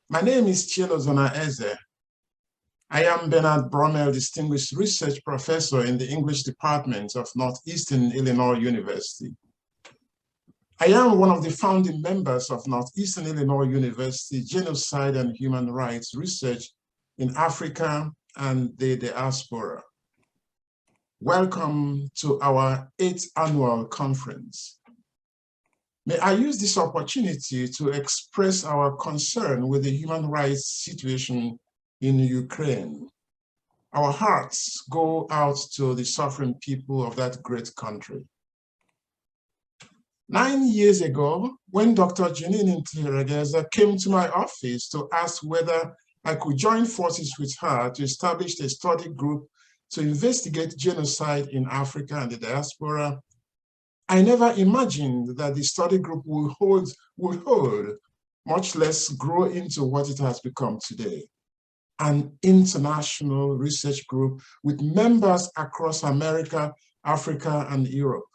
My name is Chielozona Eze. I am Bernard Bromell Distinguished Research Professor in the English Department of Northeastern Illinois University. I am one of the founding members of Northeastern Illinois University Genocide and Human Rights Research in Africa and the Diaspora. Welcome to our 8th annual conference. May I use this opportunity to express our concern with the human rights situation in Ukraine. Our hearts go out to the suffering people of that great country. 9 years ago, when Dr. Janine Ntihirageza came to my office to ask whether I could join forces with her to establish a study group to investigate genocide in Africa and the diaspora, I never imagined that the study group would hold, much less grow into what it has become today, an international research group with members across America, Africa, and Europe.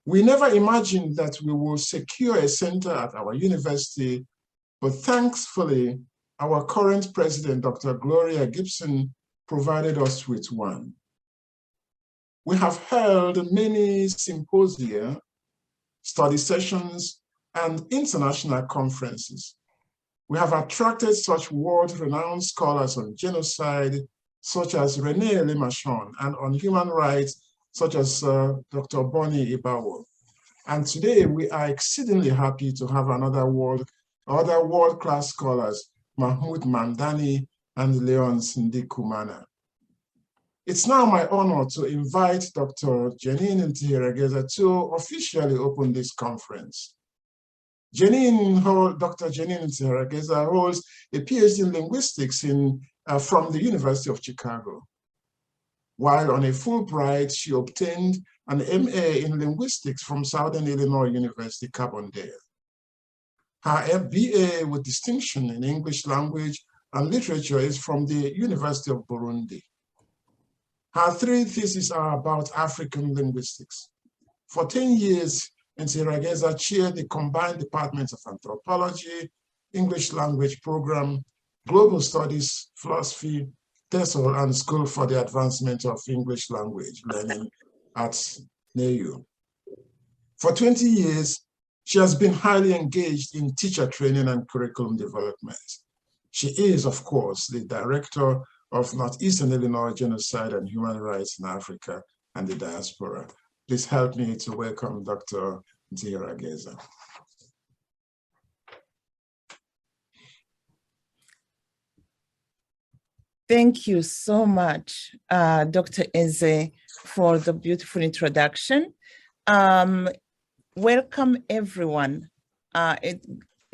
We never imagined that we will secure a center at our university, but thankfully, our current president, Dr. Gloria Gibson, provided us with one. We have held many symposia, study sessions, and international conferences. We have attracted such world-renowned scholars on genocide, such as René Lemachon, and on human rights, such as Dr. Bonnie Ibawo. And today, we are exceedingly happy to have other world-class scholars, Mahmoud Mamdani and Leon Sindikumana. It's now my honor to invite Dr. Janine Ntihirageza to officially open this conference. Dr. Janine Ntihirageza holds a PhD in linguistics from the University of Chicago. While on a Fulbright, she obtained an MA in linguistics from Southern Illinois University, Carbondale. Her BA with distinction in English language and literature is from the University of Burundi. Her 3 theses are about African linguistics. For 10 years, Ntihirageza chaired the combined departments of anthropology, English language program, global studies, philosophy, TESOL, and School for the Advancement of English Language Learning at NAU. For 20 years, she has been highly engaged in teacher training and curriculum development. She is, of course, the director of Northeastern Illinois Genocide and Human Rights in Africa and the Diaspora. Please help me to welcome Dr. Ntihirageza. Thank you so much, Dr. Eze, for the beautiful introduction. Welcome, everyone.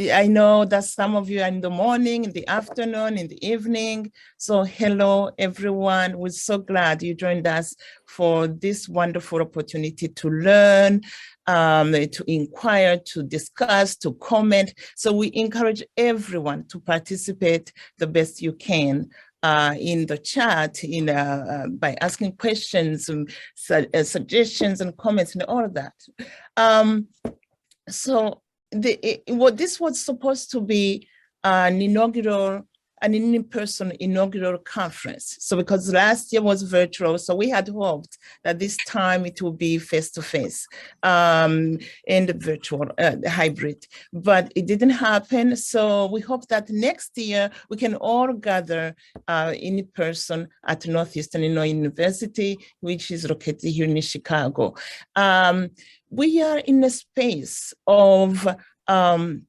I know that some of you are in the morning, in the afternoon, in the evening. So hello, everyone. We're so glad you joined us for this wonderful opportunity to learn, to inquire, to discuss, to comment. So we encourage everyone to participate the best you can in the chat, by asking questions, suggestions, and comments, and all of that. This was supposed to be an in-person inaugural conference. So because last year was virtual, so we had hoped that this time it will be face-to-face and virtual, hybrid, but it didn't happen. So we hope that next year we can all gather in person at Northeastern Illinois University, which is located here in Chicago. We are in a space of the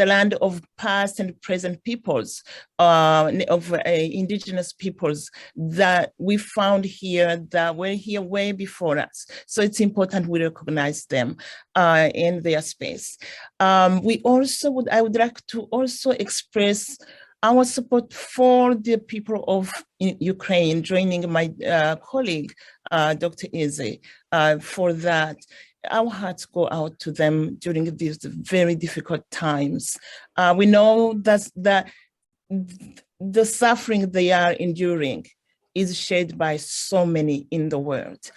land of past and present peoples, of indigenous peoples that we found here that were here way before us. So it's important we recognize them in their space. I would like to also express our support for the people of Ukraine, joining my colleague, Dr. Eze, for that. Our hearts go out to them during these very difficult times. We know that the suffering they are enduring is shared by so many in the world.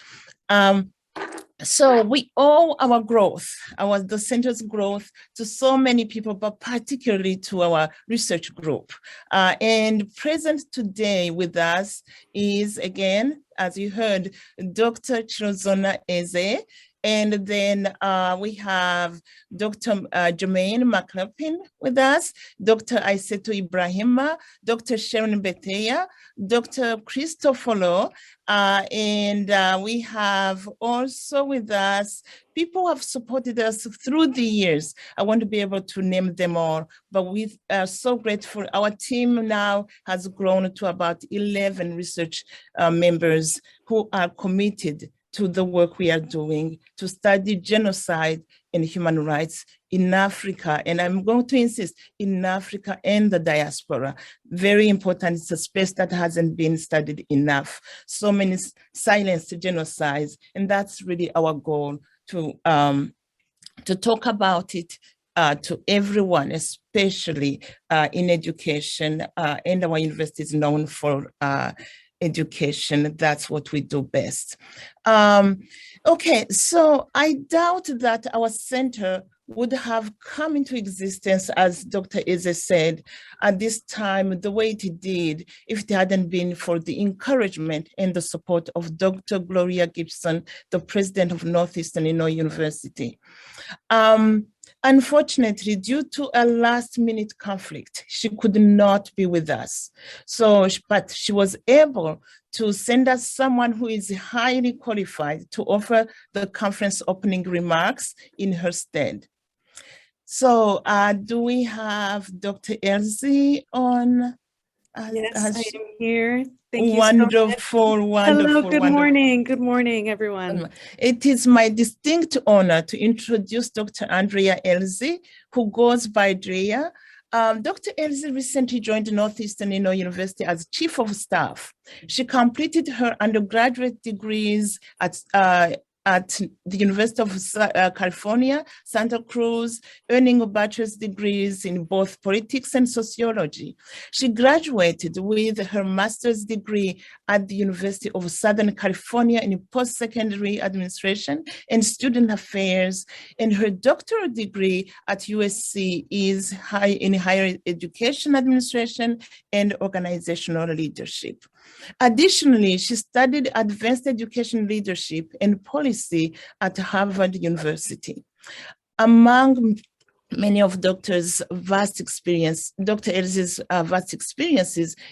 So we owe our growth, the center's growth, to so many people, but particularly to our research group. And present today with us is, again, as you heard, Dr. Chirozona Eze. And then we have Dr. Jermaine McLaughlin with us, Dr. Aiseto Ibrahima, Dr. Sharon Beteya, Dr. Christopher Law, and we have also with us people who have supported us through the years. I want to be able to name them all, but we are so grateful. Our team now has grown to about 11 research members who are committed to the work we are doing to study genocide and human rights in Africa. And I'm going to insist, in Africa and the diaspora. Very important, it's a space that hasn't been studied enough. So many silenced genocides, and that's really our goal, to talk about it to everyone, especially in education, and our university is known for education. That's what we do best. Okay, so I doubt that our center would have come into existence, as Dr. Eze said, at this time the way it did if it hadn't been for the encouragement and the support of Dr. Gloria Gibson, the president of Northeastern University. Unfortunately, due to a last-minute conflict, she could not be with us. But she was able to send us someone who is highly qualified to offer the conference opening remarks in her stead. So do we have Dr. Elsie on? Yes, I am here. Thank you wonderful, so much. Wonderful. Hello, good morning. Good morning, everyone. It is my distinct honor to introduce Dr. Andrea Elsie, who goes by Drea. Dr. Elsie recently joined Northeastern University as Chief of Staff. She completed her undergraduate degrees at the University of California, Santa Cruz, earning bachelor's degrees in both politics and sociology. She graduated with her master's degree at the University of Southern California in post-secondary administration and student affairs, and her doctoral degree at USC is in higher education administration and organizational leadership. Additionally, she studied advanced education leadership and policy at Harvard University. Among many of Dr. Elsie's vast experiences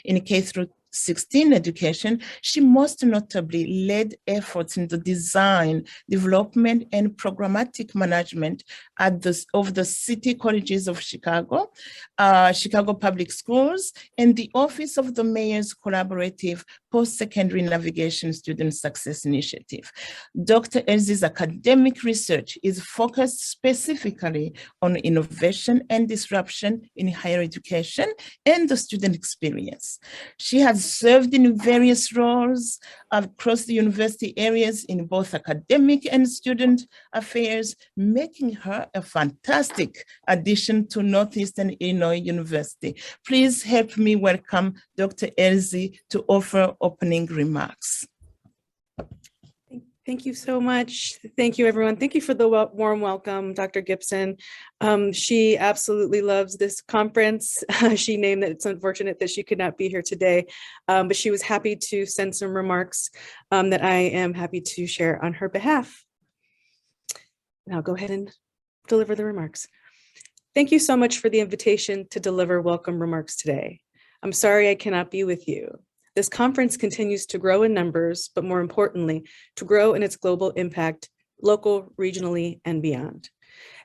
in K-16 education, she most notably led efforts in the design, development, and programmatic management of the City Colleges of Chicago, Chicago Public Schools, and the Office of the Mayor's Collaborative Post-Secondary Navigation Student Success Initiative. Dr. Elsie's academic research is focused specifically on innovation and disruption in higher education and the student experience. She has served in various roles across the university areas in both academic and student affairs, making her a fantastic addition to Northeastern Illinois University. Please help me welcome Dr. Elsie to offer opening remarks. Thank you so much. Thank you, everyone. Thank you for the warm welcome, Dr. Gibson. She absolutely loves this conference. She named that it's unfortunate that she could not be here today, but she was happy to send some remarks that I am happy to share on her behalf. And I'll go ahead and deliver the remarks. Thank you so much for the invitation to deliver welcome remarks today. I'm sorry I cannot be with you. This conference continues to grow in numbers, but more importantly, to grow in its global impact, local, regionally, and beyond.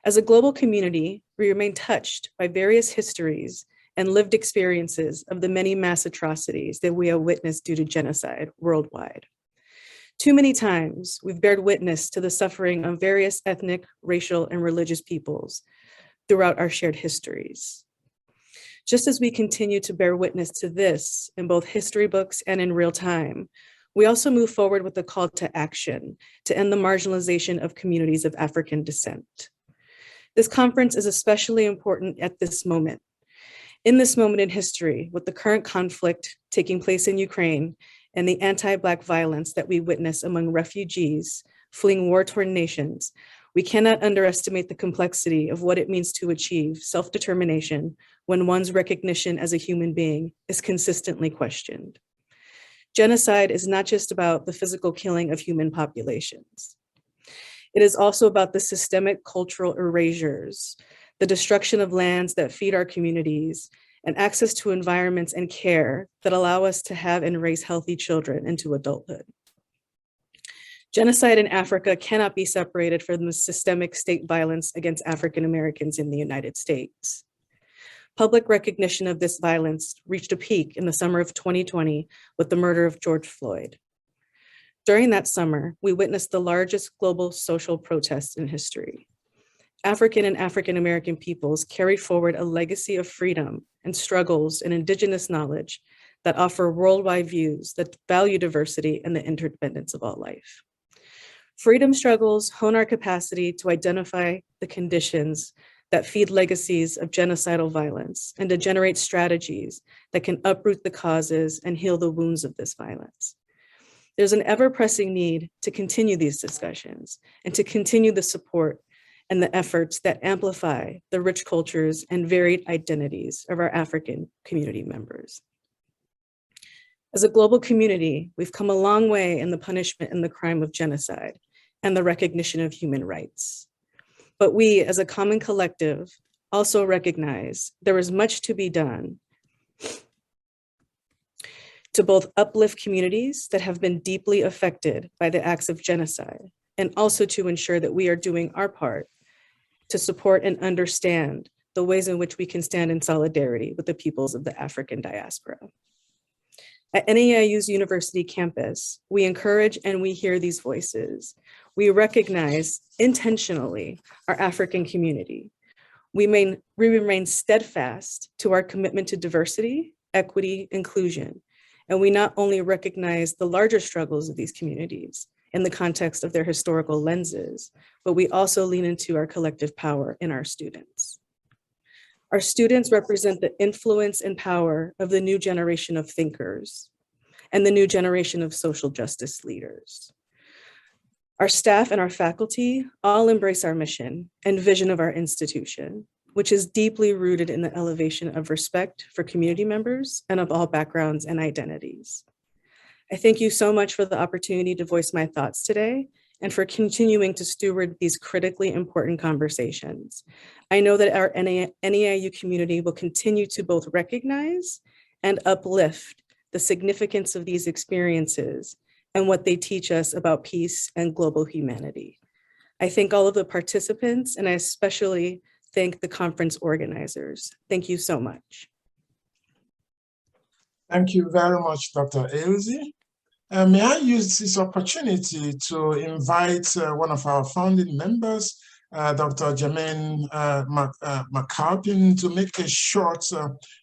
As a global community, we remain touched by various histories and lived experiences of the many mass atrocities that we have witnessed due to genocide worldwide. Too many times, we've bared witness to the suffering of various ethnic, racial, and religious peoples throughout our shared histories. Just as we continue to bear witness to this in both history books and in real time, we also move forward with a call to action to end the marginalization of communities of African descent. This conference is especially important at this moment. In this moment in history, with the current conflict taking place in Ukraine and the anti-Black violence that we witness among refugees fleeing war-torn nations, we cannot underestimate the complexity of what it means to achieve self-determination when one's recognition as a human being is consistently questioned. Genocide is not just about the physical killing of human populations. It is also about the systemic cultural erasures, the destruction of lands that feed our communities, and access to environments and care that allow us to have and raise healthy children into adulthood. Genocide in Africa cannot be separated from the systemic state violence against African Americans in the United States. Public recognition of this violence reached a peak in the summer of 2020 with the murder of George Floyd. During that summer, we witnessed the largest global social protests in history. African and African American peoples carry forward a legacy of freedom and struggles and indigenous knowledge that offer worldwide views that value diversity and the interdependence of all life. Freedom struggles hone our capacity to identify the conditions that feed legacies of genocidal violence and to generate strategies that can uproot the causes and heal the wounds of this violence. There's an ever-pressing need to continue these discussions and to continue the support and the efforts that amplify the rich cultures and varied identities of our African community members. As a global community, we've come a long way in the punishment and the crime of genocide and the recognition of human rights. But we, as a common collective, also recognize there is much to be done to both uplift communities that have been deeply affected by the acts of genocide, and also to ensure that we are doing our part to support and understand the ways in which we can stand in solidarity with the peoples of the African diaspora. At NAIU's university campus, we encourage and we hear these voices. We recognize intentionally our African community. We remain steadfast to our commitment to diversity, equity, inclusion, and we not only recognize the larger struggles of these communities in the context of their historical lenses, but we also lean into our collective power in our students. Our students represent the influence and power of the new generation of thinkers and the new generation of social justice leaders. Our staff and our faculty all embrace our mission and vision of our institution, which is deeply rooted in the elevation of respect for community members and of all backgrounds and identities. I thank you so much for the opportunity to voice my thoughts today and for continuing to steward these critically important conversations. I know that our NAIU community will continue to both recognize and uplift the significance of these experiences and what they teach us about peace and global humanity. I thank all of the participants, and I especially thank the conference organizers. Thank you so much. Thank you very much, Dr. Ailsie. May I use this opportunity to invite one of our founding members, Dr. Jermaine McAlpin, to make a short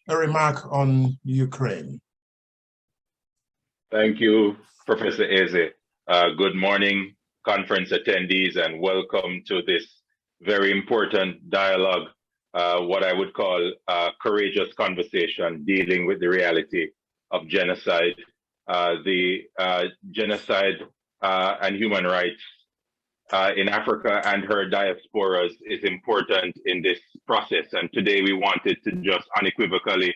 remark on Ukraine. Thank you, Professor Eze. Good morning, conference attendees, and welcome to this very important dialogue, what I would call a courageous conversation dealing with the reality of genocide. The genocide and human rights in Africa and her diasporas is important in this process. And today we wanted to just unequivocally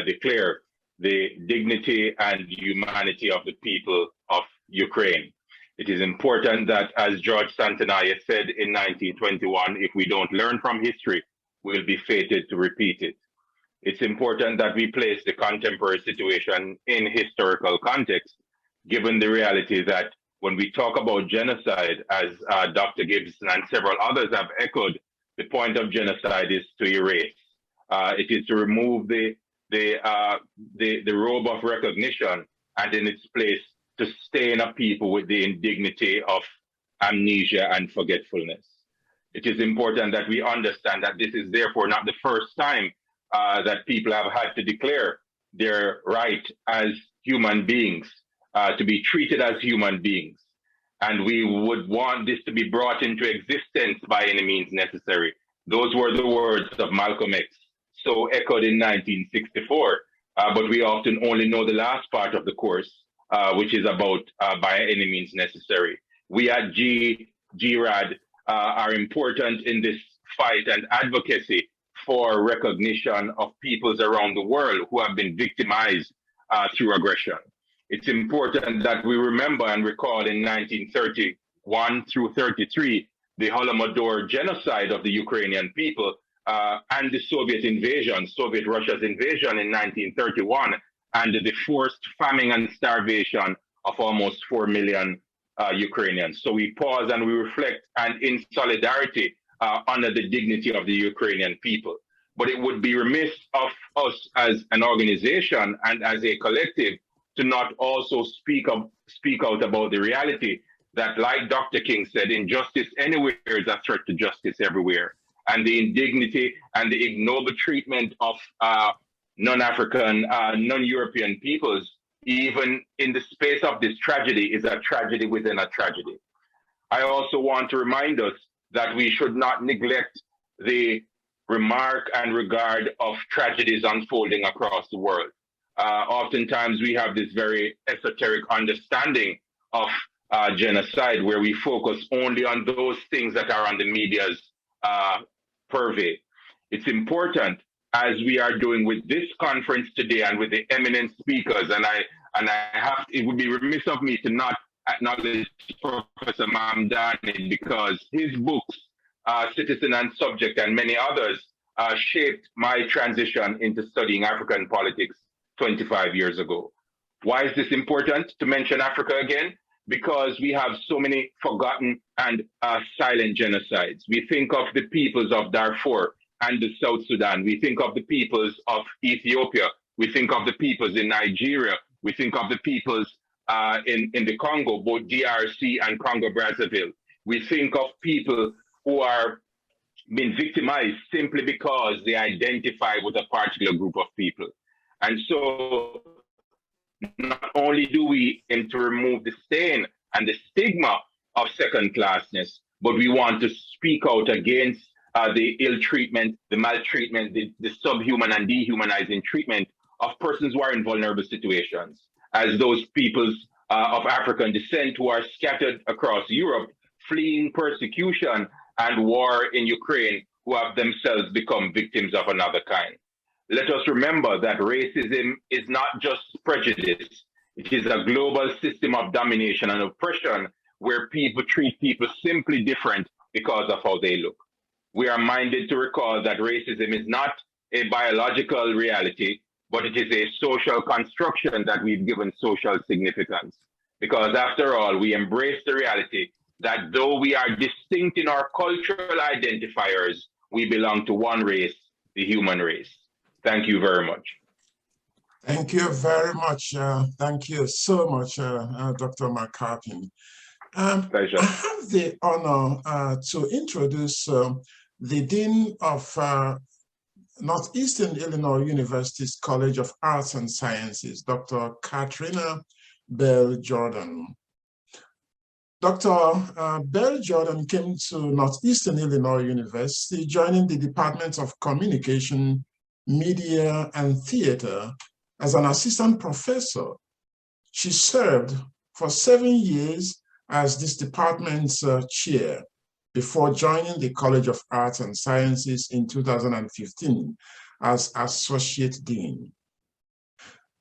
declare the dignity and humanity of the people of Ukraine. It is important that, as George Santanaia said in 1921, if we don't learn from history, we'll be fated to repeat it. It's important that we place the contemporary situation in historical context, given the reality that when we talk about genocide, as Dr. Gibson and several others have echoed, the point of genocide is to erase. It is to remove the robe of recognition and in its place to stain a people with the indignity of amnesia and forgetfulness. It is important that we understand that this is therefore not the first time that people have had to declare their right as human beings, to be treated as human beings. And we would want this to be brought into existence by any means necessary. Those were the words of Malcolm X, so echoed in 1964, but we often only know the last part of the course, which is about by any means necessary. we at GRAD are important in this fight and advocacy for recognition of peoples around the world who have been victimized through aggression. It's important that we remember and recall in 1931 through 33, the Holodomor genocide of the Ukrainian people and the Soviet invasion, Soviet Russia's invasion in 1931, and the forced famine and starvation of almost 4 million Ukrainians. So we pause and we reflect, and in solidarity, honor the dignity of the Ukrainian people. But it would be remiss of us as an organization and as a collective to not also speak out about the reality that, like Dr. King said, injustice anywhere is a threat to justice everywhere. And the indignity and the ignoble treatment of non-African, non-European peoples, even in the space of this tragedy, is a tragedy within a tragedy. I also want to remind us that we should not neglect the remark and regard of tragedies unfolding across the world. Oftentimes we have this very esoteric understanding of genocide, where we focus only on those things that are on the media's purvey. It's important, as we are doing with this conference today and with the eminent speakers, and it would be remiss of me to not acknowledge Professor Mamdani, because his books, Citizen and Subject, and many others, shaped my transition into studying African politics 25 years ago. Why is this important to mention Africa again? Because we have so many forgotten and silent genocides. We think of the peoples of Darfur and the South Sudan. We think of the peoples of Ethiopia. We think of the peoples in Nigeria. We think of the peoples in the Congo, both DRC and Congo-Brazzaville. We think of people who are being victimized simply because they identify with a particular group of people. And so not only do we aim to remove the stain and the stigma of second-classness, but we want to speak out against the ill treatment, the maltreatment, the subhuman and dehumanizing treatment of persons who are in vulnerable situations, as those peoples of African descent who are scattered across Europe, fleeing persecution and war in Ukraine, who have themselves become victims of another kind. Let us remember that racism is not just prejudice. It is a global system of domination and oppression where people treat people simply different because of how they look. We are minded to recall that racism is not a biological reality, but it is a social construction that we've given social significance. Because after all, we embrace the reality that though we are distinct in our cultural identifiers, we belong to one race, the human race. Thank you very much. Thank you very much. Thank you so much, Dr. McCarthy. Pleasure. I have the honor to introduce the Dean of Northeastern Illinois University's College of Arts and Sciences, Dr. Katrina Bell Jordan. Dr. Bell Jordan came to Northeastern Illinois University, joining the Department of Communication, Media, and Theater as an assistant professor. She served for 7 years as this department's chair before joining the College of Arts and Sciences in 2015 as associate dean.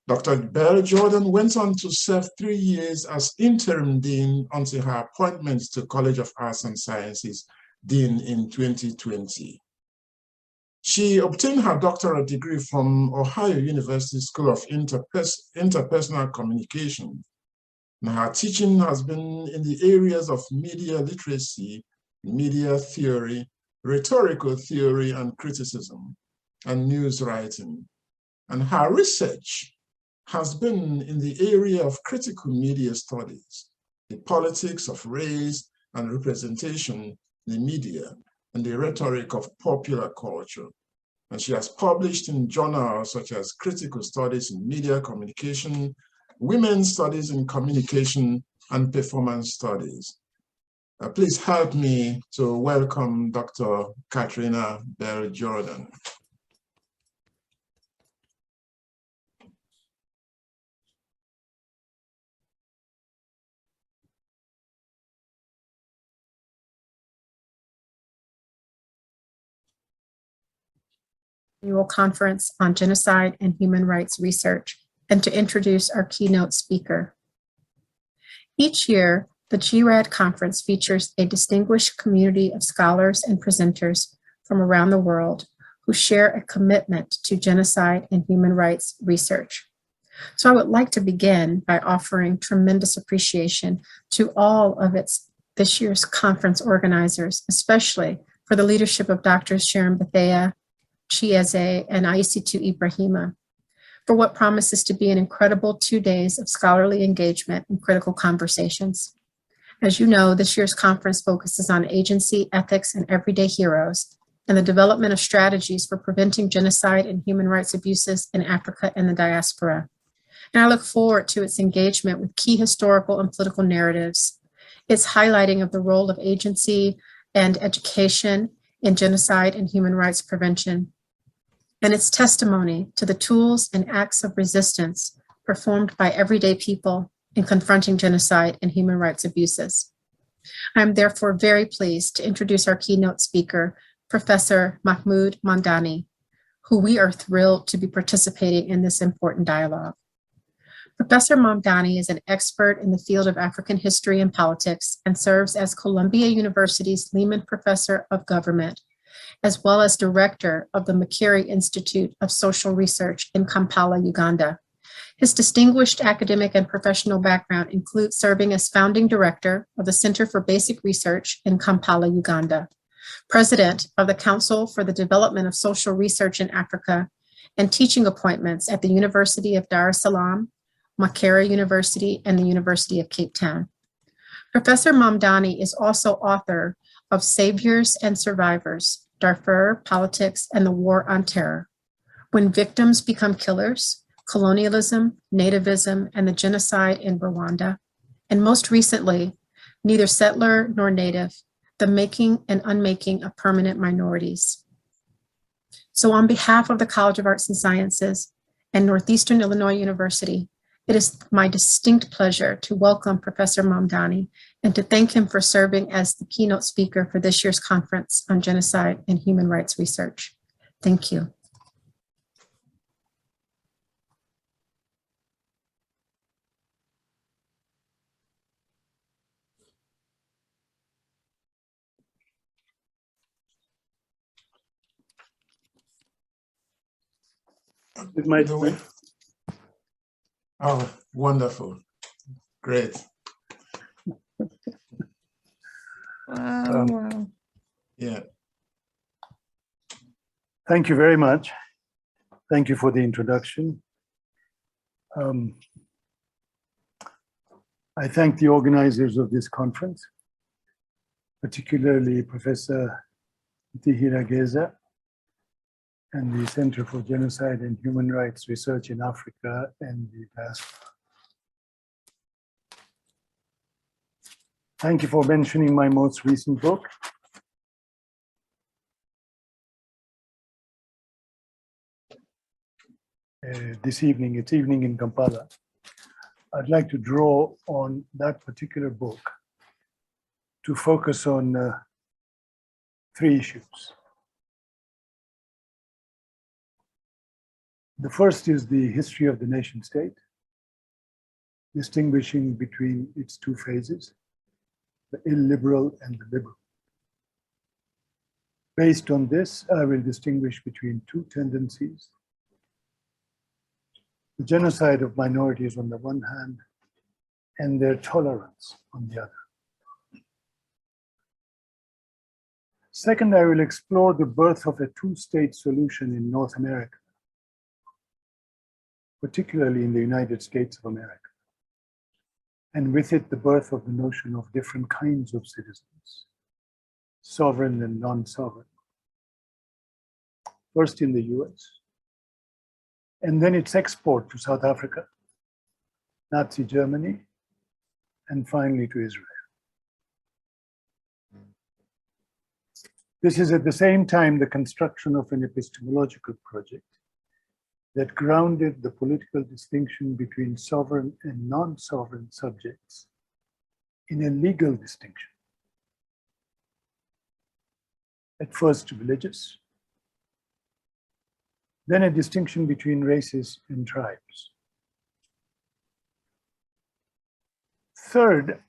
Dr. Bell Jordan went on to serve 3 years as interim dean until her appointment to College of Arts and Sciences dean in 2020. She obtained her doctorate degree from Ohio University School of Interpersonal Communication. And her teaching has been in the areas of media literacy, media theory, rhetorical theory and criticism, and news writing. And her research has been in the area of critical media studies, the politics of race and representation in the media, and the rhetoric of popular culture. And she has published in journals such as Critical Studies in Media Communication, Women's Studies in Communication, and Performance Studies. Please help me to welcome Dr. Katrina Bell Jordan. Annual Conference on Genocide and Human Rights Research, and to introduce our keynote speaker. Each year, the GRAD conference features a distinguished community of scholars and presenters from around the world who share a commitment to genocide and human rights research. So I would like to begin by offering tremendous appreciation to all of this year's conference organizers, especially for the leadership of Drs. Sharon Bethea, Chieze, and Aissatou Ibrahima, for what promises to be an incredible 2 days of scholarly engagement and critical conversations. As you know, this year's conference focuses on agency, ethics, and everyday heroes, and the development of strategies for preventing genocide and human rights abuses in Africa and the diaspora. And I look forward to its engagement with key historical and political narratives, its highlighting of the role of agency and education in genocide and human rights prevention, and its testimony to the tools and acts of resistance performed by everyday people in confronting genocide and human rights abuses. I am therefore very pleased to introduce our keynote speaker, Professor Mahmoud Mamdani, who we are thrilled to be participating in this important dialogue. Professor Mamdani is an expert in the field of African history and politics and serves as Columbia University's Lehman Professor of Government, as well as director of the Makere Institute of Social Research in Kampala, Uganda. His distinguished academic and professional background includes serving as founding director of the Center for Basic Research in Kampala, Uganda, president of the Council for the Development of Social Research in Africa, and teaching appointments at the University of Dar es Salaam, Makere University, and the University of Cape Town. Professor Mamdani is also author of Saviors and Survivors, Darfur, Politics, and the War on Terror, When Victims Become Killers, Colonialism, Nativism, and the Genocide in Rwanda, and most recently, Neither Settler Nor Native, The Making and Unmaking of Permanent Minorities. So on behalf of the College of Arts and Sciences and Northeastern Illinois University, it is my distinct pleasure to welcome Professor Mamdani and to thank him for serving as the keynote speaker for this year's conference on genocide and human rights research. Thank you. Oh, wonderful. Great. Wow. Yeah. Thank you very much. Thank you for the introduction. I thank the organizers of this conference, particularly Professor Ntihirageza and the Center for Genocide and Human Rights Research in Africa and the Diaspora. Thank you for mentioning my most recent book. This evening, it's evening in Kampala. I'd like to draw on that particular book to focus on 3 issues. The first is the history of the nation state, distinguishing between its 2 phases, the illiberal and the liberal. Based on this, I will distinguish between 2 tendencies: the genocide of minorities on the one hand, and their tolerance on the other. Second, I will explore the birth of a 2-state solution in North America, particularly in the United States of America, and with it the birth of the notion of different kinds of citizens, sovereign and non-sovereign, first in the US, and then its export to South Africa, Nazi Germany, and finally to Israel. This is at the same time the construction of an epistemological project that grounded the political distinction between sovereign and non-sovereign subjects in a legal distinction. At first religious, then a distinction between races and tribes. Third,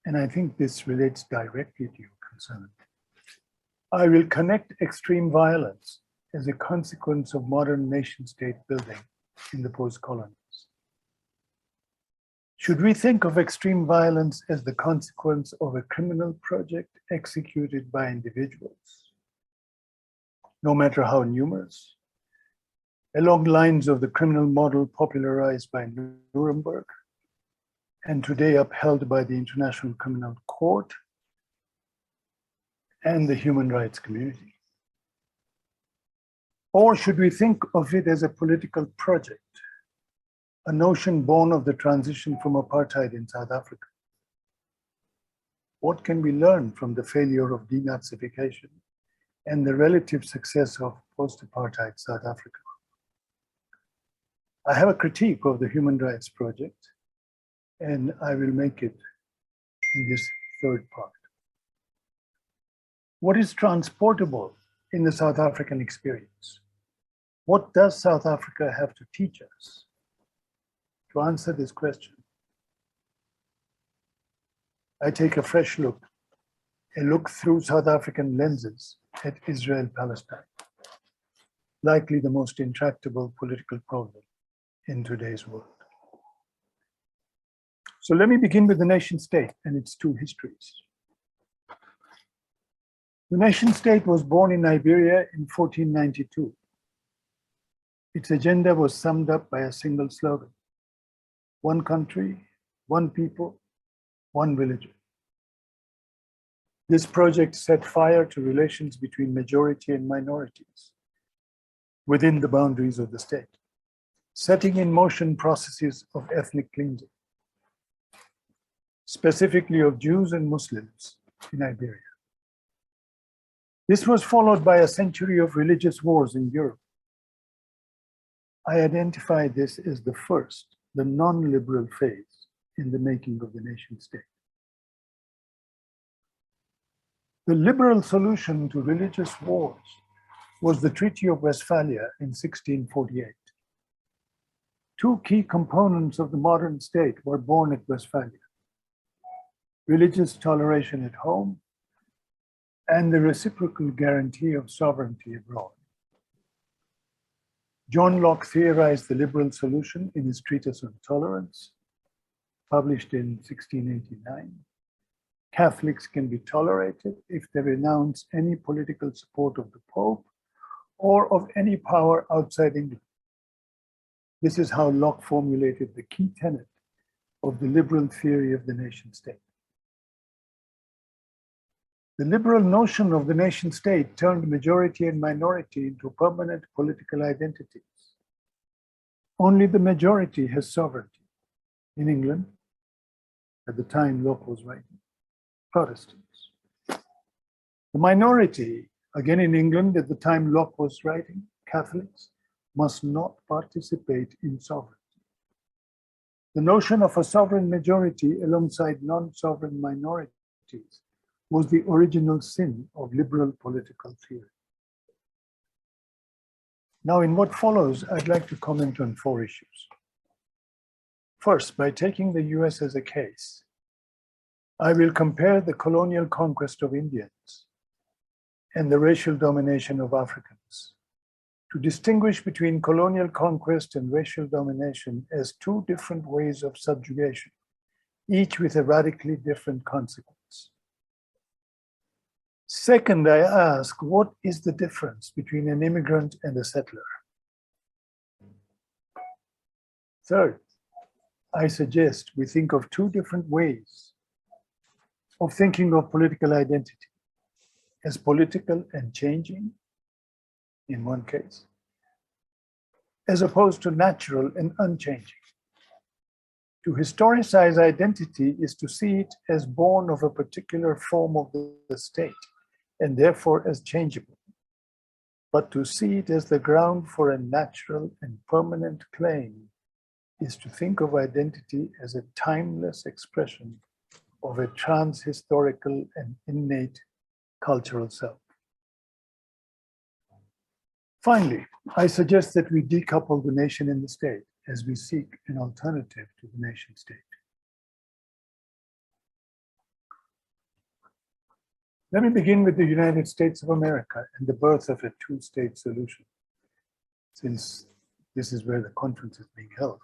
and I think this relates directly to your concern, I will connect extreme violence as a consequence of modern nation-state building in the post-colonies. Should we think of extreme violence as the consequence of a criminal project executed by individuals, no matter how numerous, along lines of the criminal model popularized by Nuremberg and today upheld by the International Criminal Court and the human rights community? Or should we think of it as a political project, a notion born of the transition from apartheid in South Africa? What can we learn from the failure of denazification and the relative success of post-apartheid South Africa? I have a critique of the Human Rights Project, and I will make it in this third part. What is transportable in the South African experience? What does South Africa have to teach us? To answer this question, I take a fresh look, a look through South African lenses at Israel-Palestine, likely the most intractable political problem in today's world. So let me begin with the nation state and its two histories. The nation state was born in Liberia in 1492. Its agenda was summed up by a single slogan: one country, one people, one religion. This project set fire to relations between majority and minorities within the boundaries of the state, setting in motion processes of ethnic cleansing, specifically of Jews and Muslims in Iberia. This was followed by a century of religious wars in Europe. I identify this as the first, the non-liberal phase in the making of the nation state. The liberal solution to religious wars was the Treaty of Westphalia in 1648. Two key components of the modern state were born at Westphalia: religious toleration at home and the reciprocal guarantee of sovereignty abroad. John Locke theorized the liberal solution in his Treatise on Tolerance, published in 1689. Catholics can be tolerated if they renounce any political support of the Pope or of any power outside England. This is how Locke formulated the key tenet of the liberal theory of the nation state. The liberal notion of the nation state turned majority and minority into permanent political identities. Only the majority has sovereignty. In England, at the time Locke was writing, Protestants. The minority, again in England at the time Locke was writing, Catholics, must not participate in sovereignty. The notion of a sovereign majority alongside non-sovereign minorities was the original sin of liberal political theory. Now, in what follows, I'd like to comment on four issues. First, by taking the US as a case, I will compare the colonial conquest of Indians and the racial domination of Africans to distinguish between colonial conquest and racial domination as two different ways of subjugation, each with a radically different consequence. Second, I ask, what is the difference between an immigrant and a settler? Third, I suggest we think of two different ways of thinking of political identity, as political and changing in one case, as opposed to natural and unchanging. To historicize identity is to see it as born of a particular form of the state, and therefore as changeable. But to see it as the ground for a natural and permanent claim is to think of identity as a timeless expression of a trans-historical and innate cultural self. Finally, I suggest that we decouple the nation and the state as we seek an alternative to the nation state. Let me begin with the United States of America and the birth of a two-state solution, since this is where the conference is being held.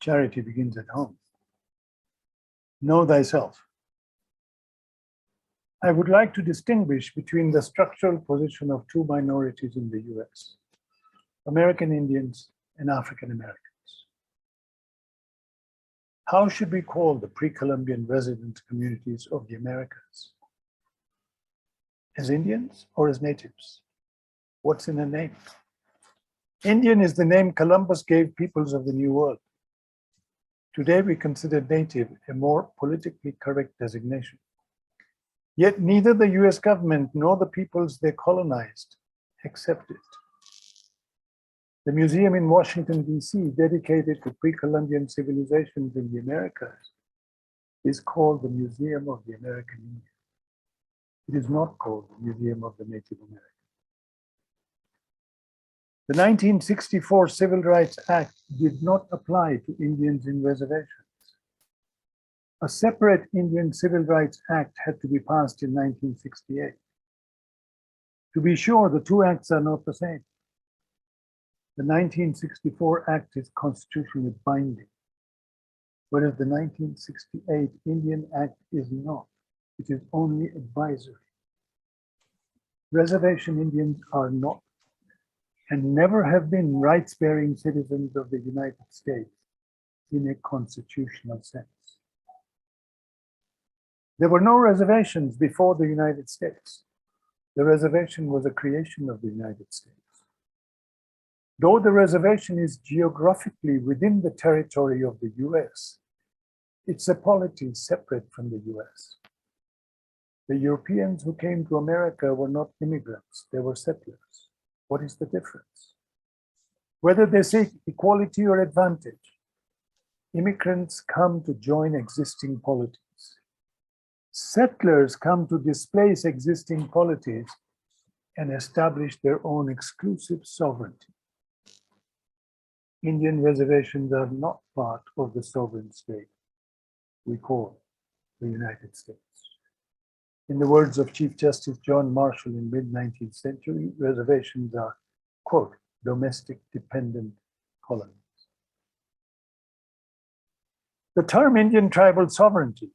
Charity begins at home. Know thyself. I would like to distinguish between the structural position of two minorities in the US, American Indians and African Americans. How should we call the pre-Columbian resident communities of the Americas? As Indians or as natives? What's in a name? Indian is the name Columbus gave peoples of the New World. Today we consider native a more politically correct designation. Yet neither the US government nor the peoples they colonized accept it. The museum in Washington, DC, dedicated to pre-Columbian civilizations in the Americas, is called the Museum of the American Indian. It is not called the Museum of the Native American. The 1964 Civil Rights Act did not apply to Indians in reservations. A separate Indian Civil Rights Act had to be passed in 1968. To be sure, the two acts are not the same. The 1964 Act is constitutionally binding, whereas the 1968 Indian Act is not. It is only advisory. Reservation Indians are not and never have been rights-bearing citizens of the United States in a constitutional sense. There were no reservations before the United States. The reservation was a creation of the United States. Though the reservation is geographically within the territory of the US, it's a polity separate from the US. The Europeans who came to America were not immigrants, they were settlers. What is the difference? Whether they seek equality or advantage, immigrants come to join existing polities. Settlers come to displace existing polities and establish their own exclusive sovereignty. Indian reservations are not part of the sovereign state we call the United States. In the words of Chief Justice John Marshall in mid-19th century, reservations are, quote, domestic dependent colonies. The term Indian tribal sovereignty,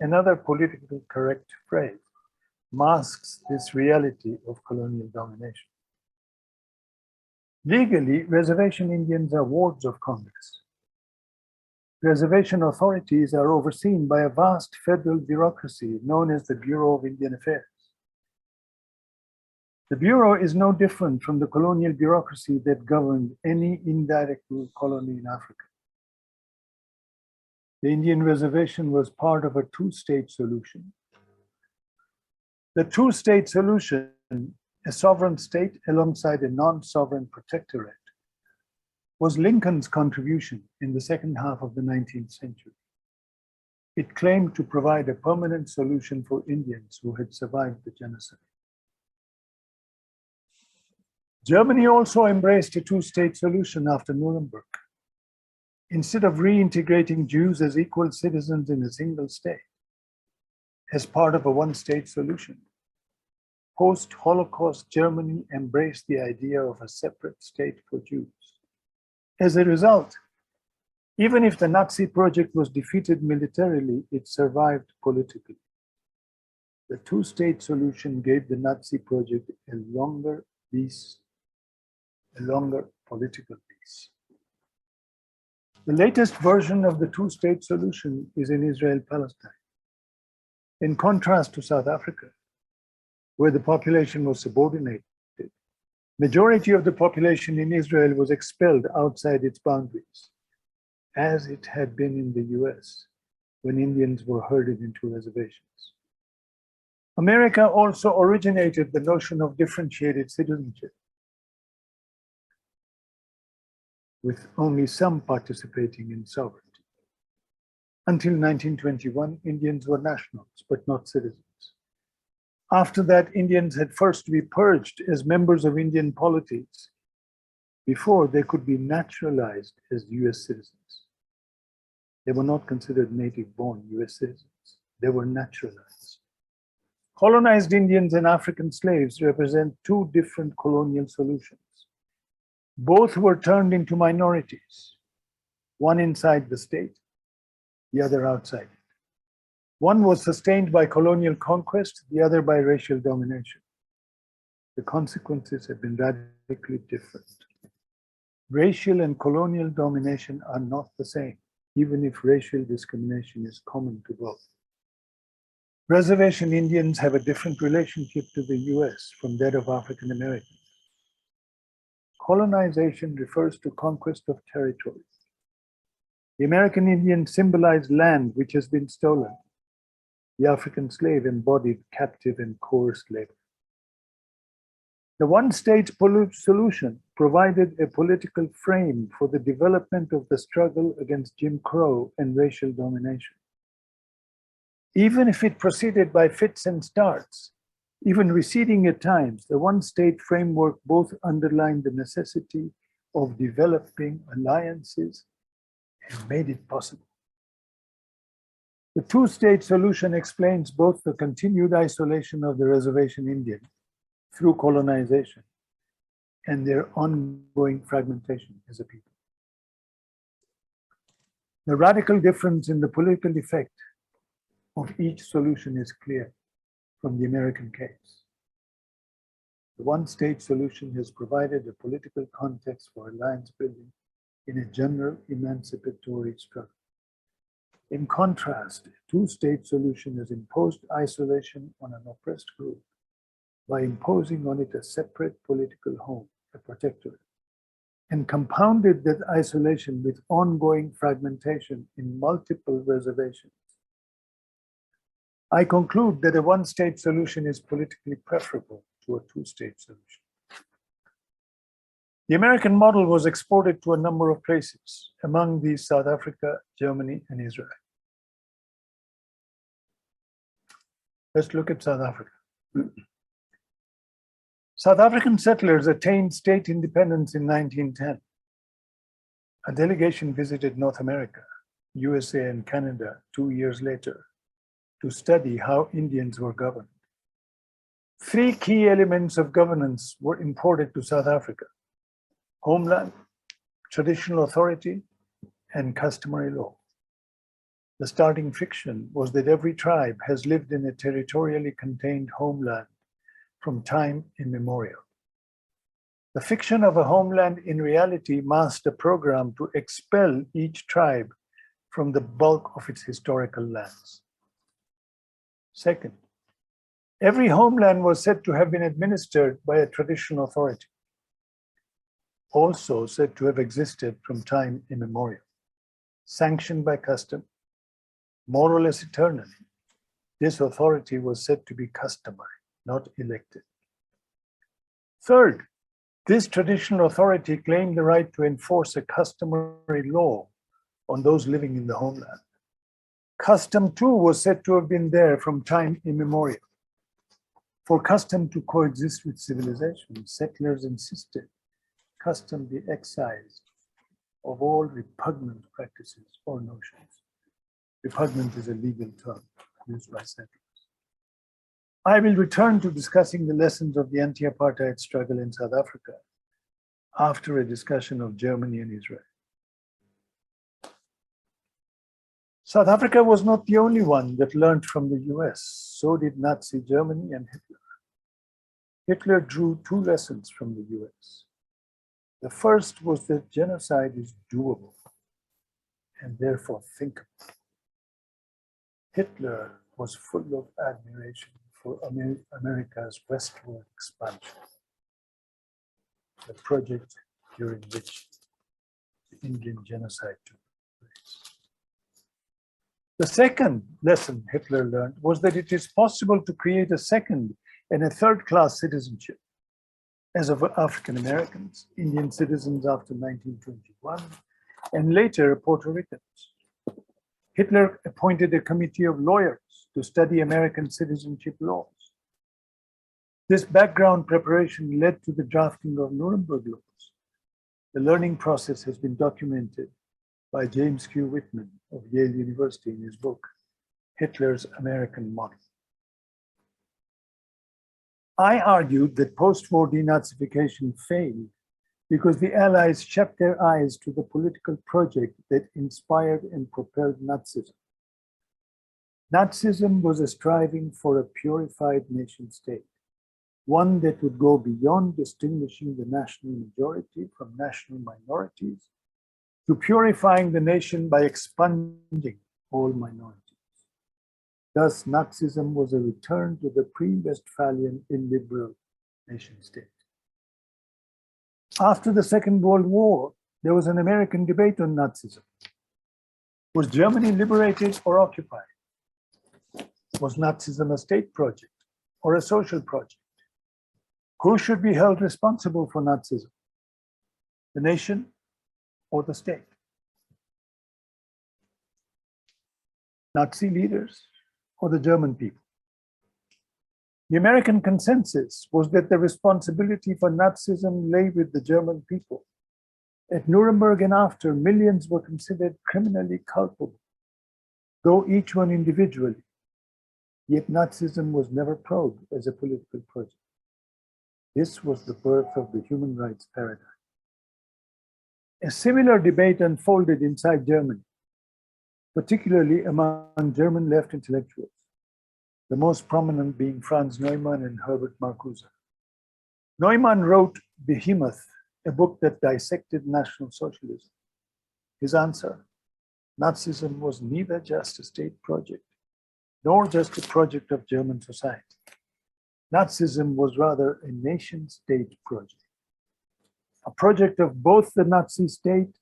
another politically correct phrase, masks this reality of colonial domination. Legally, reservation Indians are wards of Congress. Reservation authorities are overseen by a vast federal bureaucracy known as the Bureau of Indian Affairs. The Bureau is no different from the colonial bureaucracy that governed any indirect rule colony in Africa. The Indian reservation was part of a two-state solution. The two-state solution, a sovereign state alongside a non-sovereign protectorate, was Lincoln's contribution in the second half of the 19th century. It claimed to provide a permanent solution for Indians who had survived the genocide. Germany also embraced a two-state solution after Nuremberg. Instead of reintegrating Jews as equal citizens in a single state, as part of a one-state solution, post-Holocaust Germany embraced the idea of a separate state for Jews. As a result, even if the Nazi project was defeated militarily, it survived politically. The two-state solution gave the Nazi project a longer political peace. The latest version of the two-state solution is in Israel-Palestine. In contrast to South Africa, where the population was subordinated, majority of the population in Israel was expelled outside its boundaries, as it had been in the US when Indians were herded into reservations. America also originated the notion of differentiated citizenship, with only some participating in sovereignty. Until 1921, Indians were nationals, but not citizens. After that, Indians had first to be purged as members of Indian polities before they could be naturalized as US citizens. They were not considered native-born US citizens. They were naturalized. Colonized Indians and African slaves represent two different colonial solutions. Both were turned into minorities, one inside the state, the other outside it. One was sustained by colonial conquest, the other by racial domination. The consequences have been radically different. Racial and colonial domination are not the same, even if racial discrimination is common to both. Reservation Indians have a different relationship to the US from that of African Americans. Colonization refers to conquest of territory. The American Indian symbolized land which has been stolen. The African slave embodied captive and coerced labor. The one-state solution provided a political frame for the development of the struggle against Jim Crow and racial domination. Even if it proceeded by fits and starts, even receding at times, the one-state framework both underlined the necessity of developing alliances and made it possible. The two-state solution explains both the continued isolation of the reservation Indian through colonization and their ongoing fragmentation as a people. The radical difference in the political effect of each solution is clear from the American case. The one-state solution has provided a political context for alliance building in a general emancipatory struggle. In contrast, a two-state solution has imposed isolation on an oppressed group by imposing on it a separate political home, a protectorate, and compounded that isolation with ongoing fragmentation in multiple reservations. I conclude that a one-state solution is politically preferable to a two-state solution. The American model was exported to a number of places, among these South Africa, Germany, and Israel. Let's look at South Africa. South African settlers attained state independence in 1910. A delegation visited North America, USA, and Canada 2 years later to study how Indians were governed. Three key elements of governance were imported to South Africa: homeland, traditional authority, and customary law. The starting fiction was that every tribe has lived in a territorially contained homeland from time immemorial. The fiction of a homeland in reality masked a program to expel each tribe from the bulk of its historical lands. Second, every homeland was said to have been administered by a traditional authority, also said to have existed from time immemorial, sanctioned by custom, more or less eternally. This authority was said to be customary, not elected. Third, this traditional authority claimed the right to enforce a customary law on those living in the homeland. Custom too was said to have been there from time immemorial. For custom to coexist with civilization, settlers insisted custom be excised of all repugnant practices or notions. Repugnant is a legal term used by settlers. I will return to discussing the lessons of the anti-apartheid struggle in South Africa after a discussion of Germany and Israel. South Africa was not the only one that learned from the US. So did Nazi Germany and Hitler. Hitler drew two lessons from the US. The first was that genocide is doable and therefore thinkable. Hitler was full of admiration for America's westward expansion, the project during which the Indian genocide took place. The second lesson Hitler learned was that it is possible to create a second and a third-class citizenship, as of African Americans, Indian citizens after 1921, and later Puerto Ricans. Hitler appointed a committee of lawyers to study American citizenship laws. This background preparation led to the drafting of Nuremberg laws. The learning process has been documented by James Q. Whitman of Yale University in his book, Hitler's American Model. I argued that post-war denazification failed because the Allies shut their eyes to the political project that inspired and propelled Nazism. Nazism was a striving for a purified nation state, one that would go beyond distinguishing the national majority from national minorities to purifying the nation by expunging all minorities. Thus, Nazism was a return to the pre-Westphalian illiberal nation state. After the Second World War, there was an American debate on Nazism. Was Germany liberated or occupied? Was Nazism a state project or a social project? Who should be held responsible for Nazism? The nation or the state? Nazi leaders or the German people? The American consensus was that the responsibility for Nazism lay with the German people. At Nuremberg and after, millions were considered criminally culpable, though each one individually. Yet Nazism was never probed as a political project. This was the birth of the human rights paradigm. A similar debate unfolded inside Germany, particularly among German left intellectuals, the most prominent being Franz Neumann and Herbert Marcuse. Neumann wrote Behemoth, a book that dissected National Socialism. His answer: Nazism was neither just a state project, nor just a project of German society. Nazism was rather a nation-state project, a project of both the Nazi state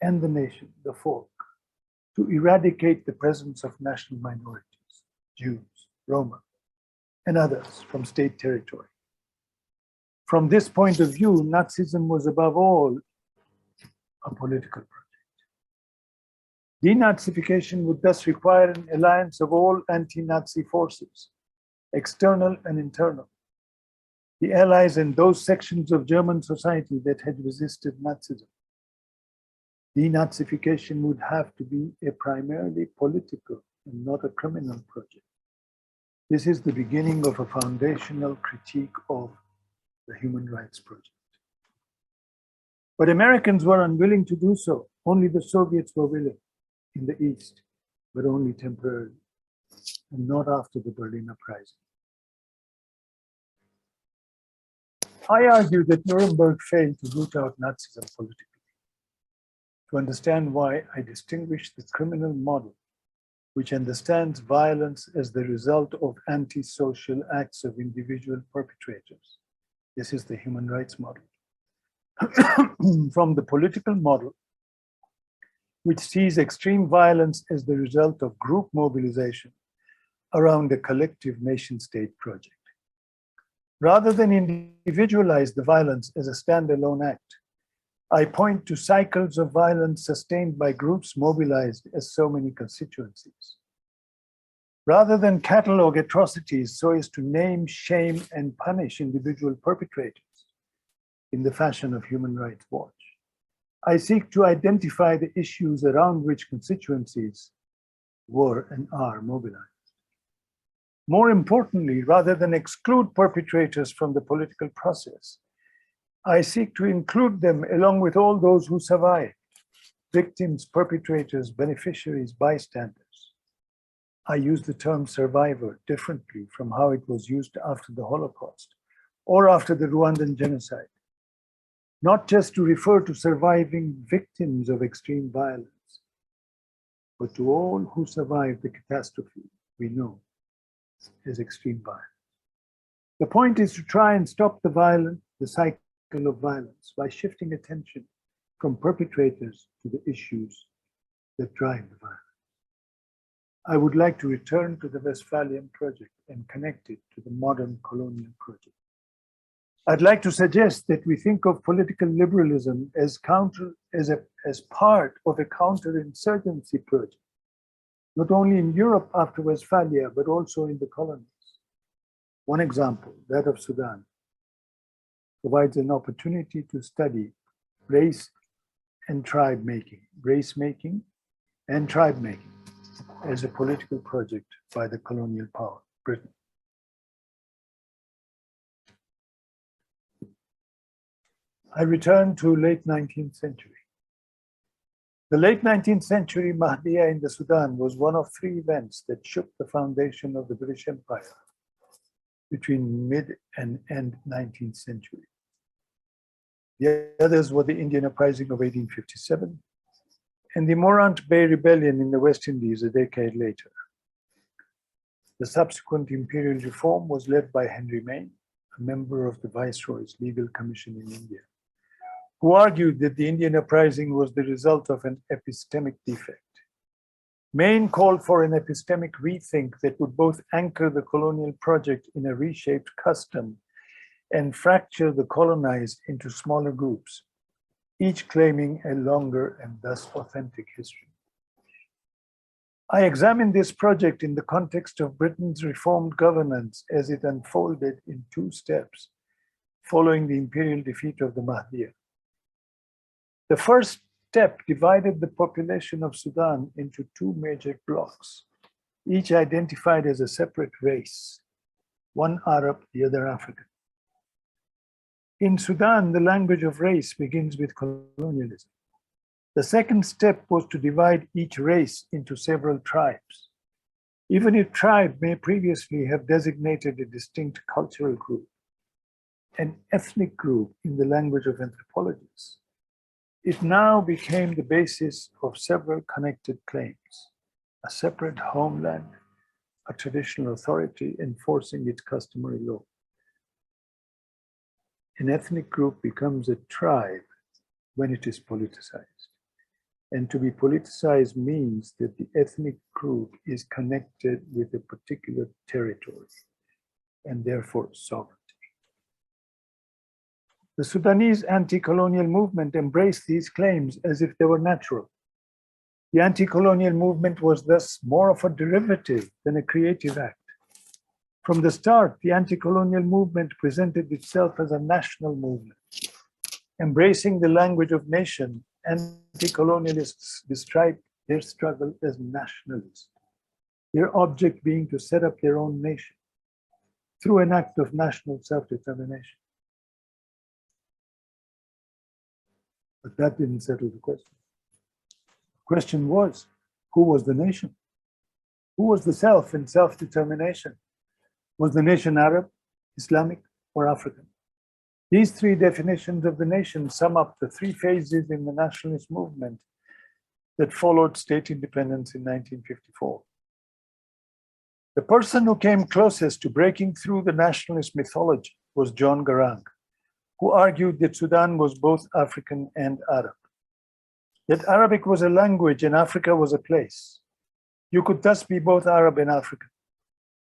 and the nation, the folk, to eradicate the presence of national minorities, Jews, Roma, and others from state territory. From this point of view, Nazism was above all a political project. Denazification would thus require an alliance of all anti-Nazi forces, external and internal. The Allies and those sections of German society that had resisted Nazism. Denazification would have to be a primarily political and not a criminal project. This is the beginning of a foundational critique of the human rights project. But Americans were unwilling to do so. Only the Soviets were willing in the East, but only temporarily, and not after the Berlin Uprising. I argue that Nuremberg failed to root out Nazism politically. To understand why, I distinguish the criminal model, which understands violence as the result of antisocial acts of individual perpetrators. This is the human rights model. From the political model, which sees extreme violence as the result of group mobilization around a collective nation-state project. Rather than individualize the violence as a standalone act, I point to cycles of violence sustained by groups mobilized as so many constituencies. Rather than catalog atrocities so as to name, shame, and punish individual perpetrators in the fashion of Human Rights Watch, I seek to identify the issues around which constituencies were and are mobilized. More importantly, rather than exclude perpetrators from the political process, I seek to include them along with all those who survived, victims, perpetrators, beneficiaries, bystanders. I use the term survivor differently from how it was used after the Holocaust or after the Rwandan genocide, not just to refer to surviving victims of extreme violence, but to all who survived the catastrophe we know as extreme violence. The point is to try and stop the cycle of violence by shifting attention from perpetrators to the issues that drive the violence. I would like to return to the Westphalian project and connect it to the modern colonial project. I'd like to suggest that we think of political liberalism as part of a counterinsurgency project, not only in Europe after Westphalia, but also in the colonies. One example, that of Sudan, provides an opportunity to study race and tribe making, race making and tribe making as a political project by the colonial power, Britain. I return to late 19th century. The late 19th century Mahdiya in the Sudan was one of three events that shook the foundation of the British Empire between mid and end 19th century. The others were the Indian uprising of 1857 and the Morant Bay Rebellion in the West Indies a decade later. The subsequent imperial reform was led by Henry Maine, a member of the Viceroy's Legal Commission in India, who argued that the Indian uprising was the result of an epistemic defect. Maine called for an epistemic rethink that would both anchor the colonial project in a reshaped custom and fracture the colonized into smaller groups, each claiming a longer and thus authentic history. I examined this project in the context of Britain's reformed governance as it unfolded in two steps following the imperial defeat of the Mahdiya. The first step divided the population of Sudan into two major blocks, each identified as a separate race, one Arab, the other African. In Sudan, the language of race begins with colonialism. The second step was to divide each race into several tribes. Even if tribe may previously have designated a distinct cultural group, an ethnic group in the language of anthropologists, it now became the basis of several connected claims: a separate homeland, a traditional authority enforcing its customary law. An ethnic group becomes a tribe when it is politicized. And to be politicized means that the ethnic group is connected with a particular territory and therefore sovereignty. The Sudanese anti-colonial movement embraced these claims as if they were natural. The anti-colonial movement was thus more of a derivative than a creative act. From the start, the anti-colonial movement presented itself as a national movement. Embracing the language of nation, anti-colonialists described their struggle as nationalist, their object being to set up their own nation through an act of national self-determination. But that didn't settle the question. The question was, who was the nation? Who was the self in self-determination? Was the nation Arab, Islamic, or African? These three definitions of the nation sum up the three phases in the nationalist movement that followed state independence in 1954. The person who came closest to breaking through the nationalist mythology was John Garang, who argued that Sudan was both African and Arab, that Arabic was a language and Africa was a place. You could thus be both Arab and African.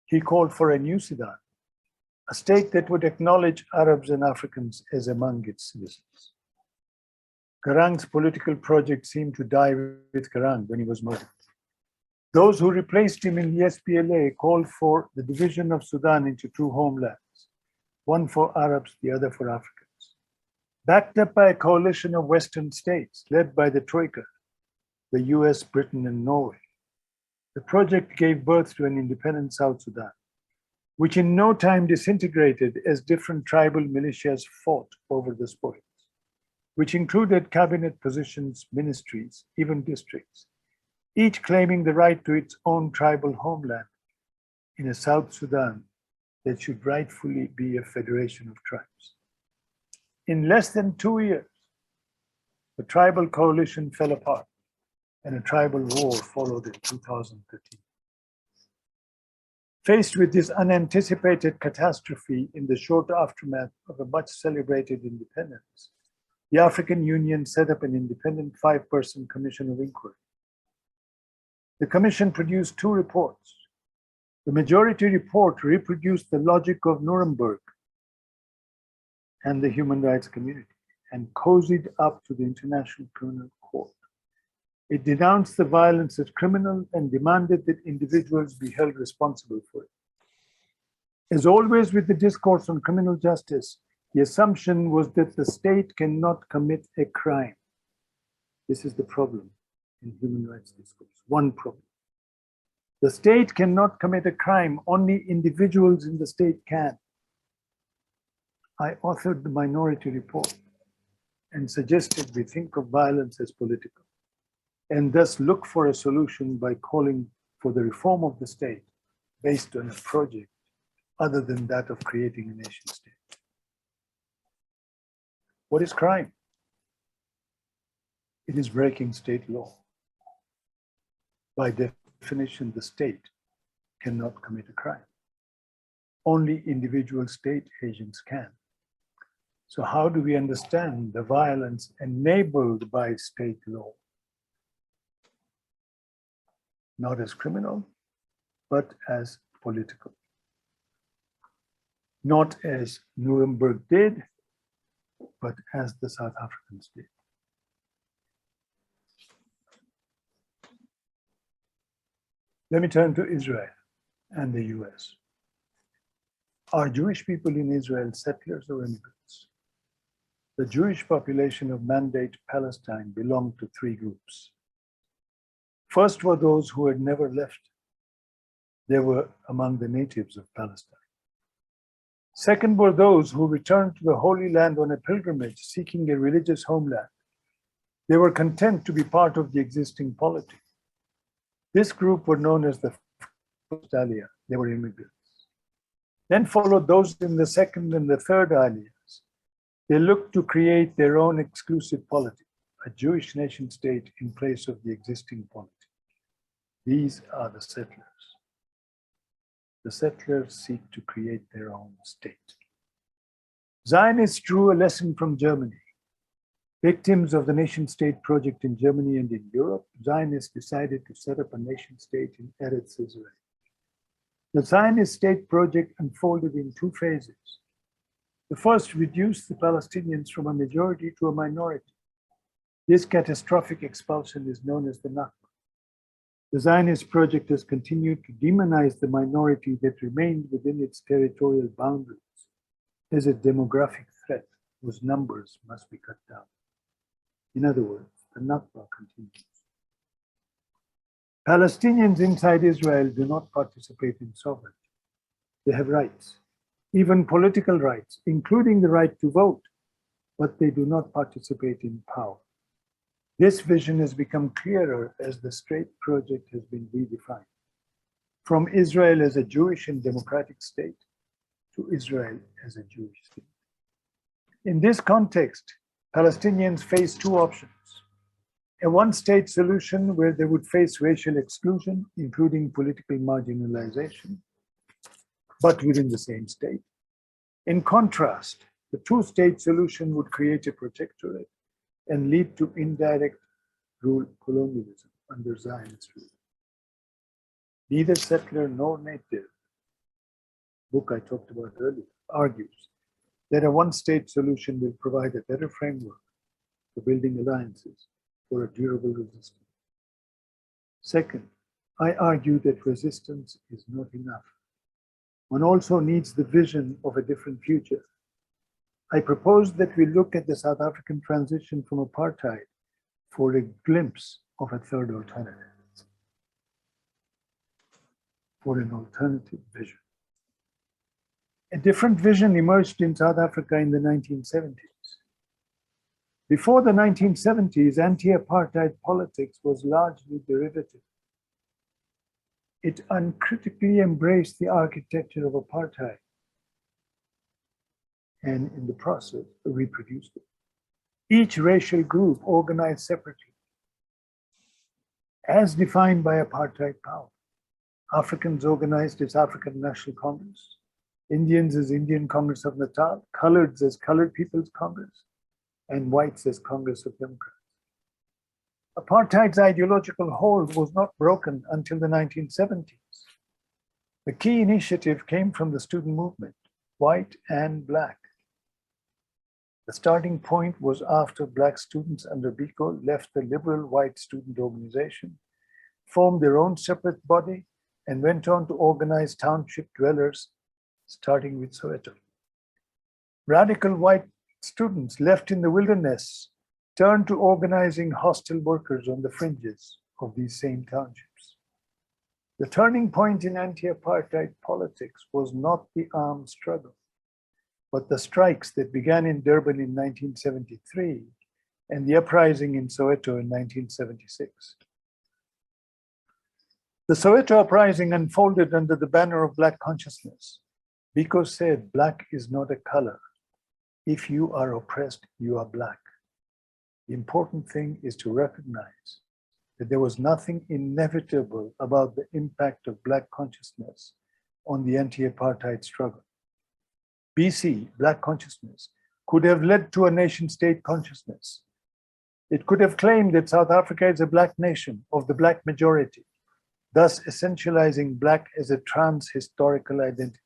He called for a new Sudan, a state that would acknowledge Arabs and Africans as among its citizens. Garang's political project seemed to die with Garang when he was murdered. Those who replaced him in the SPLA called for the division of Sudan into two homelands, one for Arabs, the other for Africans. Backed up by a coalition of Western states led by the Troika, the US, Britain, and Norway, the project gave birth to an independent South Sudan, which in no time disintegrated as different tribal militias fought over the spoils, which included cabinet positions, ministries, even districts, each claiming the right to its own tribal homeland in a South Sudan that should rightfully be a federation of tribes. In less than 2 years, the tribal coalition fell apart and a tribal war followed in 2013. Faced with this unanticipated catastrophe in the short aftermath of a much celebrated independence, the African Union set up an independent 5-person commission of inquiry. The commission produced 2 reports. The majority report reproduced the logic of Nuremberg and the human rights community and cozied up to the International Criminal Court. It denounced the violence as criminal and demanded that individuals be held responsible for it. As always with the discourse on criminal justice, the assumption was that the state cannot commit a crime. This is the problem in human rights discourse, one problem. The state cannot commit a crime, only individuals in the state can. I authored the Minority Report and suggested we think of violence as political, and thus look for a solution by calling for the reform of the state based on a project other than that of creating a nation state. What is crime? It is breaking state law. By definition, the state cannot commit a crime. Only individual state agents can. So how do we understand the violence enabled by state law? Not as criminal, but as political. Not as Nuremberg did, but as the South Africans did. Let me turn to Israel and the US. Are Jewish people in Israel settlers or immigrants? The Jewish population of Mandate Palestine belonged to three groups. First were those who had never left. They were among the natives of Palestine. Second were those who returned to the Holy Land on a pilgrimage seeking a religious homeland. They were content to be part of the existing polity. This group were known as the first aliyah. They were immigrants. Then followed those in the second and the third aliyahs. They looked to create their own exclusive polity, a Jewish nation state in place of the existing polity. These are the settlers. The settlers seek to create their own state. Zionists drew a lesson from Germany. Victims of the nation-state project in Germany and in Europe, Zionists decided to set up a nation-state in Eretz Israel. The Zionist state project unfolded in two phases. The first reduced the Palestinians from a majority to a minority. This catastrophic expulsion is known as the Nakba. The Zionist project has continued to demonize the minority that remained within its territorial boundaries as a demographic threat whose numbers must be cut down. In other words, the Nakba continues. Palestinians inside Israel do not participate in sovereignty. They have rights, even political rights, including the right to vote, but they do not participate in power. This vision has become clearer as the state project has been redefined, from Israel as a Jewish and democratic state to Israel as a Jewish state. In this context, Palestinians face two options: a one-state solution where they would face racial exclusion, including political marginalization, but within the same state. In contrast, the two-state solution would create a protectorate and lead to indirect rule colonialism under Zionist rule. Neither settler nor native, book I talked about earlier, argues that a one-state solution will provide a better framework for building alliances for a durable resistance. Second, I argue that resistance is not enough. One also needs the vision of a different future. I propose that we look at the South African transition from apartheid for a glimpse of a third alternative, for an alternative vision. A different vision emerged in South Africa in the 1970s. Before the 1970s, anti-apartheid politics was largely derivative. It uncritically embraced the architecture of apartheid and in the process reproduced it. Each racial group organized separately, as defined by apartheid power. Africans organized as African National Congress, Indians as Indian Congress of Natal, coloreds as Colored People's Congress, and whites as Congress of Democrats. Apartheid's ideological hold was not broken until the 1970s. The key initiative came from the student movement, white and black. The starting point was after black students under Biko left the liberal white student organization, formed their own separate body, and went on to organize township dwellers starting with Soweto. Radical white students left in the wilderness turned to organizing hostile workers on the fringes of these same townships. The turning point in anti-apartheid politics was not the armed struggle, but the strikes that began in Durban in 1973 and the uprising in Soweto in 1976. The Soweto uprising unfolded under the banner of Black consciousness. Biko said, "Black is not a color. If you are oppressed, you are Black." The important thing is to recognize that there was nothing inevitable about the impact of Black consciousness on the anti-apartheid struggle. BC, Black consciousness, could have led to a nation-state consciousness. It could have claimed that South Africa is a Black nation of the Black majority, thus essentializing Black as a trans-historical identity.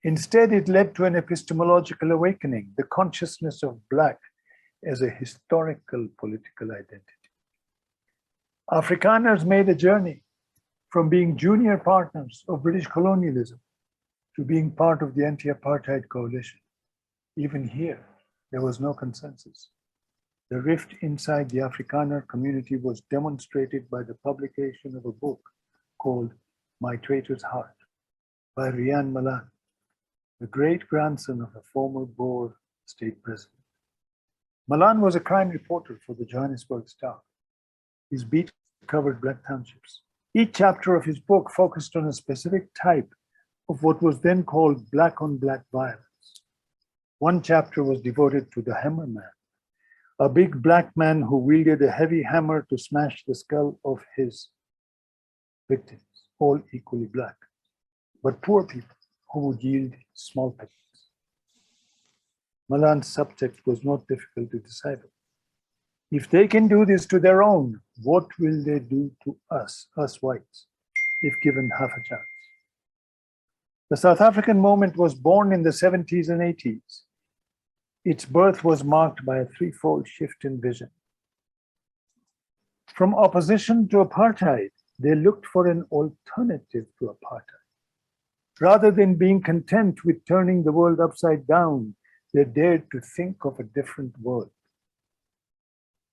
Instead, it led to an epistemological awakening, the consciousness of Black as a historical political identity. Afrikaners made a journey from being junior partners of British colonialism to being part of the anti-apartheid coalition. Even here, there was no consensus. The rift inside the Afrikaner community was demonstrated by the publication of a book called My Traitor's Heart by Rian Malan, the great-grandson of a former Boer state president. Malan was a crime reporter for the Johannesburg Star. His beat covered Black townships. Each chapter of his book focused on a specific type of what was then called Black-on-Black violence. One chapter was devoted to the Hammer Man, a big Black man who wielded a heavy hammer to smash the skull of his victims, all equally Black, but poor people who would yield small pickings. Malan's subtext was not difficult to decipher. If they can do this to their own, what will they do to us whites, if given half a chance? The South African movement was born in the 70s and 80s. Its birth was marked by a threefold shift in vision. From opposition to apartheid, they looked for an alternative to apartheid. Rather than being content with turning the world upside down, they dared to think of a different world.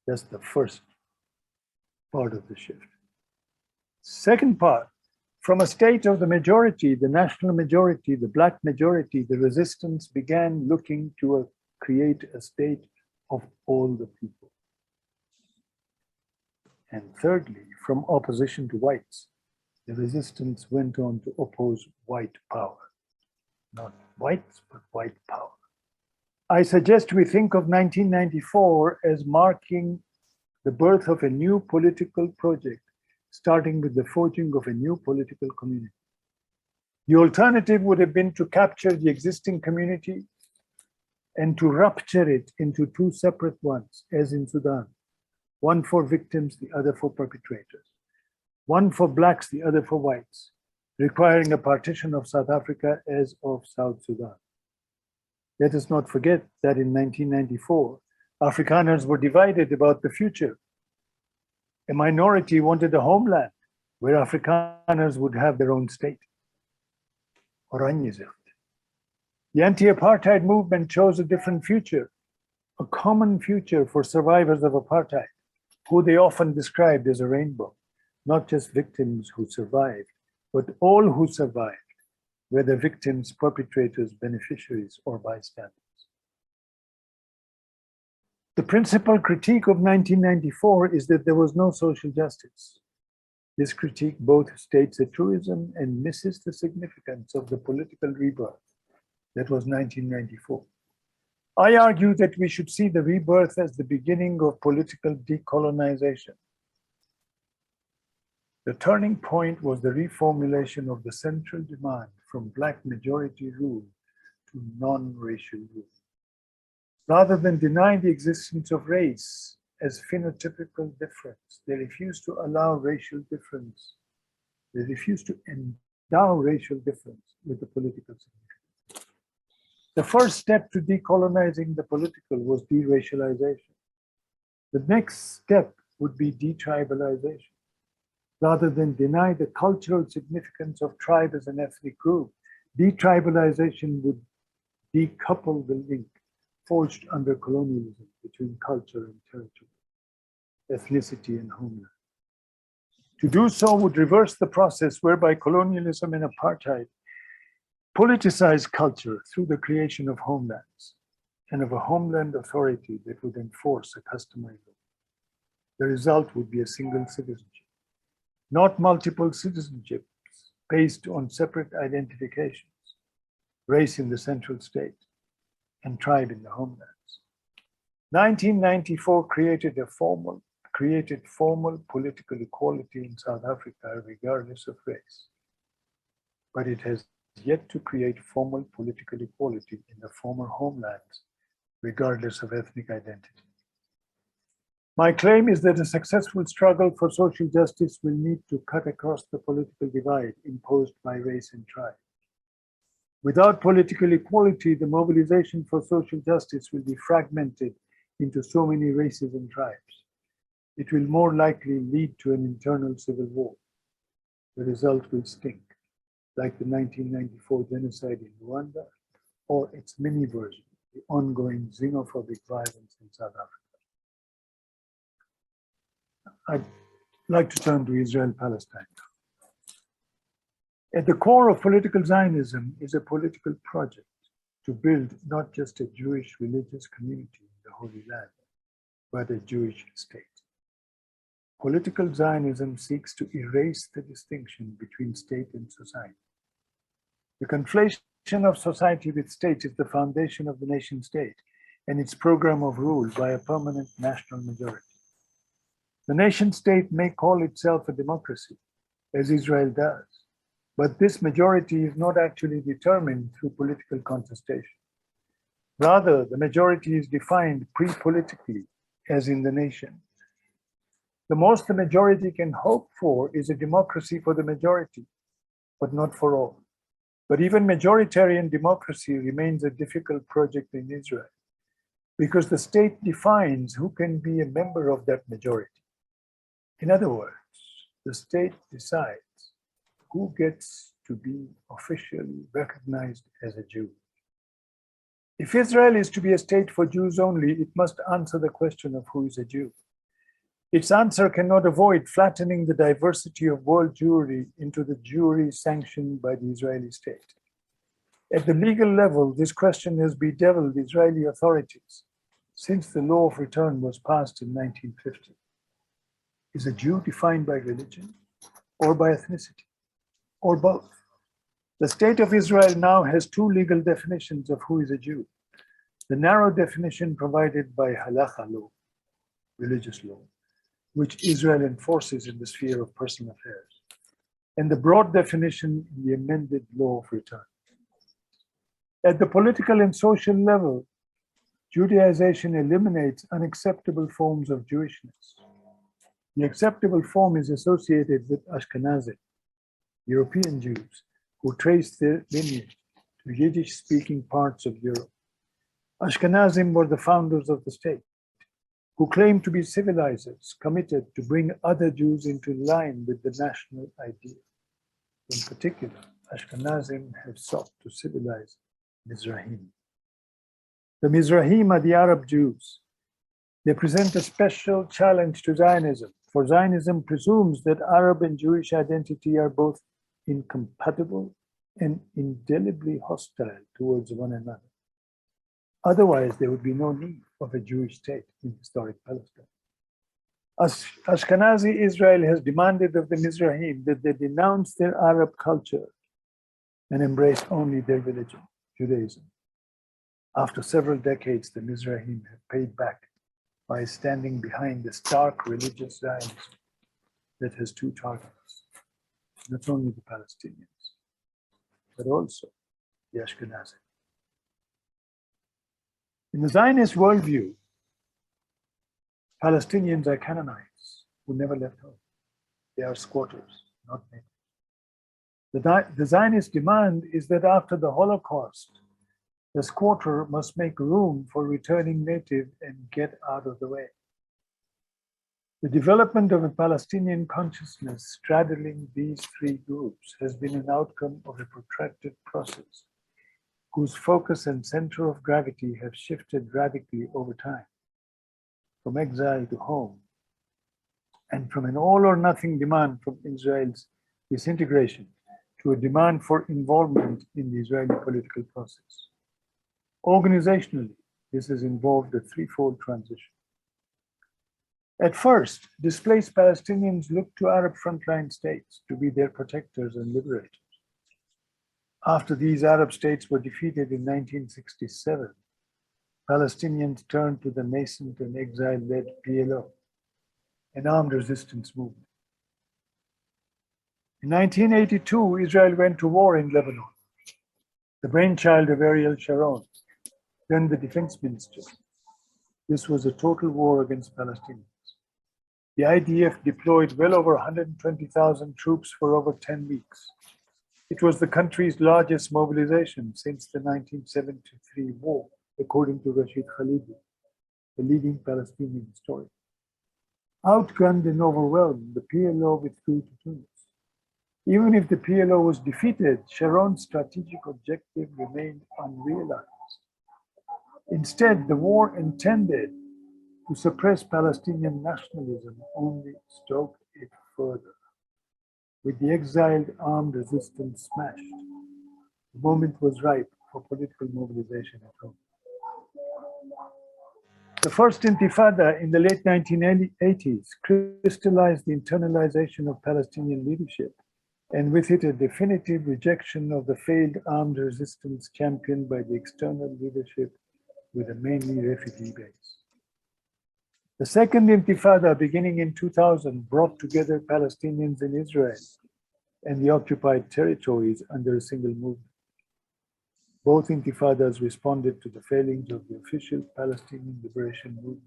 That's the first part of the shift. Second part, from a state of the majority, the national majority, the Black majority, the resistance began looking to create a state of all the people. And thirdly, from opposition to whites, the resistance went on to oppose white power. Not whites, but white power. I suggest we think of 1994 as marking the birth of a new political project, starting with the forging of a new political community. The alternative would have been to capture the existing community and to rupture it into two separate ones, as in Sudan, one for victims, the other for perpetrators, one for Blacks, the other for whites, requiring a partition of South Africa as of South Sudan. Let us not forget that in 1994, Afrikaners were divided about the future. A minority wanted a homeland where Afrikaners would have their own state. Oranjezicht. The anti-apartheid movement chose a different future, a common future for survivors of apartheid, who they often described as a rainbow, not just victims who survived, but all who survived, whether victims, perpetrators, beneficiaries, or bystanders. The principal critique of 1994 is that there was no social justice. This critique both states a truism and misses the significance of the political rebirth that was 1994. I argue that we should see the rebirth as the beginning of political decolonization. The turning point was the reformulation of the central demand from Black majority rule to non-racial rule. Rather than deny the existence of race as phenotypical difference, they refused to allow racial difference. They refused to endow racial difference with the political significance. The first step to decolonizing the political was deracialization. The next step would be detribalization. Rather than deny the cultural significance of tribe as an ethnic group, Detribalization would decouple the link forged under colonialism between culture and territory, ethnicity and homeland. To do so would reverse the process whereby colonialism and apartheid politicized culture through the creation of homelands and of a homeland authority that would enforce a customary law. The result would be a single citizenship, not multiple citizenships based on separate identifications, race in the central state, and tribe in the homelands. 1994 created formal political equality in South Africa regardless of race, but it has yet to create formal political equality in the former homelands regardless of ethnic identity. My claim is that a successful struggle for social justice will need to cut across the political divide imposed by race and tribe. Without political equality, the mobilization for social justice will be fragmented into so many races and tribes. It will more likely lead to an internal civil war. The result will stink, like the 1994 genocide in Rwanda, or its mini version, the ongoing xenophobic violence in South Africa. I'd like to turn to Israel-Palestine. At the core of political Zionism is a political project to build not just a Jewish religious community in the Holy Land, but a Jewish state. Political Zionism seeks to erase the distinction between state and society. The conflation of society with state is the foundation of the nation state and its program of rule by a permanent national majority. The nation state may call itself a democracy, as Israel does, but this majority is not actually determined through political contestation. Rather, the majority is defined pre-politically, as in the nation. The most the majority can hope for is a democracy for the majority, but not for all. But even majoritarian democracy remains a difficult project in Israel, because the state defines who can be a member of that majority. In other words, the state decides who gets to be officially recognized as a Jew. If Israel is to be a state for Jews only, it must answer the question of who is a Jew. Its answer cannot avoid flattening the diversity of world Jewry into the Jewry sanctioned by the Israeli state. At the legal level, this question has bedeviled Israeli authorities since the law of return was passed in 1950. Is a Jew defined by religion or by ethnicity, or both? The state of Israel now has two legal definitions of who is a Jew. The narrow definition provided by halacha law, religious law, which Israel enforces in the sphere of personal affairs, and the broad definition in the amended law of return. At the political and social level, Judaization eliminates unacceptable forms of Jewishness. The acceptable form is associated with Ashkenazim, European Jews, who trace their lineage to Yiddish-speaking parts of Europe. Ashkenazim were the founders of the state, who claimed to be civilizers, committed to bring other Jews into line with the national ideal. In particular, Ashkenazim have sought to civilize Mizrahim. The Mizrahim are the Arab Jews. They present a special challenge to Zionism, for Zionism presumes that Arab and Jewish identity are both incompatible and indelibly hostile towards one another. Otherwise, there would be no need of a Jewish state in historic Palestine. Ashkenazi Israel has demanded of the Mizrahim that they denounce their Arab culture and embrace only their religion, Judaism. After several decades, the Mizrahim have paid back by standing behind the stark religious Zionism that has two targets, not only the Palestinians, but also the Ashkenazi. In the Zionist worldview, Palestinians are Canaanites who never left home. They are squatters, not natives. The Zionist demand is that after the Holocaust, the squatter must make room for returning native and get out of the way. The development of a Palestinian consciousness straddling these three groups has been an outcome of a protracted process whose focus and center of gravity have shifted radically over time, from exile to home, and from an all-or-nothing demand from Israel's disintegration to a demand for involvement in the Israeli political process. Organizationally, this has involved a threefold transition. At first, displaced Palestinians looked to Arab frontline states to be their protectors and liberators. After these Arab states were defeated in 1967, Palestinians turned to the nascent and exile-led PLO, an armed resistance movement. In 1982, Israel went to war in Lebanon, the brainchild of Ariel Sharon, then the defense minister. This was a total war against Palestinians. The IDF deployed well over 120,000 troops for over 10 weeks. It was the country's largest mobilization since the 1973 war, according to Rashid Khalidi, the leading Palestinian historian. Outgunned and overwhelmed, the PLO withdrew to Tunis. Even if the PLO was defeated, Sharon's strategic objective remained unrealized. Instead, the war intended to suppress Palestinian nationalism only stoked it further. With the exiled armed resistance smashed, the moment was ripe for political mobilization at home. The first Intifada in the late 1980s crystallized the internalization of Palestinian leadership, and with it a definitive rejection of the failed armed resistance championed by the external leadership with a mainly refugee base. The second Intifada, beginning in 2000, brought together Palestinians in Israel and the occupied territories under a single movement. Both Intifadas responded to the failings of the official Palestinian liberation movement.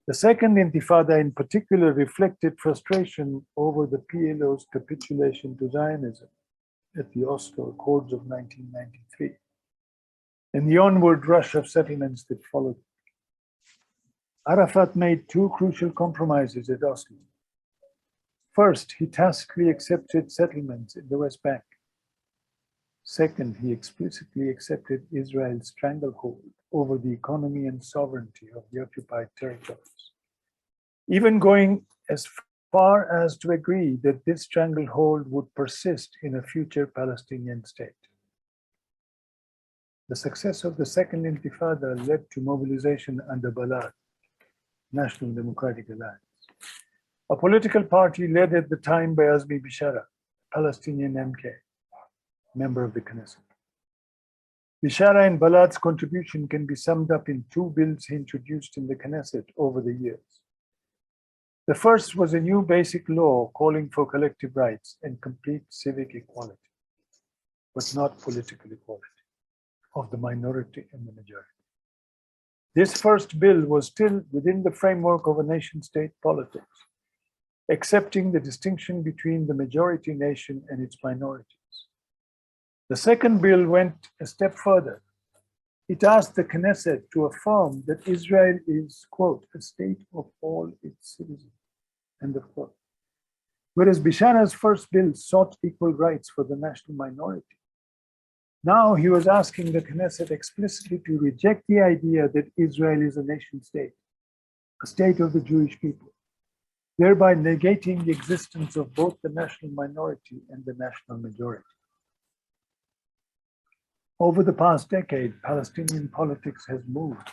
The second Intifada in particular reflected frustration over the PLO's capitulation to Zionism at the Oslo Accords of 1993 and the onward rush of settlements that followed. Arafat made two crucial compromises at Oslo. First, he tacitly accepted settlements in the West Bank. Second, he explicitly accepted Israel's stranglehold over the economy and sovereignty of the occupied territories, even going as far as to agree that this stranglehold would persist in a future Palestinian state. The success of the Second Intifada led to mobilization under Balad, National Democratic Alliance, a political party led at the time by Azmi Bishara, Palestinian MK, member of the Knesset. Bishara and Balad's contribution can be summed up in two bills he introduced in the Knesset over the years. The first was a new basic law calling for collective rights and complete civic equality, but not political equality of the minority and the majority. This first bill was still within the framework of a nation-state politics, accepting the distinction between the majority nation and its minorities. The second bill went a step further. It asked the Knesset to affirm that Israel is, quote, a state of all its citizens, end of quote. Whereas Bishara's first bill sought equal rights for the national minority, now he was asking the Knesset explicitly to reject the idea that Israel is a nation state, a state of the Jewish people, thereby negating the existence of both the national minority and the national majority. Over the past decade, Palestinian politics has moved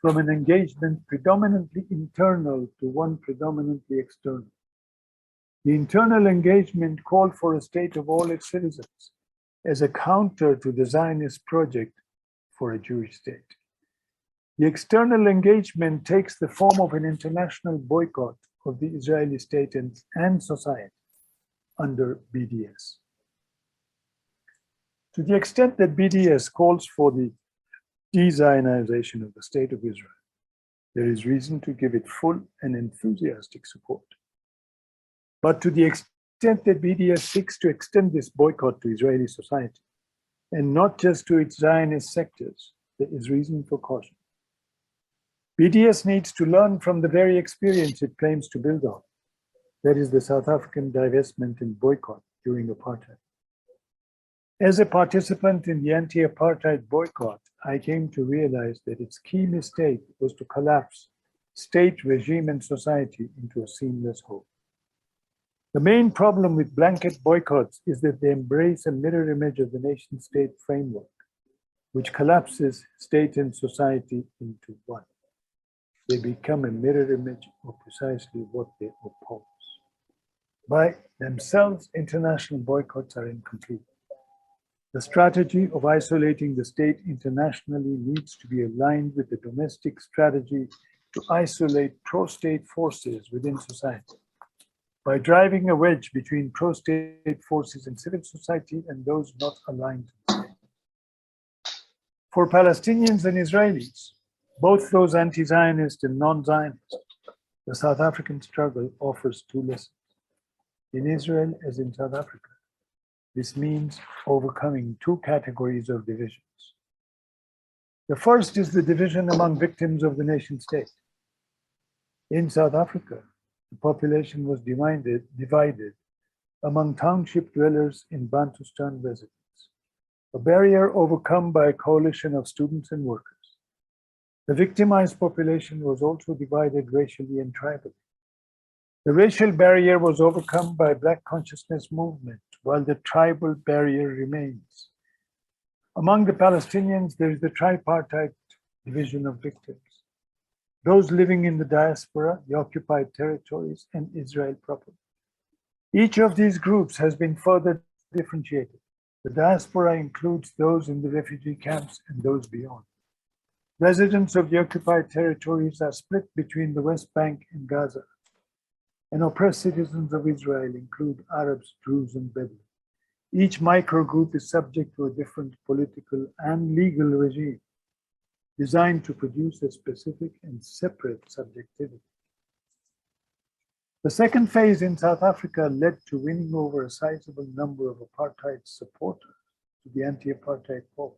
from an engagement predominantly internal to one predominantly external. The internal engagement called for a state of all its citizens as a counter to the Zionist project for a Jewish state. The external engagement takes the form of an international boycott of the Israeli state and society under BDS. To the extent that BDS calls for the de-Zionization of the state of Israel, there is reason to give it full and enthusiastic support. But to the extent that BDS seeks to extend this boycott to Israeli society, and not just to its Zionist sectors, there is reason for caution. BDS needs to learn from the very experience it claims to build on. That is the South African divestment and boycott during apartheid. As a participant in the anti-apartheid boycott, I came to realize that its key mistake was to collapse state, regime, and society into a seamless whole. The main problem with blanket boycotts is that they embrace a mirror image of the nation-state framework, which collapses state and society into one. They become a mirror image of precisely what they oppose. By themselves, international boycotts are incomplete. The strategy of isolating the state internationally needs to be aligned with the domestic strategy to isolate pro-state forces within society. By driving a wedge between pro-state forces in civil society and those not aligned to the state. For Palestinians and Israelis, both those anti-Zionist and non-Zionist, the South African struggle offers two lessons. In Israel as in South Africa, this means overcoming two categories of divisions. The first is the division among victims of the nation state. In South Africa, the population was divided among township dwellers in Bantustan residents, a barrier overcome by a coalition of students and workers. The victimized population was also divided racially and tribally. The racial barrier was overcome by Black consciousness movement, while the tribal barrier remains. Among the Palestinians, there is the tripartite division of victims. Those living in the diaspora, the occupied territories, and Israel proper. Each of these groups has been further differentiated. The diaspora includes those in the refugee camps and those beyond. Residents of the occupied territories are split between the West Bank and Gaza. And oppressed citizens of Israel include Arabs, Druze, and Bedouin. Each microgroup is subject to a different political and legal regime designed to produce a specific and separate subjectivity. The second phase in South Africa led to winning over a sizable number of apartheid supporters to the anti-apartheid cause.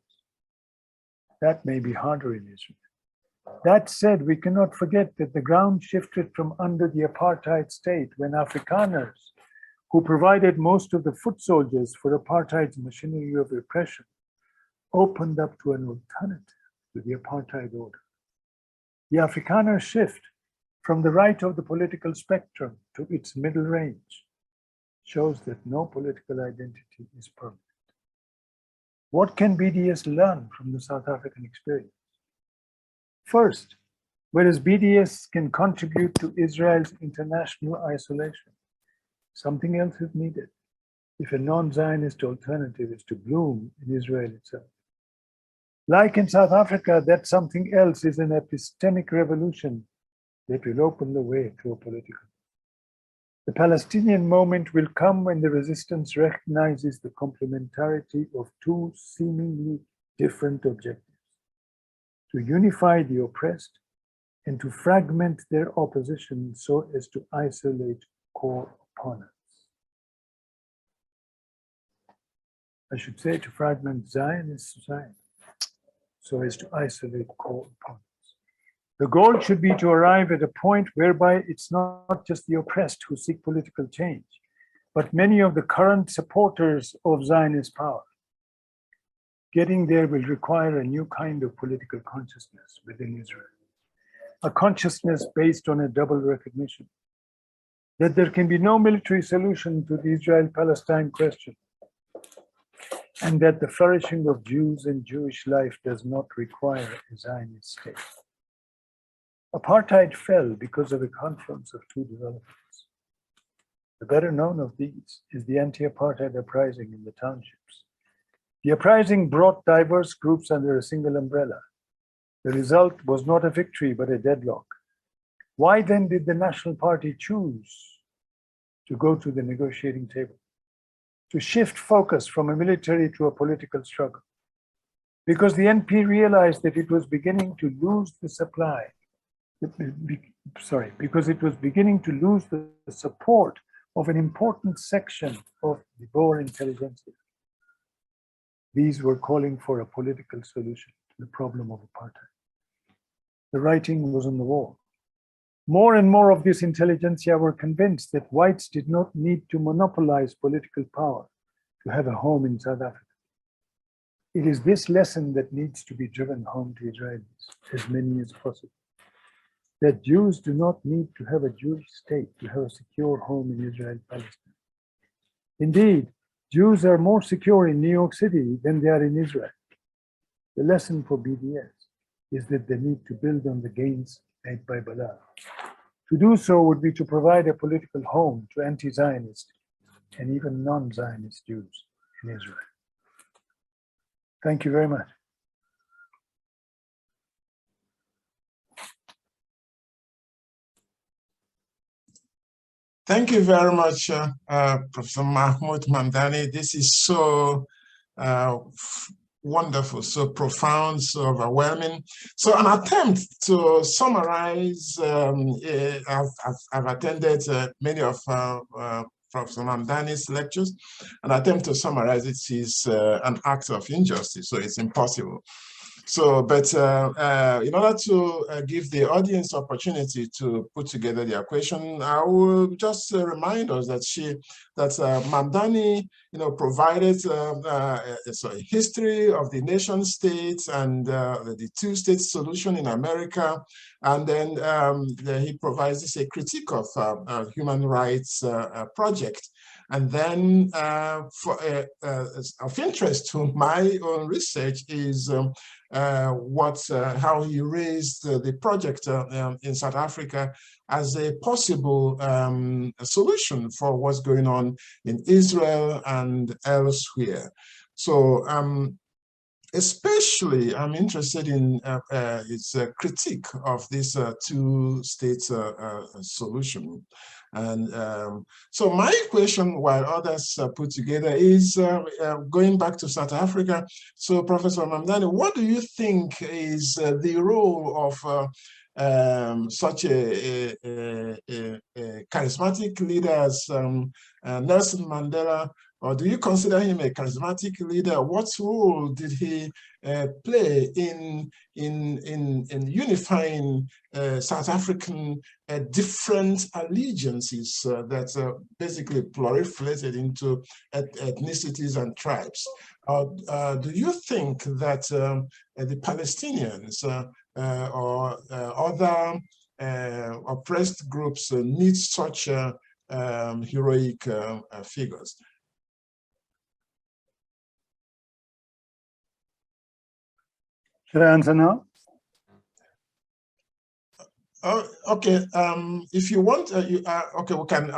That may be harder in Israel. That said, we cannot forget that the ground shifted from under the apartheid state when Afrikaners, who provided most of the foot soldiers for apartheid's machinery of repression, opened up to an alternative to the apartheid order. The Afrikaner shift from the right of the political spectrum to its middle range shows that no political identity is permanent. What can BDS learn from the South African experience? First, whereas BDS can contribute to Israel's international isolation, something else is needed if a non-Zionist alternative is to bloom in Israel itself. Like in South Africa, that something else is an epistemic revolution that will open the way to a political. The Palestinian moment will come when the resistance recognizes the complementarity of two seemingly different objectives: to unify the oppressed and to fragment their opposition so as to isolate core opponents. I should say to fragment Zionist society so as to isolate core opponents. The goal should be to arrive at a point whereby it's not just the oppressed who seek political change, but many of the current supporters of Zionist power. Getting there will require a new kind of political consciousness within Israel, a consciousness based on a double recognition that there can be no military solution to the Israel-Palestine question, and that the flourishing of Jews and Jewish life does not require a Zionist state. Apartheid fell because of a confluence of two developments. The better known of these is the anti-apartheid uprising in the townships. The uprising brought diverse groups under a single umbrella. The result was not a victory, but a deadlock. Why then did the National Party choose to go to the negotiating table? To shift focus from a military to a political struggle? Because the NP realized that it was beginning to lose the supply. Because it was beginning to lose the support of an important section of the Boer intelligentsia. These were calling for a political solution to the problem of apartheid. The writing was on the wall. More and more of this intelligentsia were convinced that whites did not need to monopolize political power to have a home in South Africa. It is this lesson that needs to be driven home to Israelis, as many as possible. That Jews do not need to have a Jewish state to have a secure home in Israel, Palestine. Indeed, Jews are more secure in New York City than they are in Israel. The lesson for BDS is that they need to build on the gains made by Balad. To do so would be to provide a political home to anti-Zionist and even non-Zionist Jews in Israel. Thank you very much. Thank you very much, Professor Mahmoud Mamdani. This is so wonderful, so profound, so overwhelming. So an attempt to summarize, I've attended many of Professor Mamdani's lectures. An attempt to summarize it is an act of injustice, so it's impossible. So, but in order to give the audience opportunity to put together their question, I will just remind us that Mamdani, provided a history of the nation states and the two-state solution in America, and then he provides a critique of human rights project. And then of interest to my own research is how he raised the project in South Africa as a possible solution for what's going on in Israel and elsewhere. So especially I'm interested in his critique of this two-state solution. And so my question, while others put together, is going back to South Africa. So Professor Mamdani, what do you think is the role of such a charismatic leader as Nelson Mandela? Or do you consider him a charismatic leader? What role did he play in unifying South African different allegiances that basically proliferated into ethnicities and tribes? Do you think that the Palestinians or other oppressed groups need such heroic figures? Should I answer now? Okay. If you want, okay, we can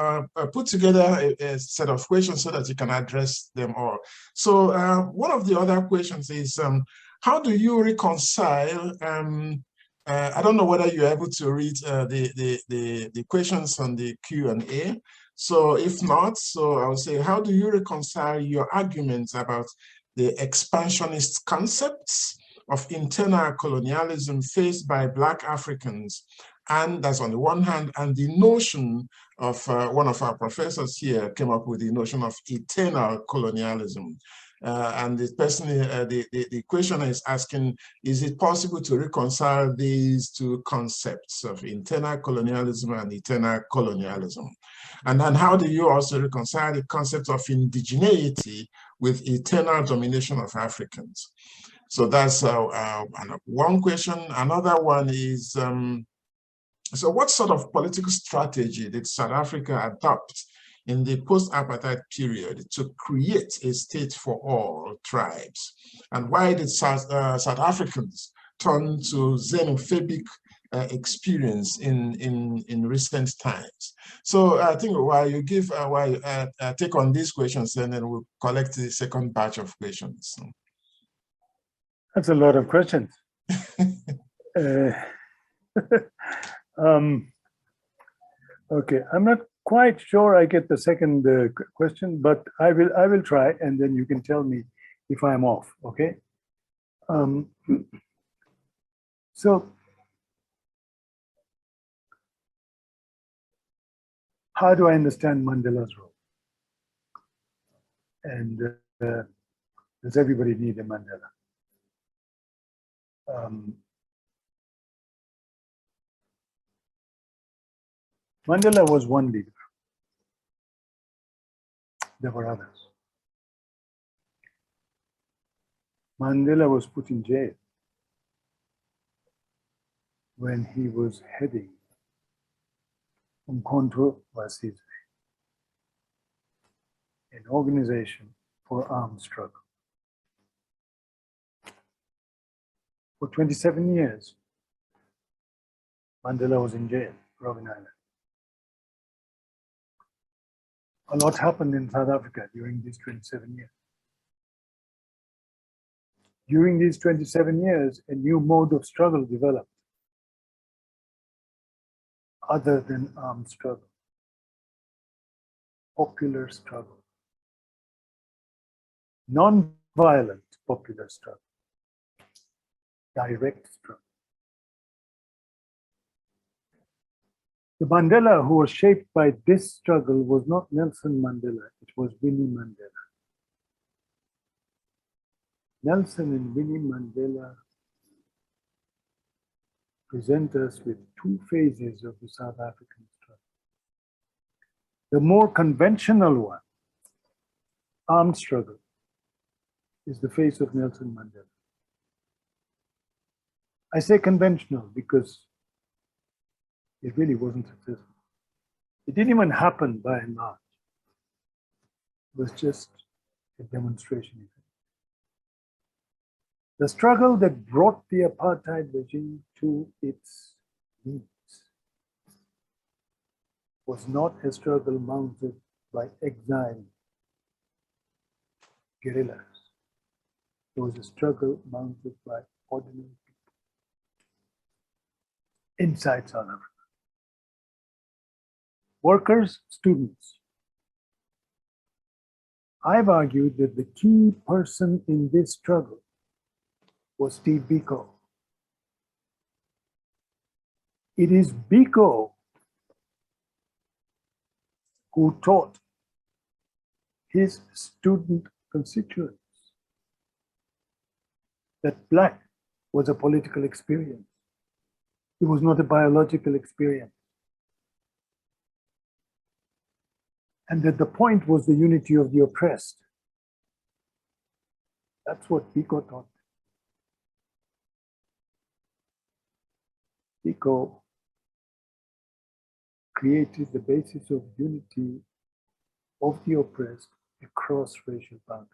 put together a set of questions so that you can address them all. So one of the other questions is, how do you reconcile? I don't know whether you're able to read the questions on the Q&A. So if not, so I would say, how do you reconcile your arguments about the expansionist concepts of internal colonialism faced by Black Africans? And that's on the one hand, and the notion of one of our professors here came up with the notion of eternal colonialism. And the person, the questioner is asking, is it possible to reconcile these two concepts of internal colonialism and eternal colonialism? And then how do you also reconcile the concept of indigeneity with eternal domination of Africans? So that's one question. Another one is, so what sort of political strategy did South Africa adopt in the post-apartheid period to create a state for all tribes? And why did South Africans turn to xenophobic experience in recent times? So I think while you give, take on these questions, and then we'll collect the second batch of questions. That's a lot of questions. Okay, I'm not quite sure I get the second question, but I will try, and then you can tell me if I'm off. Okay. So, how do I understand Mandela's role? And does everybody need a Mandela? Mandela was one leader. There were others. Mandela was put in jail when he was heading Ubuntu, an organization for armed struggle. For 27 years, Mandela was in jail, Robben Island. A lot happened in South Africa during these 27 years. During these 27 years, a new mode of struggle developed, other than armed struggle, popular struggle, non-violent popular struggle, direct struggle. The Mandela who was shaped by this struggle was not Nelson Mandela, it was Winnie Mandela. Nelson and Winnie Mandela present us with two phases of the South African struggle. The more conventional one, armed struggle, is the face of Nelson Mandela. I say conventional because it really wasn't successful. It didn't even happen by and large. It was just a demonstration event. The struggle that brought the apartheid regime to its knees was not a struggle mounted by exiled guerrillas. It was a struggle mounted by ordinary people inside South Africa. Workers, students. I've argued that the key person in this struggle was Steve Biko. It is Biko who taught his student constituents that black was a political experience. It was not a biological experience. And that the point was the unity of the oppressed. That's what Biko taught. Biko created the basis of unity of the oppressed across racial boundaries.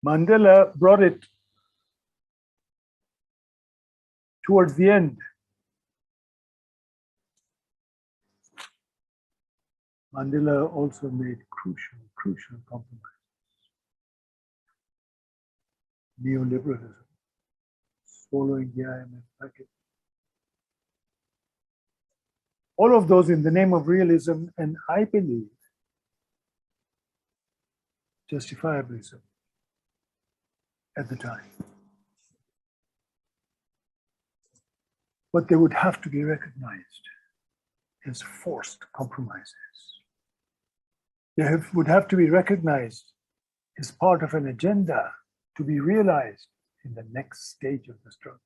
Mandela brought it towards the end. Mandela also made crucial compromises. Neoliberalism, swallowing the IMF package. All of those in the name of realism, and I believe justifiably so at the time. But they would have to be recognized as forced compromises. They would have to be recognized as part of an agenda to be realized in the next stage of the struggle.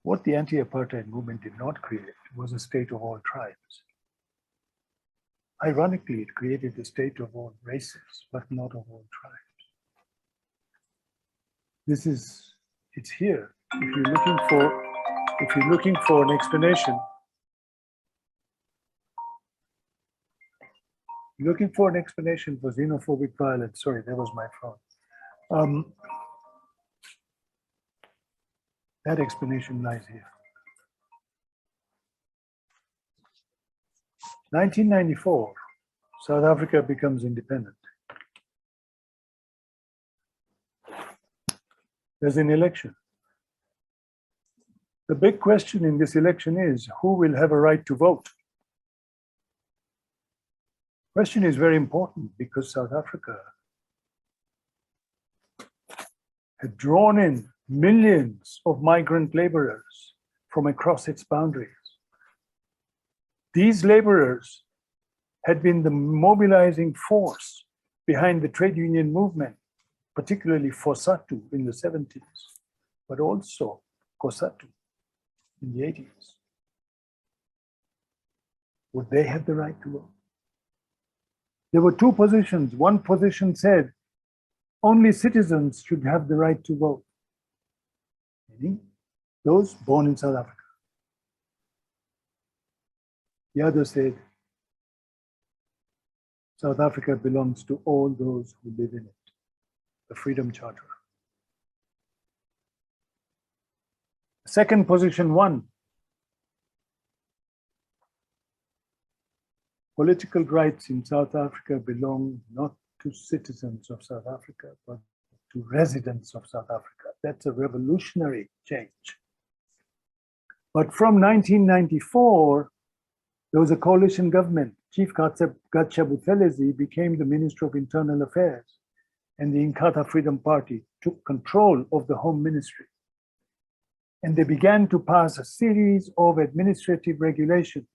What the anti-apartheid movement did not create was a state of all tribes. Ironically, it created a state of all races, but not of all tribes. It's here. If you're looking for an explanation, for xenophobic violence, sorry, that was my phone. That explanation lies here. 1994, South Africa becomes independent. There's an election. The big question in this election is, who will have a right to vote? Question is very important because South Africa had drawn in millions of migrant laborers from across its boundaries. These laborers had been the mobilizing force behind the trade union movement, particularly Fossatu in the 70s, but also Kosatu in the 80s. Would they have the right to vote? There were two positions. One position said only citizens should have the right to vote, meaning those born in South Africa. The other said South Africa belongs to all those who live in it, the Freedom Charter. The second position won. Political rights in South Africa belong not to citizens of South Africa, but to residents of South Africa. That's a revolutionary change. But from 1994, there was a coalition government. Chief Gatshebuthelezi became the Minister of Internal Affairs, and the Inkatha Freedom Party took control of the Home Ministry. And they began to pass a series of administrative regulations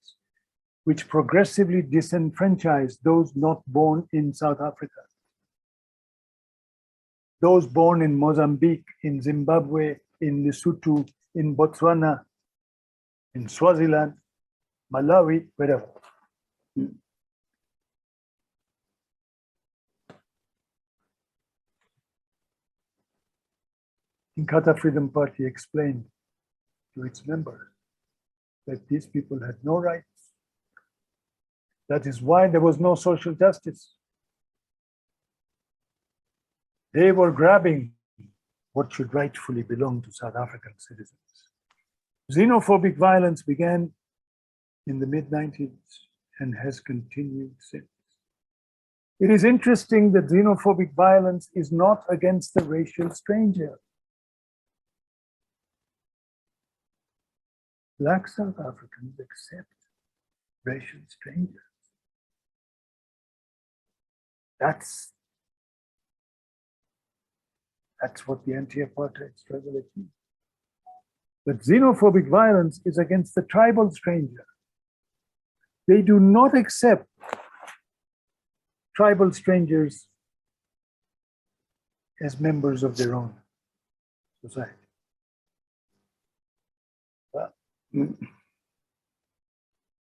which progressively disenfranchised those not born in South Africa. Those born in Mozambique, in Zimbabwe, in Lesotho, in Botswana, in Swaziland, Malawi, wherever. Inkatha Freedom Party explained to its members that these people had no rights. That is why there was no social justice. They were grabbing what should rightfully belong to South African citizens. Xenophobic violence began in the mid-90s and has continued since. It is interesting that xenophobic violence is not against the racial stranger. Black South Africans accept racial strangers. That's what the anti-apartheid struggle achieved. But xenophobic violence is against the tribal stranger. They do not accept tribal strangers as members of their own society.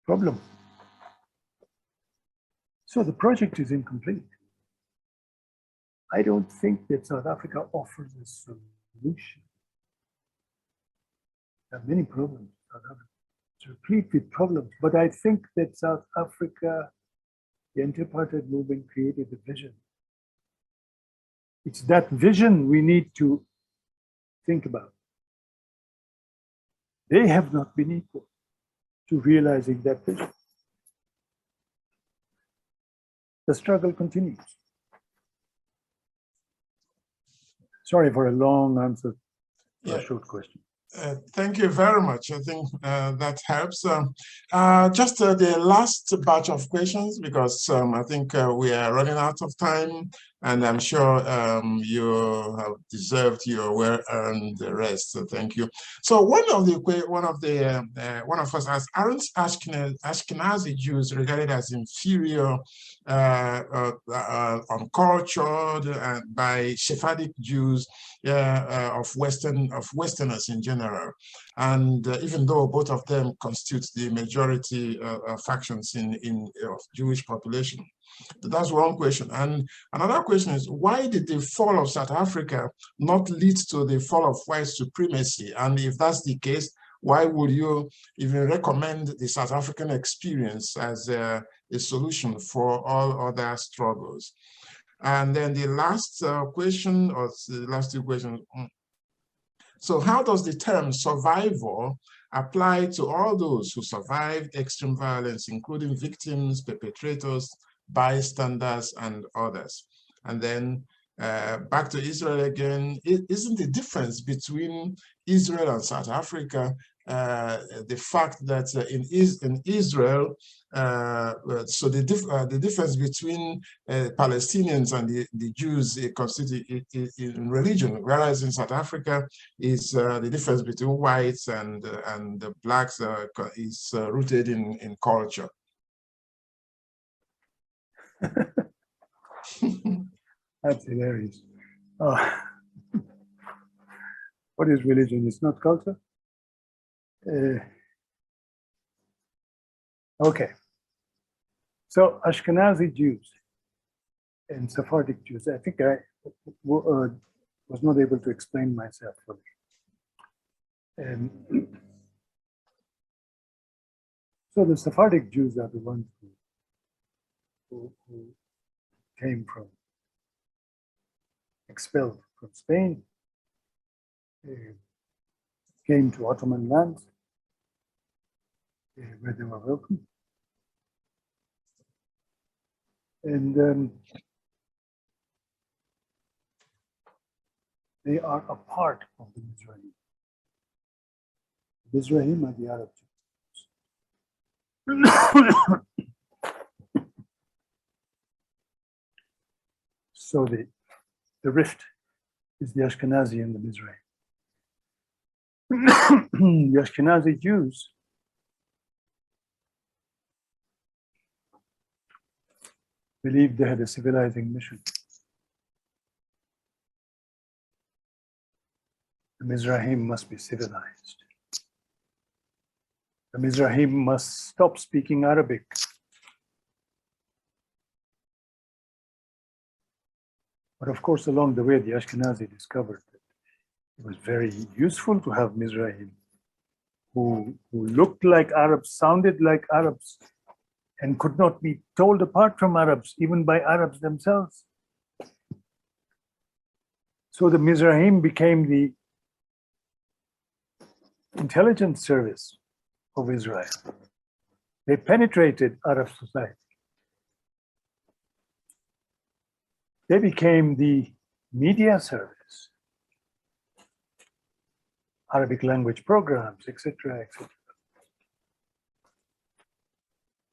Problem. So the project is incomplete. I don't think that South Africa offers a solution. There are many problems. South Africa is replete with problems, but I think that South Africa, the anti-apartheid movement, created a vision. It's that vision we need to think about. They have not been equal to realizing that vision. The struggle continues. Sorry for a long answer to a short question. Thank you very much. I think that helps. Just the last batch of questions, because I think we are running out of time, and I'm sure you have deserved your well-earned rest. So thank you. So one of us asked, aren't Ashkenazi Jews regarded as inferior, uncultured, by Sephardic Jews of Westerners in general? And even though both of them constitute the majority factions in Jewish population. That's one question. And another question is, why did the fall of South Africa not lead to the fall of white supremacy? And if that's the case, why would you even recommend the South African experience as a solution for all other struggles? And then the last question, or the last two questions. So how does the term survivor apply to all those who survived extreme violence, including victims, perpetrators, bystanders, and others? And then back to Israel again, isn't the difference between Israel and South Africa the fact that in Israel, so the difference between Palestinians and the Jews constitute in religion, whereas in South Africa is the difference between whites and the blacks is rooted in culture. That's hilarious. What is religion? It's not culture. Okay. So Ashkenazi Jews and Sephardic Jews. I think I was not able to explain myself fully. So the Sephardic Jews are the ones who came from, expelled from Spain, came to Ottoman lands, where they were welcome. And they are a part of the Mizrahim. Mizrahim are the Arab Jews. So the rift is the Ashkenazi and the Mizrahi. The Ashkenazi Jews believed they had a civilizing mission. The Mizrahim must be civilized. The Mizrahim must stop speaking Arabic. But of course, along the way, the Ashkenazi discovered that it was very useful to have Mizrahim who looked like Arabs, sounded like Arabs, and could not be told apart from Arabs, even by Arabs themselves. So the Mizrahim became the intelligence service of Israel. They penetrated Arab society. They became the media service, Arabic language programs, etc., etc.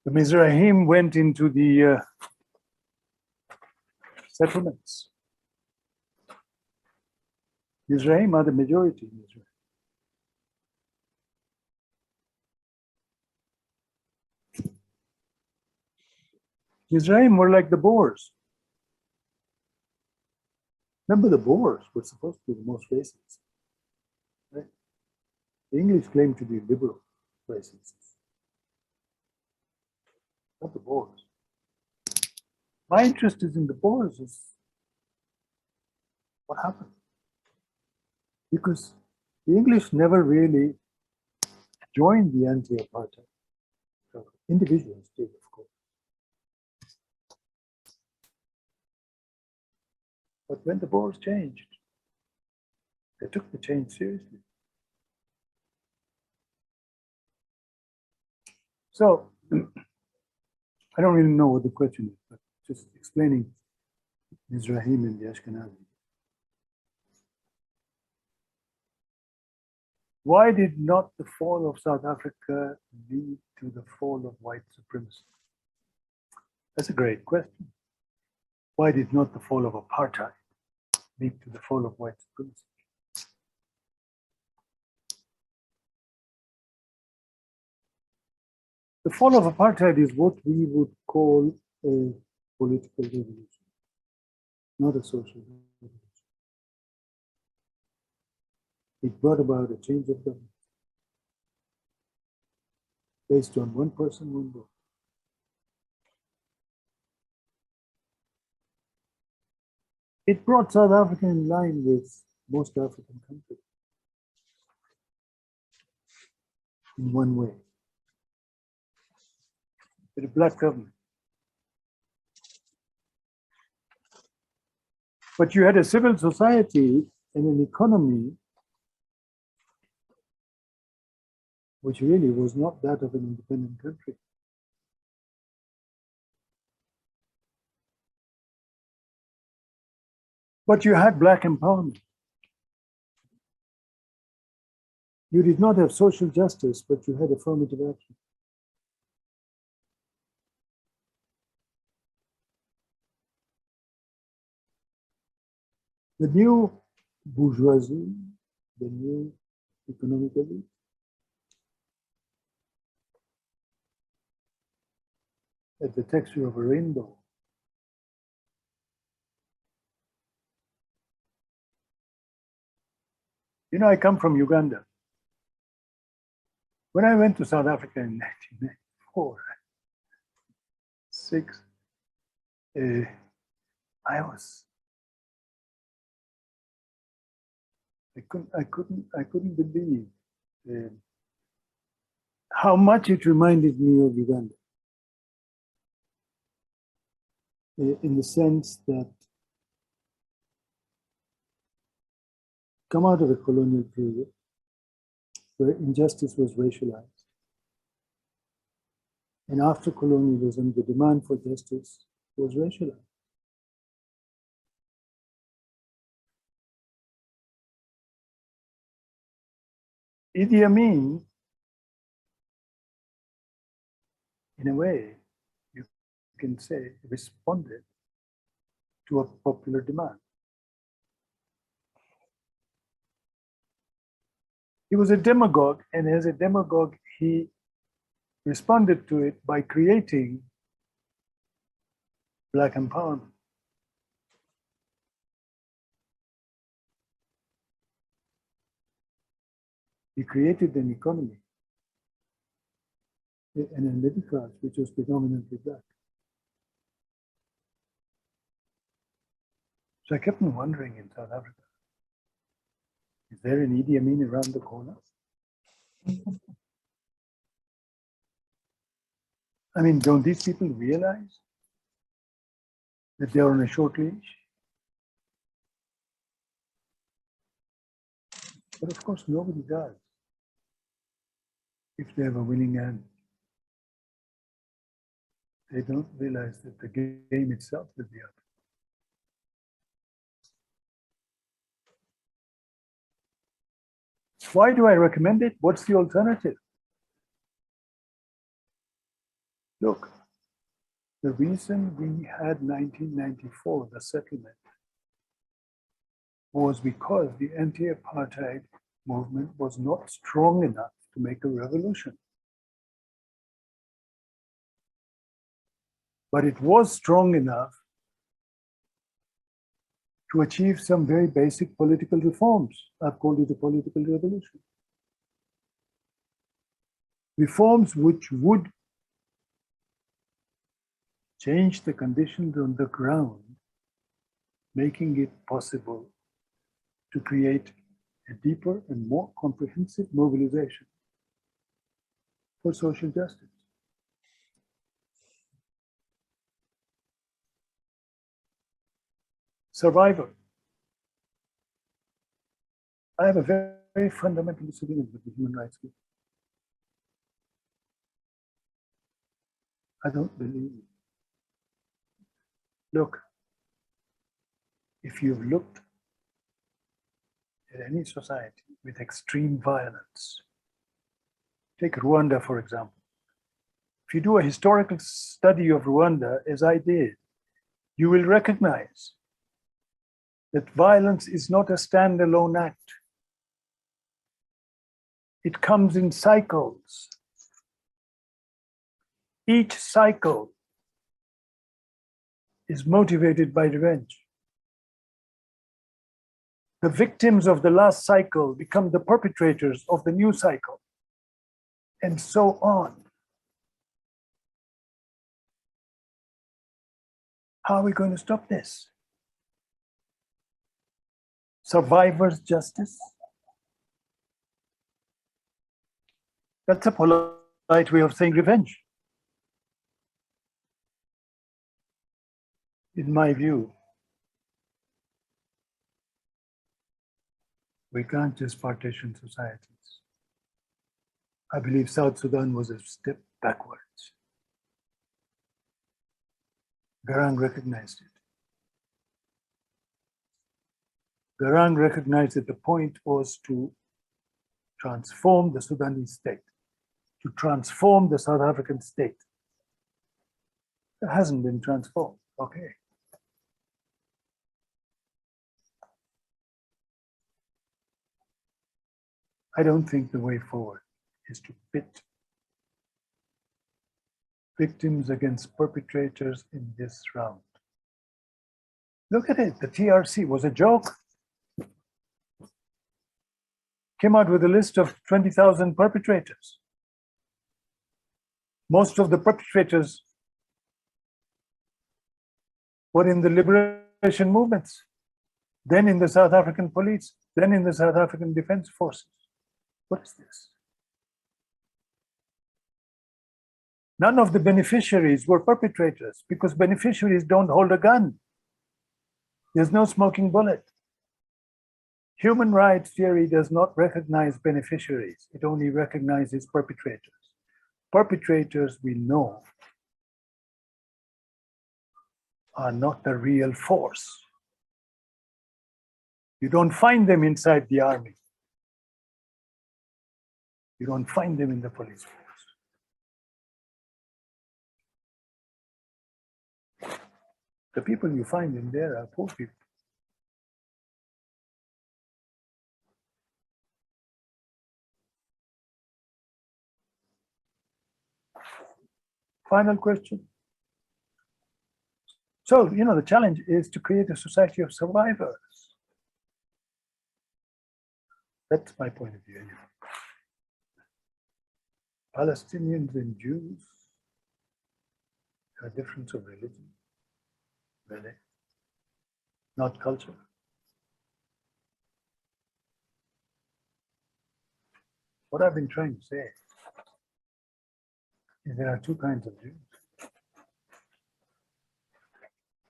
The Mizrahim went into the settlements. Mizrahim are the majority in Israel. Mizrahim were like the Boers. Remember, the Boers were supposed to be the most racist. Right? The English claimed to be liberal racists. Not the Boers. My interest is in the Boers, is what happened. Because the English never really joined the anti-apartheid. Individuals did, of course. But when the Boers changed, they took the change seriously. So, I don't really know what the question is, but just explaining Mizrahim and the Ashkenazi. Why did not the fall of South Africa lead to the fall of white supremacy? That's a great question. Why did not the fall of apartheid lead to the fall of white supremacy? The fall of apartheid is what we would call a political revolution, not a social revolution. It brought about a change of government based on one person, one vote. It brought South Africa in line with most African countries in one way. With a black government. But you had a civil society and an economy which really was not that of an independent country. But you had black empowerment. You did not have social justice, but you had affirmative action. The new bourgeoisie, the new economic elite, had the texture of a rainbow. You know, I come from Uganda. When I went to South Africa in 1994, I couldn't believe how much it reminded me of Uganda. In the sense that come out of a colonial period where injustice was racialized. And after colonialism, the demand for justice was racialized. Idi Amin, in a way, you can say, responded to a popular demand. He was a demagogue, and as a demagogue, he responded to it by creating Black empowerment. He created an economy and a middle class which was predominantly Black. So I kept on wondering in South Africa, is there an Idi Amin around the corner? I mean, don't these people realize that they're on a short leash? But of course, nobody does if they have a winning hand. They don't realize that the game itself will be up. Why do I recommend it? What's the alternative? Look, the reason we had 1994, the settlement, was because the anti-apartheid movement was not strong enough to make a revolution. But it was strong enough to achieve some very basic political reforms. I've called it a political revolution. Reforms which would change the conditions on the ground, making it possible to create a deeper and more comprehensive mobilization for social justice. Survivor. I have a very, very fundamental disagreement with the human rights group. I don't believe it. Look, if you've looked at any society with extreme violence, take Rwanda, for example. If you do a historical study of Rwanda, as I did, you will recognize that violence is not a standalone act. It comes in cycles. Each cycle is motivated by revenge. The victims of the last cycle become the perpetrators of the new cycle, and so on. How are we going to stop this? Survivor's justice? That's a polite way of saying revenge. In my view, we can't just partition societies. I believe South Sudan was a step backwards. Garang recognized it. Garang recognized that the point was to transform the Sudanese state, to transform the South African state. It hasn't been transformed, okay. I don't think the way forward is to pit victims against perpetrators in this round. Look at it, the TRC was a joke. came out with a list of 20,000 perpetrators. Most of the perpetrators were in the liberation movements, then in the South African police, then in the South African Defense Forces. What is this? None of the beneficiaries were perpetrators because beneficiaries don't hold a gun. There's no smoking bullet. Human rights theory does not recognize beneficiaries. It only recognizes perpetrators. Perpetrators, we know, are not the real force. You don't find them inside the army. You don't find them in the police force. The people you find in there are poor people. Final question. So, the challenge is to create a society of survivors. That's my point of view. Palestinians and Jews have a difference of religion, really, not culture. What I've been trying to say is there are two kinds of Jews.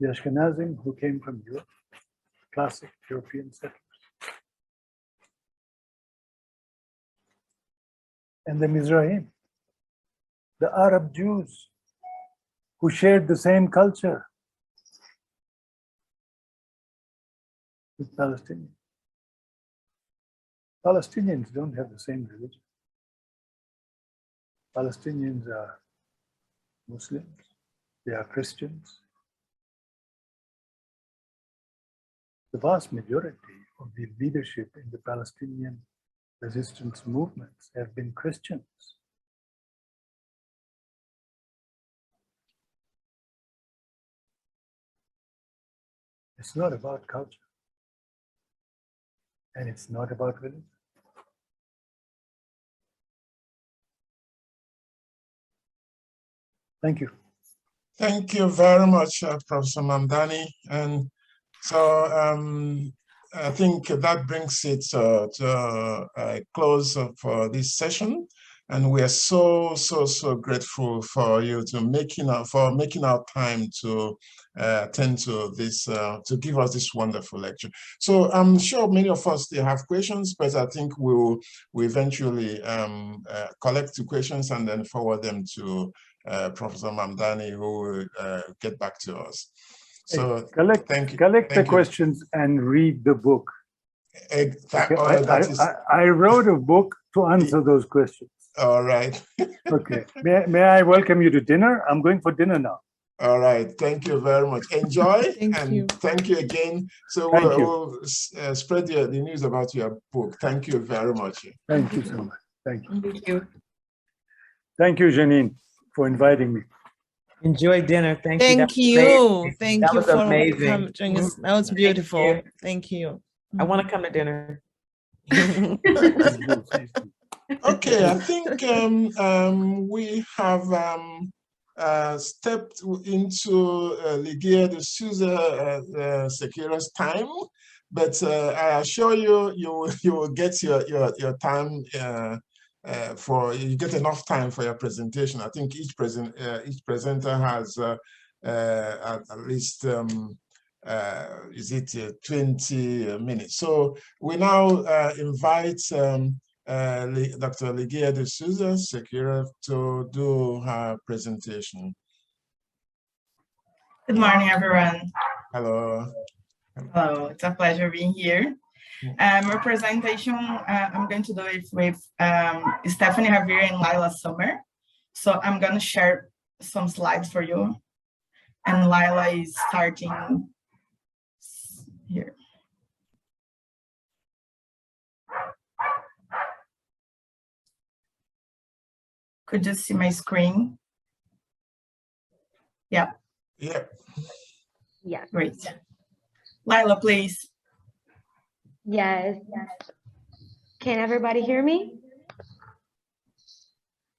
The Ashkenazim who came from Europe, classic European settlers, and the Mizrahim, the Arab Jews who shared the same culture with Palestinians. Palestinians don't have the same religion. Palestinians are Muslims, they are Christians. The vast majority of the leadership in the Palestinian resistance movements have been Christians. It's not about culture, and it's not about religion. Thank you. Thank you very much, Professor Mamdani. And so I think that brings it to a close of this session. And we are so grateful for you making our time to attend to this, to give us this wonderful lecture. So I'm sure many of us still have questions, but I think we'll eventually collect the questions and then forward them to Professor Mamdani, who will get back to us. So collect the questions and read the book. I wrote a book to answer those questions. All right. Okay. May I welcome you to dinner? I'm going for dinner now. All right. Thank you very much. Enjoy. Thank you again. So we'll spread the news about your book. Thank you very much. Thank you so much. Thank you. Thank you. Thank you, Janine, for inviting me. Enjoy dinner. Thank you. Thank you for amazing. That was beautiful. Thank you. I want to come to dinner. Okay, I think we have stepped into Ligia de Souza Sequeira's time, but I assure you, you will get your time you get enough time for your presentation. I think each presenter has at least is it 20 minutes. So we now invite Dr. Ligia de Souza Sequeira to do her presentation. Good morning, everyone. Hello. Hello, it's a pleasure being here. My presentation, I'm going to do it with Stephanie Javier and Lila Sommer. So I'm going to share some slides for you. And Lila is starting here. Could you see my screen? Yeah. Yeah. Yeah, great. Lila, please. Yes. Can everybody hear me?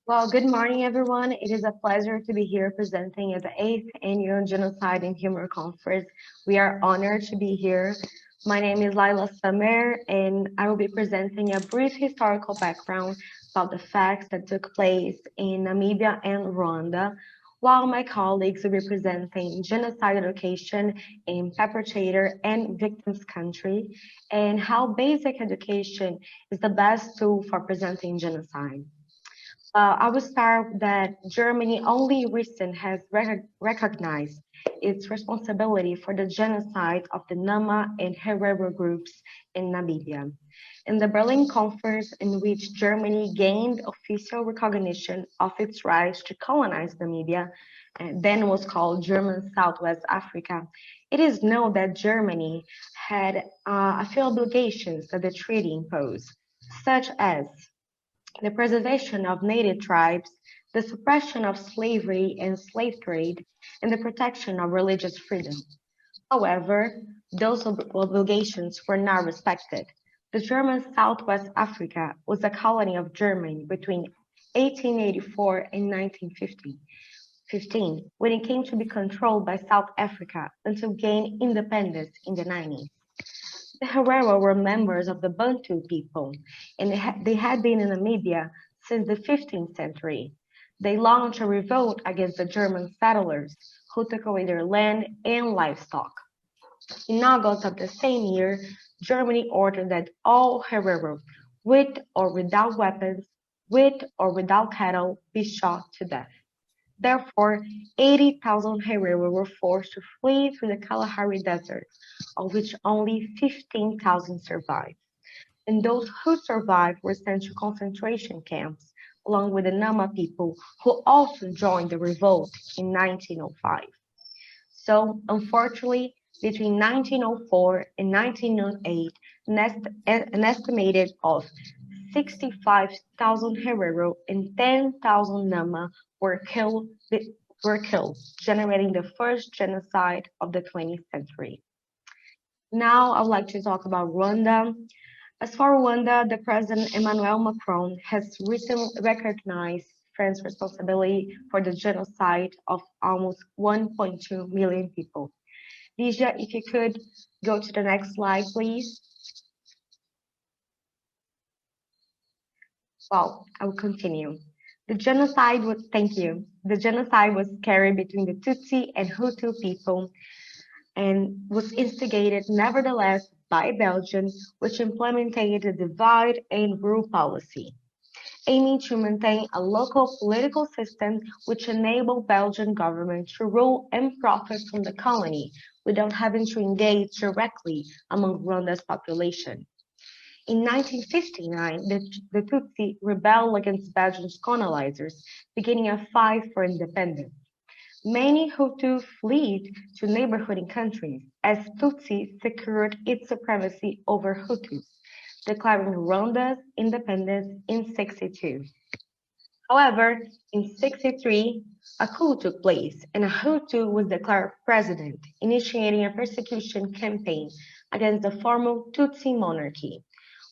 Well, good morning, everyone. It is a pleasure to be here presenting at the 8th Annual Genocide and Humor Conference. We are honored to be here. My name is Laila Samer, and I will be presenting a brief historical background about the facts that took place in Namibia and Rwanda, while my colleagues will be presenting genocide education in perpetrator and victim's country, and how basic education is the best tool for presenting genocide. I will start that Germany only recently has recognized its responsibility for the genocide of the Nama and Herero groups in Namibia. In the Berlin Conference, in which Germany gained official recognition of its rights to colonize Namibia, and then was called German Southwest Africa, it is known that Germany had a few obligations that the treaty imposed, such as the preservation of native tribes, the suppression of slavery and slave trade, and the protection of religious freedom. However, those obligations were not respected. The German Southwest Africa was a colony of Germany between 1884 and 1915, when it came to be controlled by South Africa until gaining independence in the 90s. The Herero were members of the Ubuntu people, and they had been in Namibia since the 15th century. They launched a revolt against the German settlers, who took away their land and livestock. In August of the same year, Germany ordered that all Herero, with or without weapons, with or without cattle, be shot to death. Therefore, 80,000 Herero were forced to flee through the Kalahari Desert, of which only 15,000 survived. And those who survived were sent to concentration camps, along with the Nama people, who also joined the revolt in 1905. So, unfortunately, between 1904 and 1908, an estimated of 65,000 Herero and 10,000 Nama were killed, generating the first genocide of the 20th century. Now, I would like to talk about Rwanda. As for Rwanda, the President Emmanuel Macron has recently recognized France's responsibility for the genocide of almost 1.2 million people. Ligia, if you could go to the next slide, please. Well, I will continue. The genocide was, thank you. The genocide was carried between the Tutsi and Hutu people and was instigated nevertheless by Belgium, which implemented a divide and rule policy, aiming to maintain a local political system which enabled Belgian government to rule and profit from the colony without having to engage directly among Rwanda's population. In 1959, the Tutsi rebelled against Belgium's colonizers, beginning a fight for independence. Many Hutu fled to neighboring countries as Tutsi secured its supremacy over Hutus, declaring Rwanda's independence in 62. However, in 63, a coup took place and a Hutu was declared president, initiating a persecution campaign against the former Tutsi monarchy,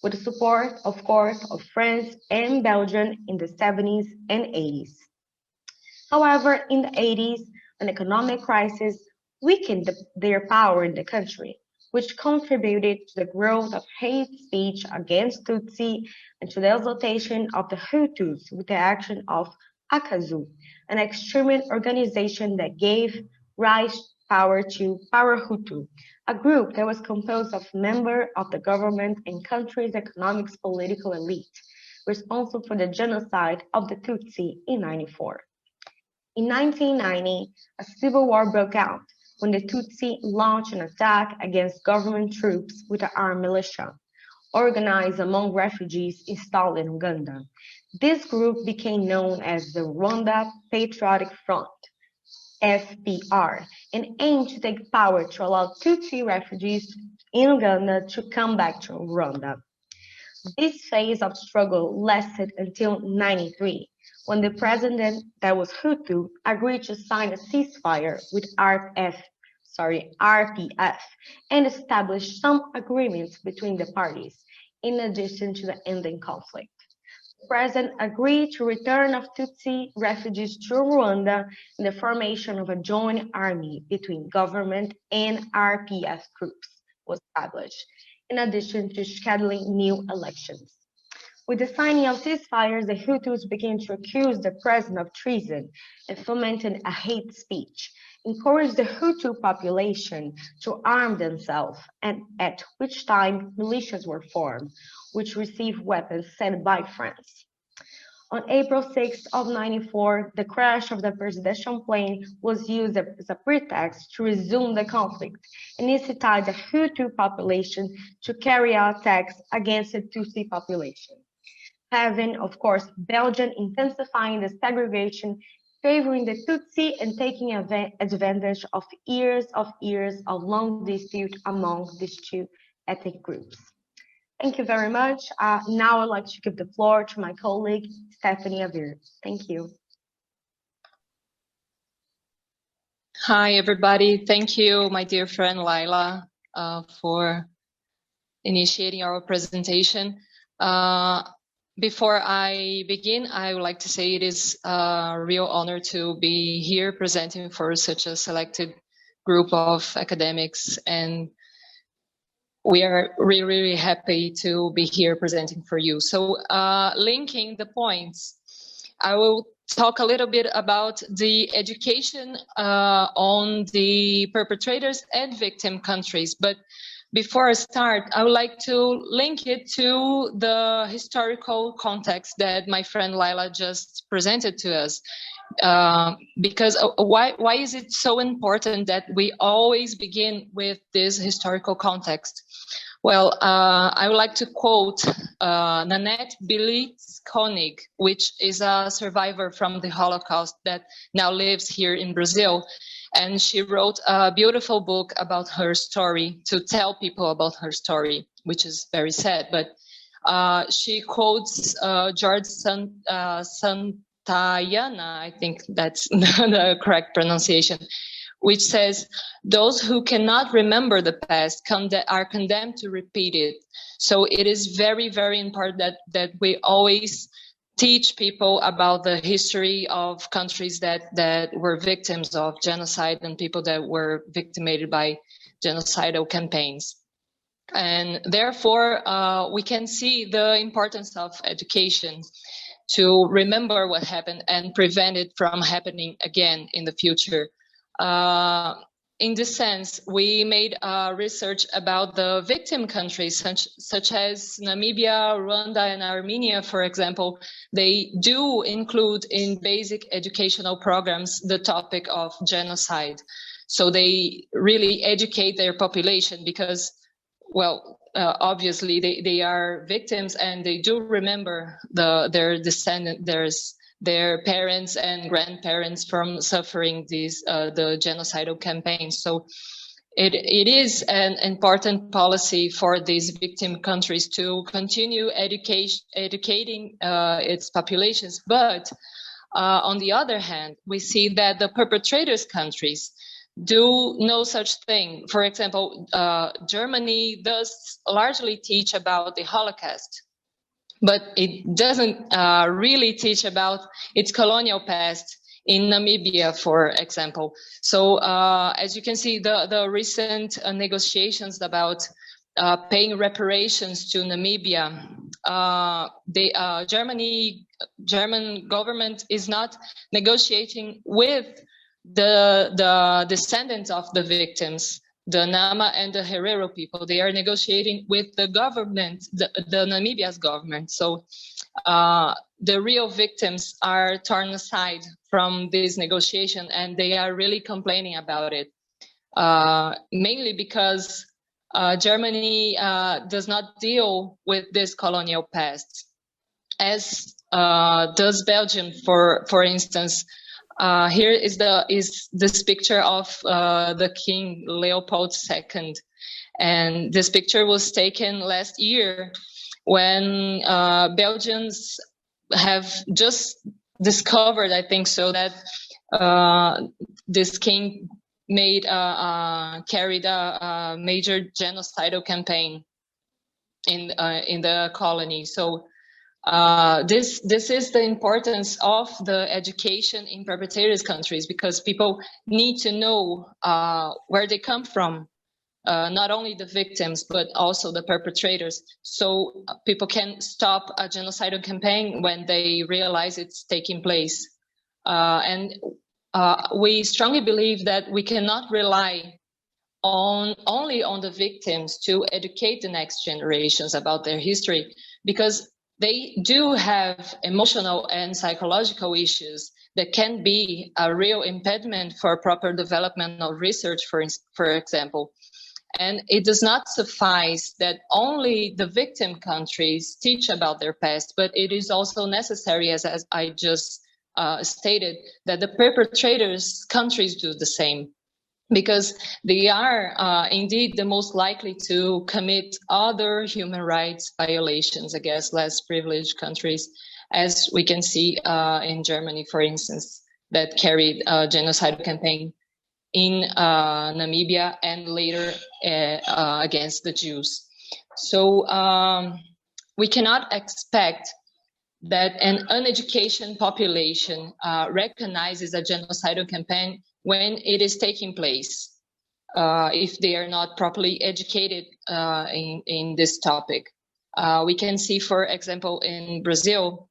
with the support, of course, of France and Belgium in the 70s and 80s. However, in the 80s, an economic crisis weakened their power in the country, which contributed to the growth of hate speech against Tutsi and to the exaltation of the Hutus with the action of Akazu, an extremist organization that gave rise power to Power Hutu, a group that was composed of members of the government and country's economics political elite, responsible for the genocide of the Tutsi in 94. In 1990, a civil war broke out when the Tutsi launched an attack against government troops with an armed militia, organized among refugees installed in Uganda. This group became known as the Rwanda Patriotic Front, FPR, and aimed to take power to allow Tutsi refugees in Uganda to come back to Rwanda. This phase of struggle lasted until 93, when the president, that was Hutu, agreed to sign a ceasefire with RPF, and establish some agreements between the parties, in addition to the ending conflict. The President agreed to return of Tutsi refugees to Rwanda and the formation of a joint army between government and RPF groups was established, in addition to scheduling new elections. With the signing of ceasefires, the Hutus began to accuse the president of treason and fomented a hate speech, encouraged the Hutu population to arm themselves, and at which time militias were formed, which received weapons sent by France. On April 6th of 94, the crash of the presidential plane was used as a pretext to resume the conflict and incited the Hutu population to carry out attacks against the Tutsi population. Having, of course, Belgium intensifying the segregation, favoring the Tutsi and taking advantage of years of long dispute among these two ethnic groups. Thank you very much. Now I'd like to give the floor to my colleague, Stephanie Avir. Thank you. Hi, everybody. Thank you, my dear friend Laila, for initiating our presentation. Before I begin, I would like to say it is a real honor to be here presenting for such a selected group of academics, and we are really, really happy to be here presenting for you. So linking the points, I will talk a little bit about the education on the perpetrators and victim countries. But before I start, I would like to link it to the historical context that my friend Laila just presented to us. Because why is it so important that we always begin with this historical context? Well, I would like to quote Nanette Bilitz-Koenig, which is a survivor from the Holocaust that now lives here in Brazil. And she wrote a beautiful book about her story to tell people about her story, which is very sad. But she quotes George Santayana, I think that's the correct pronunciation, which says, those who cannot remember the past are condemned to repeat it. So it is very, very important that we always teach people about the history of countries that were victims of genocide and people that were victimated by genocidal campaigns. And therefore, we can see the importance of education to remember what happened and prevent it from happening again in the future. In this sense, we made research about the victim countries, such as Namibia, Rwanda, and Armenia, for example. They do include in basic educational programs the topic of genocide. So they really educate their population because, well, obviously they are victims and they do remember their descendants, their parents and grandparents from suffering these the genocidal campaigns. So it is an important policy for these victim countries to continue educating its populations. But on the other hand, we see that the perpetrators countries do no such thing. For example, Germany does largely teach about the Holocaust, but it doesn't really teach about its colonial past in Namibia, for example. So as you can see, the recent negotiations about paying reparations to Namibia, the German government is not negotiating with the descendants of the victims, the Nama and the Herero people. They are negotiating with the government, the Namibia's government. So the real victims are torn aside from this negotiation, and they are really complaining about it, mainly because Germany does not deal with this colonial past, as does Belgium, for instance. Here is this picture of the King Leopold II, and this picture was taken last year when Belgians have just discovered, I think so, that this king carried a major genocidal campaign. in the colony. So this is the importance of the education in perpetrators' countries, because people need to know where they come from, not only the victims, but also the perpetrators. So people can stop a genocidal campaign when they realize it's taking place. And we strongly believe that we cannot rely only on the victims to educate the next generations about their history, because they do have emotional and psychological issues that can be a real impediment for proper development of research, for example. And it does not suffice that only the victim countries teach about their past, but it is also necessary, as I just stated, that the perpetrators' countries do the same, because they are indeed the most likely to commit other human rights violations against less privileged countries, as we can see in Germany, for instance, that carried a genocidal campaign in Namibia and later against the Jews. So we cannot expect that an uneducated population recognizes a genocidal campaign when it is taking place, if they are not properly educated in this topic. We can see, for example, in Brazil,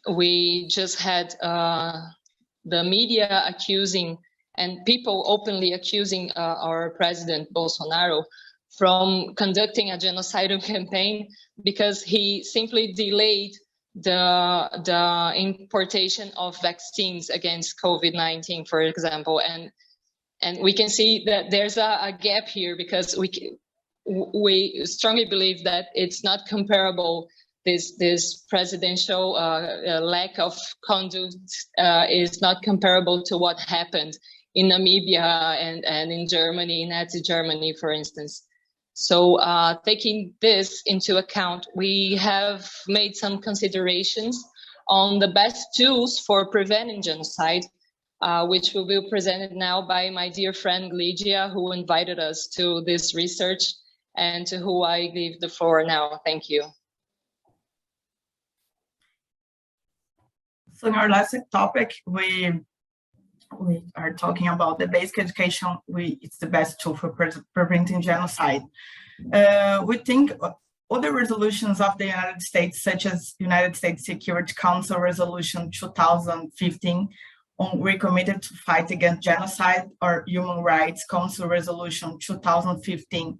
we just had the media accusing and people openly accusing our president, Bolsonaro, from conducting a genocidal campaign because he simply delayed the importation of vaccines against COVID-19, for example. And we can see that there's a gap here, because we strongly believe that it's not comparable. This presidential lack of conduct is not comparable to what happened in Namibia and in Germany, in Nazi Germany, for instance. So taking this into account, we have made some considerations on the best tools for preventing genocide, which will be presented now by my dear friend Lydia, who invited us to this research, and to who I give the floor now. Thank you. So in our last topic, we are talking about the basic education. It's the best tool for preventing genocide. We think other resolutions of the United States, such as United States Security Council Resolution 2015 on We're Committed to Fight Against Genocide, or Human Rights Council Resolution 2015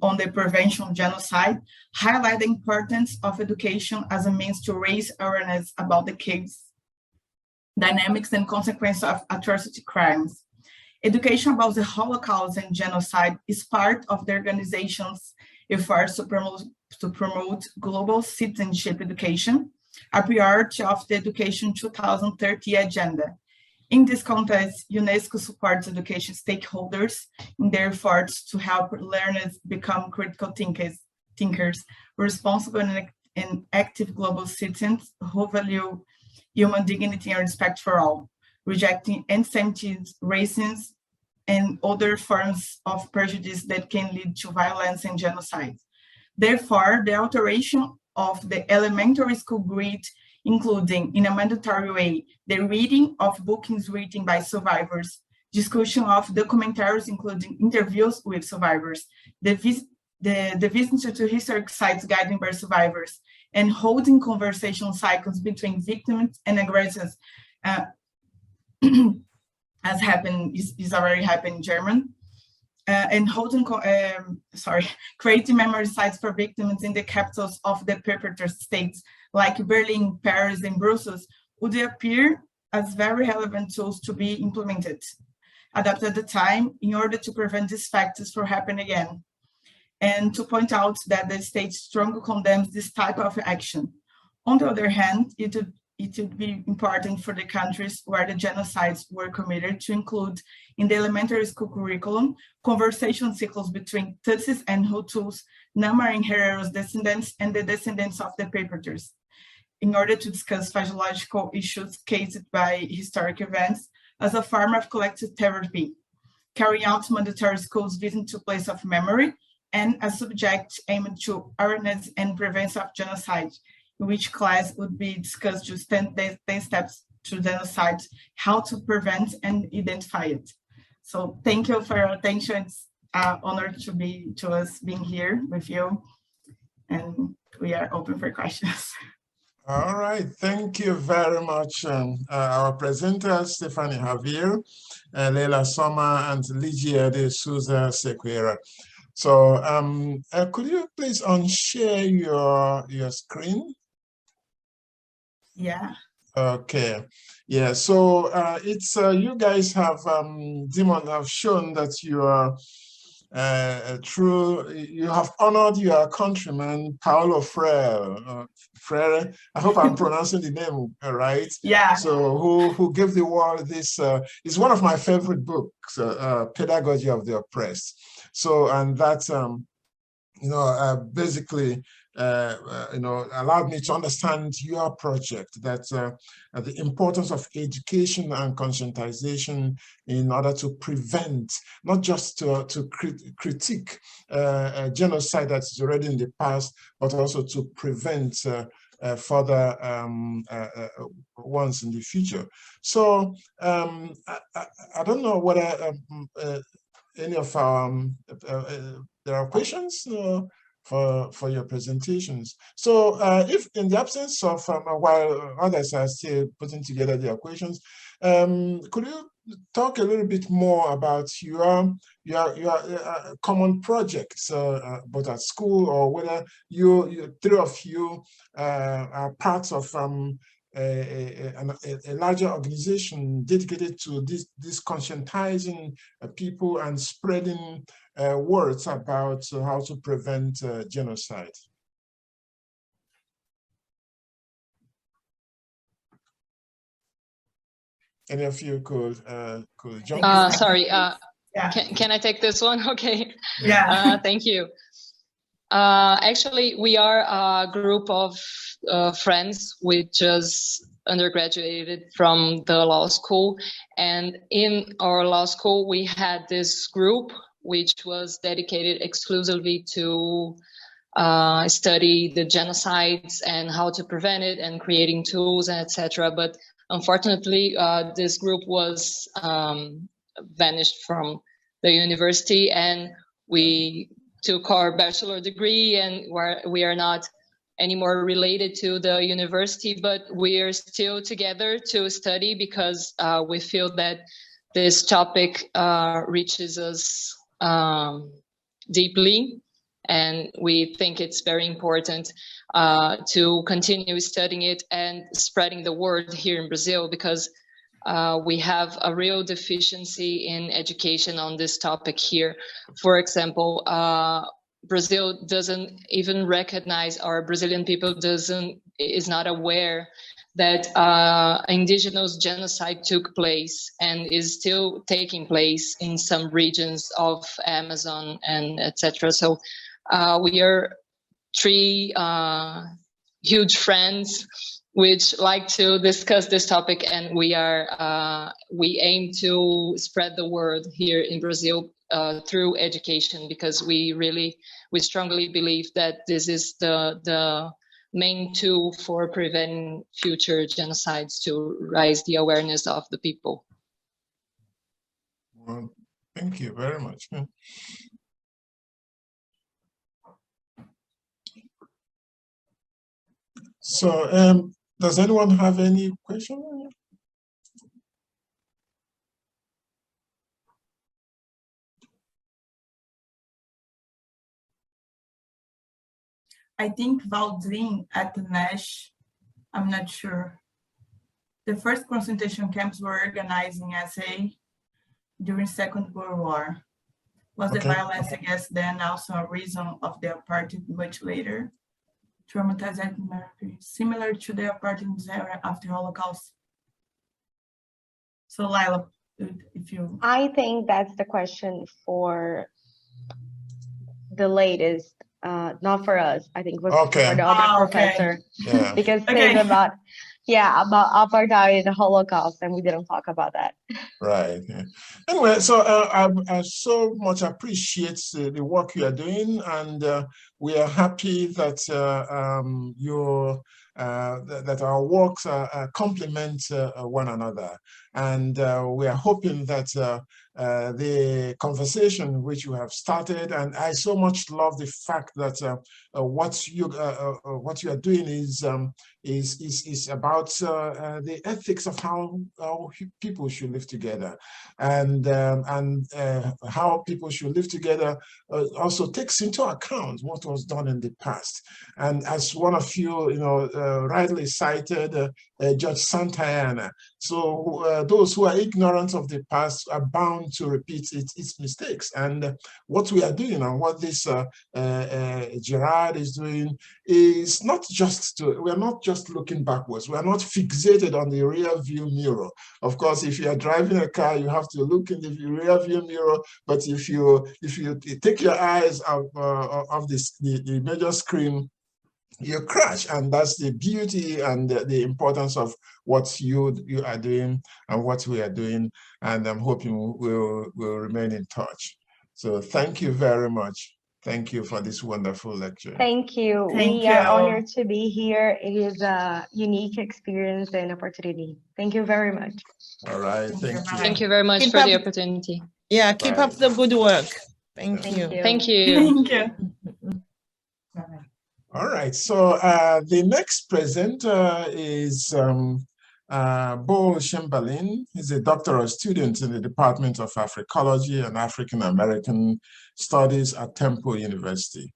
on the prevention of genocide, highlight the importance of education as a means to raise awareness about the case dynamics and consequences of atrocity crimes. Education about the Holocaust and genocide is part of the organization's efforts to promote global citizenship education, a priority of the Education 2030 agenda. In this context, UNESCO supports education stakeholders in their efforts to help learners become critical thinkers, responsible and active global citizens who value human dignity and respect for all, rejecting anti-Semitism, racism, and other forms of prejudice that can lead to violence and genocide. Therefore, the alteration of the elementary school grid, including in a mandatory way, the reading of books written by survivors, discussion of documentaries, including interviews with survivors, the visit to historic sites guided by survivors, and holding conversation cycles between victims and aggressors, as is already happened in Germany, and holding, creating memory sites for victims in the capitals of the perpetrator states, like Berlin, Paris, and Brussels, would appear as very relevant tools to be implemented, adapted at the time, in order to prevent these factors from happening again, and to point out that the state strongly condemns this type of action. On the other hand, it would be important for the countries where the genocides were committed to include in the elementary school curriculum conversation cycles between Tutsis and Hutus, Nama and Heroes descendants and the descendants of the perpetrators, in order to discuss physiological issues caused by historic events as a form of collective therapy, carrying out mandatory schools visits to place of memory, and a subject aimed to awareness and prevention of genocide, in which class would be discussed just 10 steps to genocide, how to prevent and identify it. So thank you for your attention. It's an honor to us being here with you, and we are open for questions. All right, thank you very much. Our presenters, Stephanie Javier, Leila Soma, and Ligia de Souza Sequeira. So could you please unshare your screen? Yeah. Okay. Yeah, so it's you guys have Dimon have shown that you are you have honored your countryman Paolo Freire. Freire, I hope I'm pronouncing the name right. Yeah. So who gave the world this is one of my favorite books, Pedagogy of the Oppressed. So, and that's basically allowed me to understand your project, that the importance of education and conscientization in order to prevent, not just to critique genocide that's already in the past, but also to prevent further ones in the future. So I don't know whether any of our there are questions for your presentations. So if in the absence of, while others are still putting together their questions, could you talk a little bit more about your common projects, both at school, or whether you three of you are parts of a larger organization dedicated to this conscientizing people and spreading words about how to prevent genocide? Any of you could jump in? Sorry, yeah. Can I take this one? Okay. Yeah. Thank you. Actually, we are a group of friends. We just undergraduated from the law school, and in our law school we had this group which was dedicated exclusively to study the genocides and how to prevent it and creating tools and etc. But unfortunately, this group was vanished from the university, and we took our bachelor degree, and we are not anymore related to the university, but we are still together to study because we feel that this topic reaches us deeply, and we think it's very important to continue studying it and spreading the word here in Brazil, because we have a real deficiency in education on this topic here. For example, Brazil doesn't even recognize, or Brazilian people is not aware that indigenous genocide took place and is still taking place in some regions of Amazon and etc. So we are three huge friends which like to discuss this topic, and we aim to spread the word here in Brazil through education, because we strongly believe that this is the main tool for preventing future genocides, to raise the awareness of the people. Well, thank you very much. So, does anyone have any question? I think Valdrin at the Nash, I'm not sure. The first concentration camps were organized in SA during Second World War. Was the violence against them also a reason of the apartheid much later? Traumatized America, similar to the apartheid era after the Holocaust? So Lila, if you... I think that's the question for the latest, not for us. I think for the other professor, because it's about apartheid and the Holocaust, and we didn't talk about that. Right. Yeah. Anyway, so I so much appreciate the work you are doing, and we are happy that that our works complement one another, and we are hoping that the conversation which you have started, and I so much love the fact that what you are doing is about the ethics of how people should live together, and how people should live together also takes into account what was done in the past. And as one of you, rightly cited, Judge Santayana. So those who are ignorant of the past are bound to repeat its mistakes. And what we are doing and what this Gerard is doing is not just we're not just looking backwards. We're not fixated on the rear view mirror. Of course, if you are driving a car, you have to look in the rear view mirror. But if you take your eyes off the major screen, you crash. And that's the beauty and the importance of what you are doing and what we are doing. And I'm hoping we'll remain in touch. So thank you very much. Thank you for this wonderful lecture. Thank you. We are honored to be here. It is a unique experience and opportunity. Thank you very much. All right. Thank you. Thank you very much for the opportunity. Yeah, keep up the good work. Thank you. Thank you. Thank you. All right. So the next presenter is Bo Chamberlain. He's a doctoral student in the Department of Africology and African American Studies at Temple University.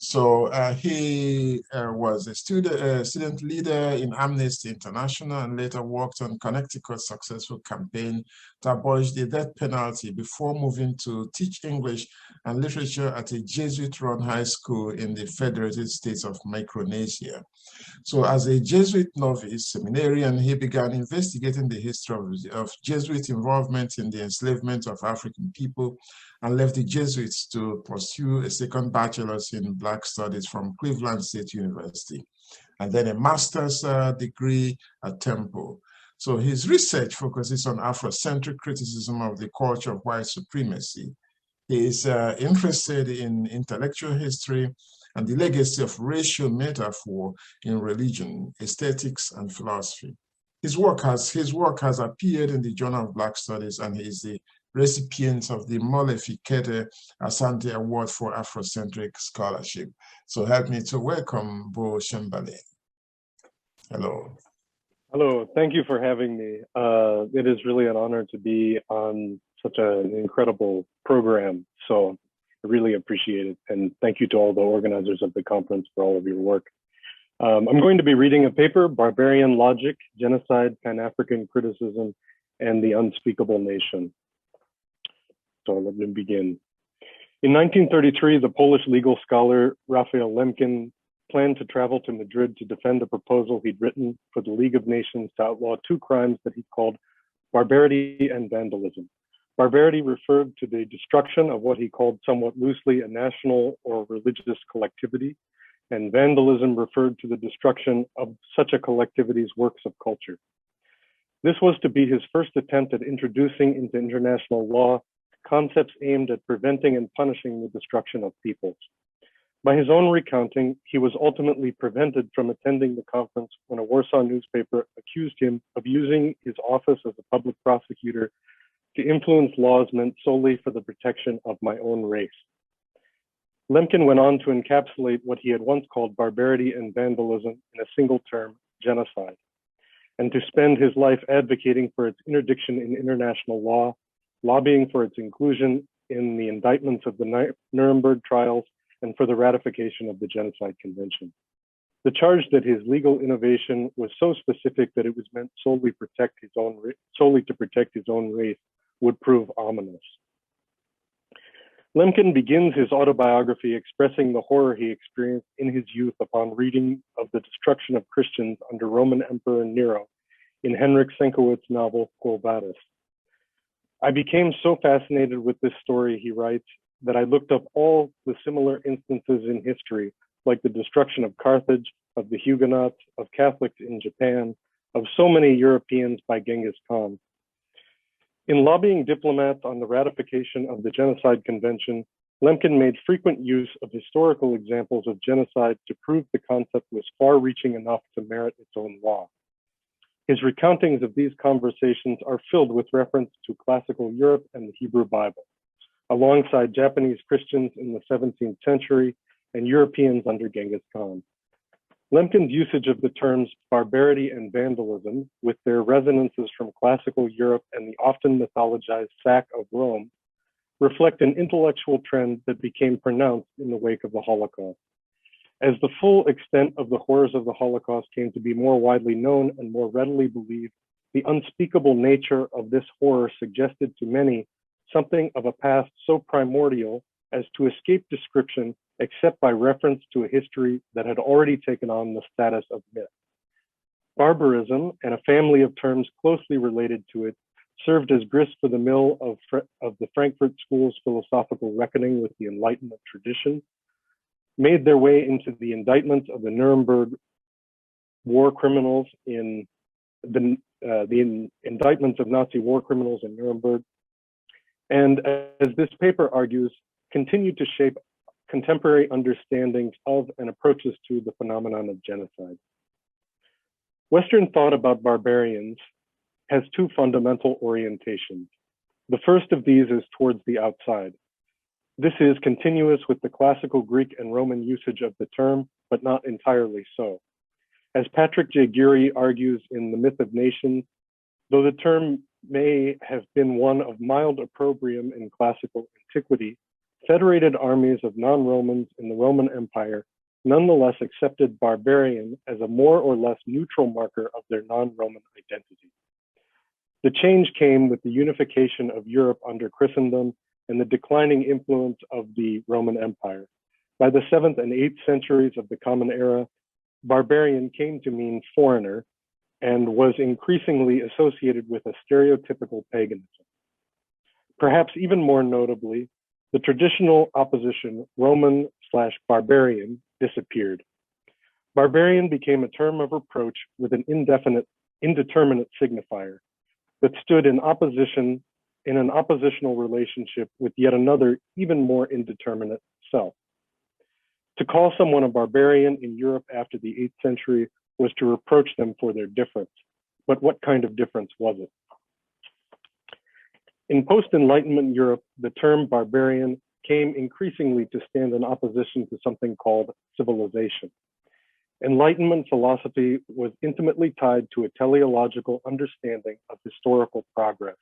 So he was a student leader in Amnesty International and later worked on Connecticut's successful campaign to abolish the death penalty before moving to teach English and literature at a Jesuit-run high school in the Federated States of Micronesia. So as a Jesuit novice seminarian, he began investigating the history of Jesuit involvement in the enslavement of African people and left the Jesuits to pursue a second bachelor's in Black Studies from Cleveland State University, and then a master's degree at Temple. So his research focuses on Afrocentric criticism of the culture of white supremacy. He is interested in intellectual history and the legacy of racial metaphor in religion, aesthetics, and philosophy. His work has appeared in the Journal of Black Studies, and he is the recipient of the Molefi Asante Award for Afrocentric Scholarship. So help me to welcome Bo Chamberlain. Hello. Hello, thank you for having me. It is really an honor to be on such an incredible program. So I really appreciate it. And thank you to all the organizers of the conference for all of your work. I'm going to be reading a paper, Barbarian Logic, Genocide, Pan-African Criticism, and the Unspeakable Nation. So let me begin. In 1933, the Polish legal scholar Raphael Lemkin planned to travel to Madrid to defend a proposal he'd written for the League of Nations to outlaw two crimes that he called barbarity and vandalism. Barbarity referred to the destruction of what he called somewhat loosely a national or religious collectivity, and vandalism referred to the destruction of such a collectivity's works of culture. This was to be his first attempt at introducing into international law concepts aimed at preventing and punishing the destruction of peoples. By his own recounting, he was ultimately prevented from attending the conference when a Warsaw newspaper accused him of using his office as a public prosecutor to influence laws meant solely for the protection of my own race. Lemkin went on to encapsulate what he had once called barbarity and vandalism in a single term, genocide, and to spend his life advocating for its interdiction in international law, lobbying for its inclusion in the indictments of the Nuremberg trials, and for the ratification of the Genocide Convention. The charge that his legal innovation was so specific that it was meant solely to protect his own race would prove ominous. Lemkin begins his autobiography expressing the horror he experienced in his youth upon reading of the destruction of Christians under Roman Emperor Nero in Henryk Sienkiewicz's novel Quo Vadis. I became so fascinated with this story, he writes, that I looked up all the similar instances in history, like the destruction of Carthage, of the Huguenots, of Catholics in Japan, of so many Europeans by Genghis Khan. In lobbying diplomats on the ratification of the Genocide Convention, Lemkin made frequent use of historical examples of genocide to prove the concept was far-reaching enough to merit its own law. His recountings of these conversations are filled with reference to classical Europe and the Hebrew Bible, alongside Japanese Christians in the 17th century and Europeans under Genghis Khan. Lemkin's usage of the terms barbarity and vandalism, with their resonances from classical Europe and the often mythologized sack of Rome, reflect an intellectual trend that became pronounced in the wake of the Holocaust. As the full extent of the horrors of the Holocaust came to be more widely known and more readily believed, the unspeakable nature of this horror suggested to many something of a past so primordial as to escape description except by reference to a history that had already taken on the status of myth. Barbarism and a family of terms closely related to it served as grist for the mill of the Frankfurt School's philosophical reckoning with the Enlightenment tradition, made their way into the indictments of the Nuremberg war criminals in the indictments of Nazi war criminals in Nuremberg, and as this paper argues, continued to shape contemporary understandings of and approaches to the phenomenon of genocide. Western thought about barbarians has two fundamental orientations. The first of these is towards the outside. This is continuous with the classical Greek and Roman usage of the term, but not entirely so. As Patrick J. Geary argues in The Myth of Nations, though the term may have been one of mild opprobrium in classical antiquity, federated armies of non-Romans in the Roman Empire nonetheless accepted barbarian as a more or less neutral marker of their non-Roman identity. The change came with the unification of Europe under Christendom and the declining influence of the Roman Empire. By the 7th and 8th centuries of the Common Era, barbarian came to mean foreigner and was increasingly associated with a stereotypical paganism. Perhaps even more notably, the traditional opposition Roman/barbarian disappeared. Barbarian became a term of reproach with an indeterminate signifier that stood in an oppositional relationship with yet another, even more indeterminate self. To call someone a barbarian in Europe after the 8th century was to reproach them for their difference. But what kind of difference was it? In post-Enlightenment Europe, the term barbarian came increasingly to stand in opposition to something called civilization. Enlightenment philosophy was intimately tied to a teleological understanding of historical progress,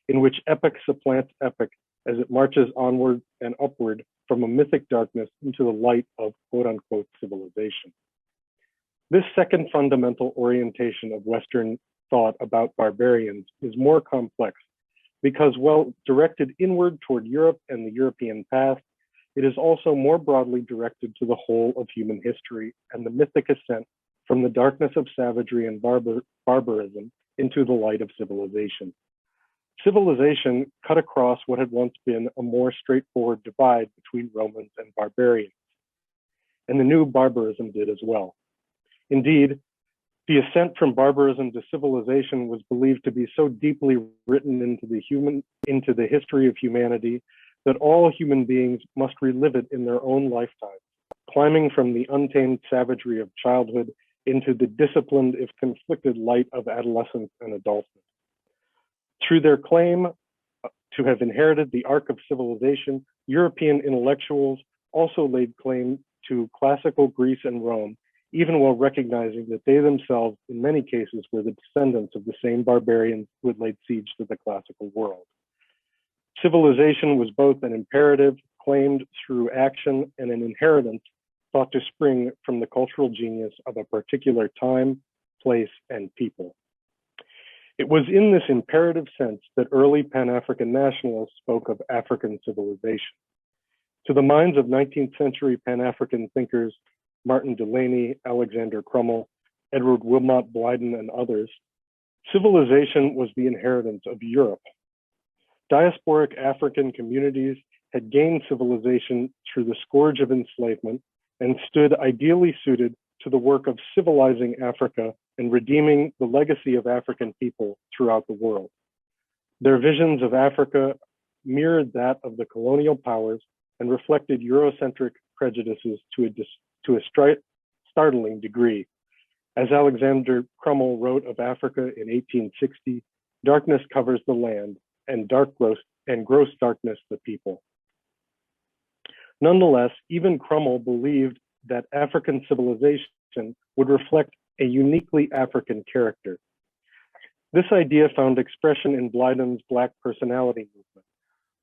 in which epic supplants epic as it marches onward and upward from a mythic darkness into the light of quote-unquote civilization. This second fundamental orientation of Western thought about barbarians is more complex because, while directed inward toward Europe and the European past, it is also more broadly directed to the whole of human history and the mythic ascent from the darkness of savagery and barbarism into the light of civilization. Civilization cut across what had once been a more straightforward divide between Romans and barbarians, and the new barbarism did as well. Indeed, the ascent from barbarism to civilization was believed to be so deeply written into the history of humanity that all human beings must relive it in their own lifetime, climbing from the untamed savagery of childhood into the disciplined, if conflicted, light of adolescence and adulthood. Through their claim to have inherited the arc of civilization, European intellectuals also laid claim to classical Greece and Rome, even while recognizing that they themselves, in many cases, were the descendants of the same barbarians who had laid siege to the classical world. Civilization was both an imperative claimed through action and an inheritance thought to spring from the cultural genius of a particular time, place, and people. It was in this imperative sense that early Pan-African nationalists spoke of African civilization. To the minds of 19th century Pan-African thinkers, Martin Delany, Alexander Crummell, Edward Wilmot Blyden, and others, civilization was the inheritance of Europe. Diasporic African communities had gained civilization through the scourge of enslavement and stood ideally suited to the work of civilizing Africa and redeeming the legacy of African people throughout the world. Their visions of Africa mirrored that of the colonial powers and reflected Eurocentric prejudices to a startling degree. As Alexander Crummell wrote of Africa in 1860, darkness covers the land and gross darkness the people. Nonetheless, even Crummell believed that African civilization would reflect a uniquely African character. This idea found expression in Blyden's Black Personality movement,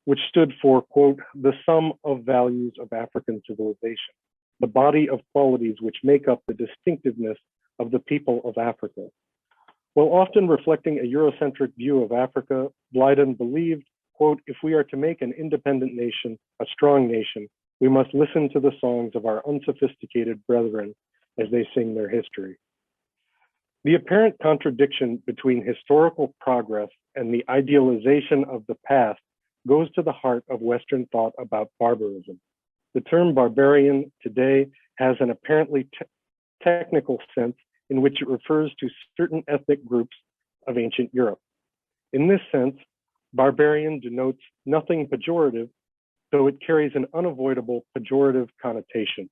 which stood for, quote, the sum of values of African civilization, the body of qualities which make up the distinctiveness of the people of Africa. While often reflecting a Eurocentric view of Africa, Blyden believed, quote, if we are to make an independent nation, a strong nation, we must listen to the songs of our unsophisticated brethren as they sing their history. The apparent contradiction between historical progress and the idealization of the past goes to the heart of Western thought about barbarism. The term barbarian today has an apparently technical sense in which it refers to certain ethnic groups of ancient Europe. In this sense, barbarian denotes nothing pejorative, though it carries an unavoidable pejorative connotation.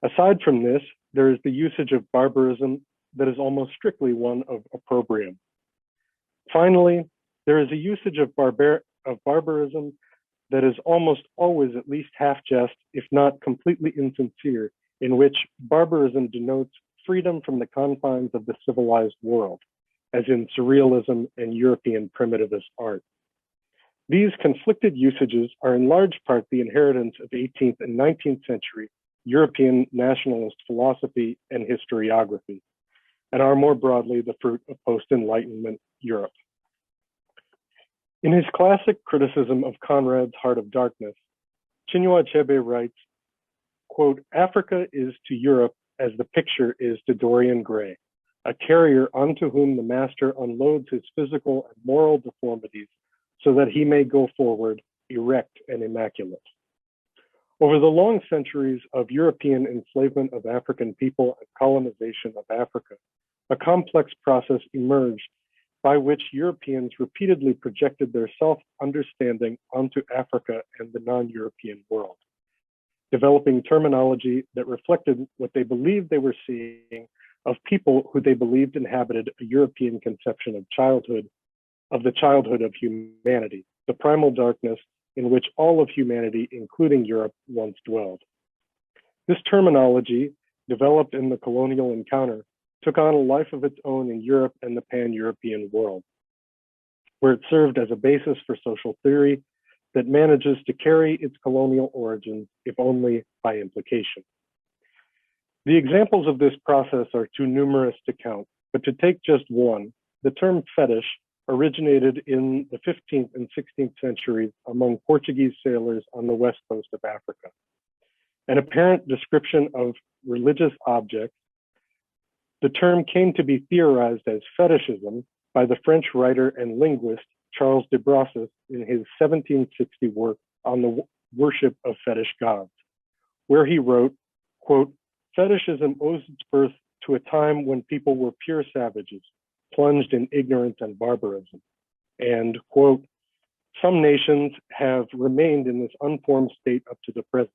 Aside from this, there is the usage of barbarism that is almost strictly one of opprobrium. Finally, there is a usage of barbarism that is almost always at least half jest, if not completely insincere, in which barbarism denotes freedom from the confines of the civilized world, as in surrealism and European primitivist art. These conflicted usages are in large part the inheritance of 18th and 19th century European nationalist philosophy and historiography, and are more broadly the fruit of post-Enlightenment Europe. In his classic criticism of Conrad's Heart of Darkness, Chinua Achebe writes, quote, Africa is to Europe as the picture is to Dorian Gray, a carrier onto whom the master unloads his physical and moral deformities so that he may go forward erect and immaculate. Over the long centuries of European enslavement of African people and colonization of Africa, a complex process emerged by which Europeans repeatedly projected their self-understanding onto Africa and the non-European world, developing terminology that reflected what they believed they were seeing of people who they believed inhabited a European conception of the childhood of humanity, the primal darkness in which all of humanity, including Europe, once dwelled. This terminology, developed in the colonial encounter, took on a life of its own in Europe and the pan-European world, where it served as a basis for social theory that manages to carry its colonial origins, if only by implication. The examples of this process are too numerous to count, but to take just one, the term fetish originated in the 15th and 16th centuries among Portuguese sailors on the west coast of Africa. An apparent description of religious objects, the term came to be theorized as fetishism by the French writer and linguist Charles de Brosses in his 1760 work on the worship of fetish gods, where he wrote, quote, fetishism owes its birth to a time when people were pure savages, plunged in ignorance and barbarism. And, quote, some nations have remained in this unformed state up to the present.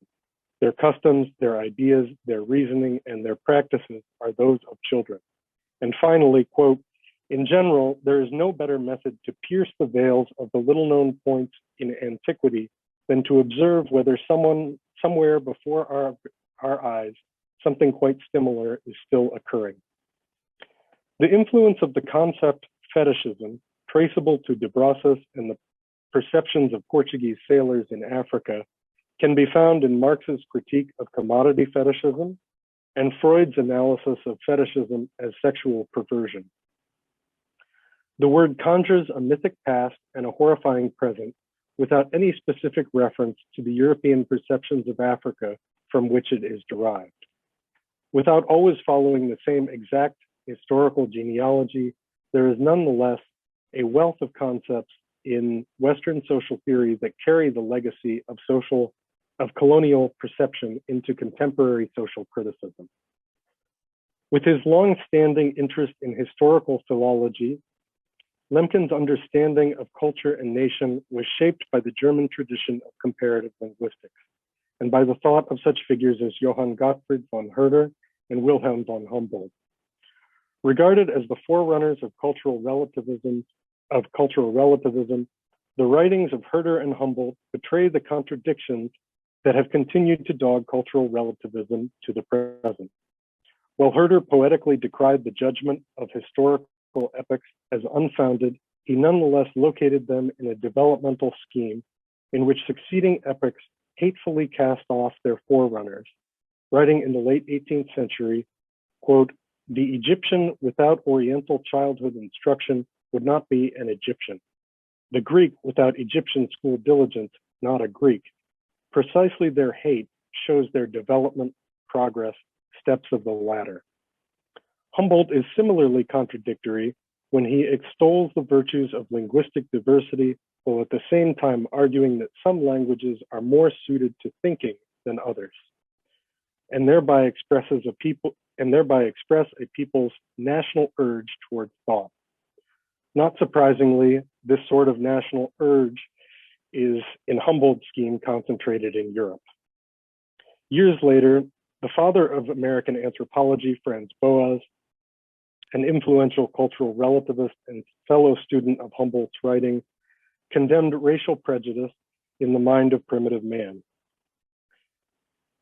Their customs, their ideas, their reasoning, and their practices are those of children. And finally, quote, in general, there is no better method to pierce the veils of the little-known points in antiquity than to observe whether somewhere before our eyes, something quite similar is still occurring. The influence of the concept fetishism, traceable to de Brosses and the perceptions of Portuguese sailors in Africa, can be found in Marx's critique of commodity fetishism and Freud's analysis of fetishism as sexual perversion. The word conjures a mythic past and a horrifying present without any specific reference to the European perceptions of Africa from which it is derived. Without always following the same exact historical genealogy, there is nonetheless a wealth of concepts in Western social theory that carry the legacy of colonial perception into contemporary social criticism. With his long-standing interest in historical philology, Lemkin's understanding of culture and nation was shaped by the German tradition of comparative linguistics and by the thought of such figures as Johann Gottfried von Herder and Wilhelm von Humboldt. Regarded as the forerunners of cultural relativism, the writings of Herder and Humboldt betray the contradictions that have continued to dog cultural relativism to the present. While Herder poetically decried the judgment of historical epochs as unfounded, he nonetheless located them in a developmental scheme in which succeeding epochs hatefully cast off their forerunners, writing in the late 18th century, quote, "The Egyptian without Oriental childhood instruction would not be an Egyptian. The Greek without Egyptian school diligence, not a Greek. Precisely their hate shows their development, progress, steps of the ladder." Humboldt is similarly contradictory when he extols the virtues of linguistic diversity while at the same time arguing that some languages are more suited to thinking than others, and thereby express a people's national urge towards thought. Not surprisingly, this sort of national urge is, in Humboldt's scheme, concentrated in Europe. Years later, the father of American anthropology, Franz Boas, an influential cultural relativist and fellow student of Humboldt's writing, condemned racial prejudice in the mind of primitive man.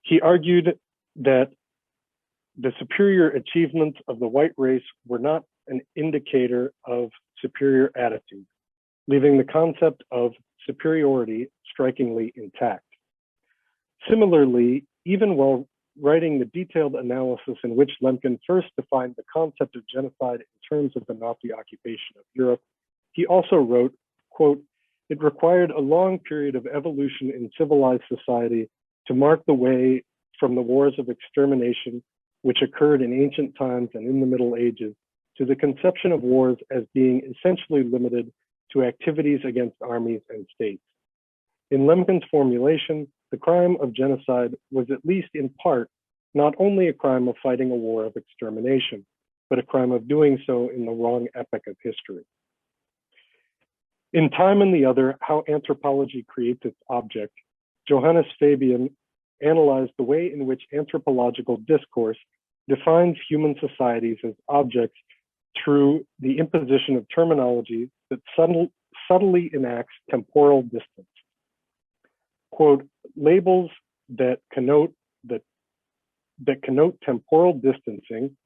He argued that the superior achievements of the white race were not an indicator of superior attitude, leaving the concept of superiority strikingly intact. Similarly, even while writing the detailed analysis in which Lemkin first defined the concept of genocide in terms of the Nazi occupation of Europe, he also wrote, quote, "It required a long period of evolution in civilized society to mark the way from the wars of extermination which occurred in ancient times and in the Middle Ages to the conception of wars as being essentially limited to activities against armies and states. In Lemkin's formulation, the crime of genocide was at least in part not only a crime of fighting a war of extermination, but a crime of doing so in the wrong epoch of history." In Time and the Other, How Anthropology Creates Its Object, Johannes Fabian analyzed the way in which anthropological discourse defines human societies as objects through the imposition of terminology that subtly enacts temporal distance. Quote, "Labels that connote temporal distancing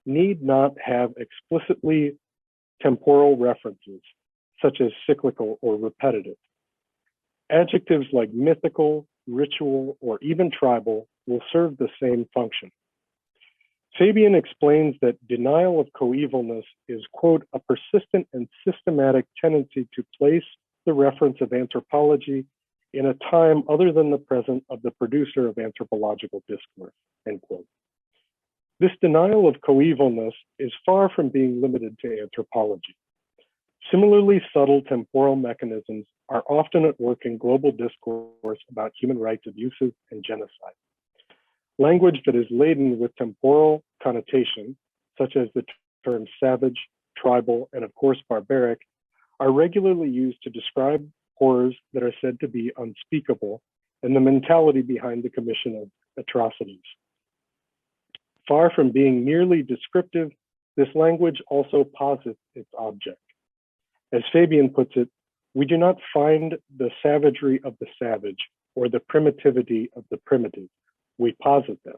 need not have explicitly temporal references, such as cyclical or repetitive. Adjectives like mythical, ritual, or even tribal will serve the same function." Fabian explains that denial of coevalness is, quote, "a persistent and systematic tendency to place the reference of anthropology in a time other than the present of the producer of anthropological discourse," end quote. This denial of coevalness is far from being limited to anthropology. Similarly subtle temporal mechanisms are often at work in global discourse about human rights abuses and genocide. Language that is laden with temporal connotation, such as the terms savage, tribal, and of course barbaric, are regularly used to describe horrors that are said to be unspeakable and the mentality behind the commission of atrocities. Far from being merely descriptive, this language also posits its object. As Fabian puts it, we do not find the savagery of the savage or the primitivity of the primitive. We posit them.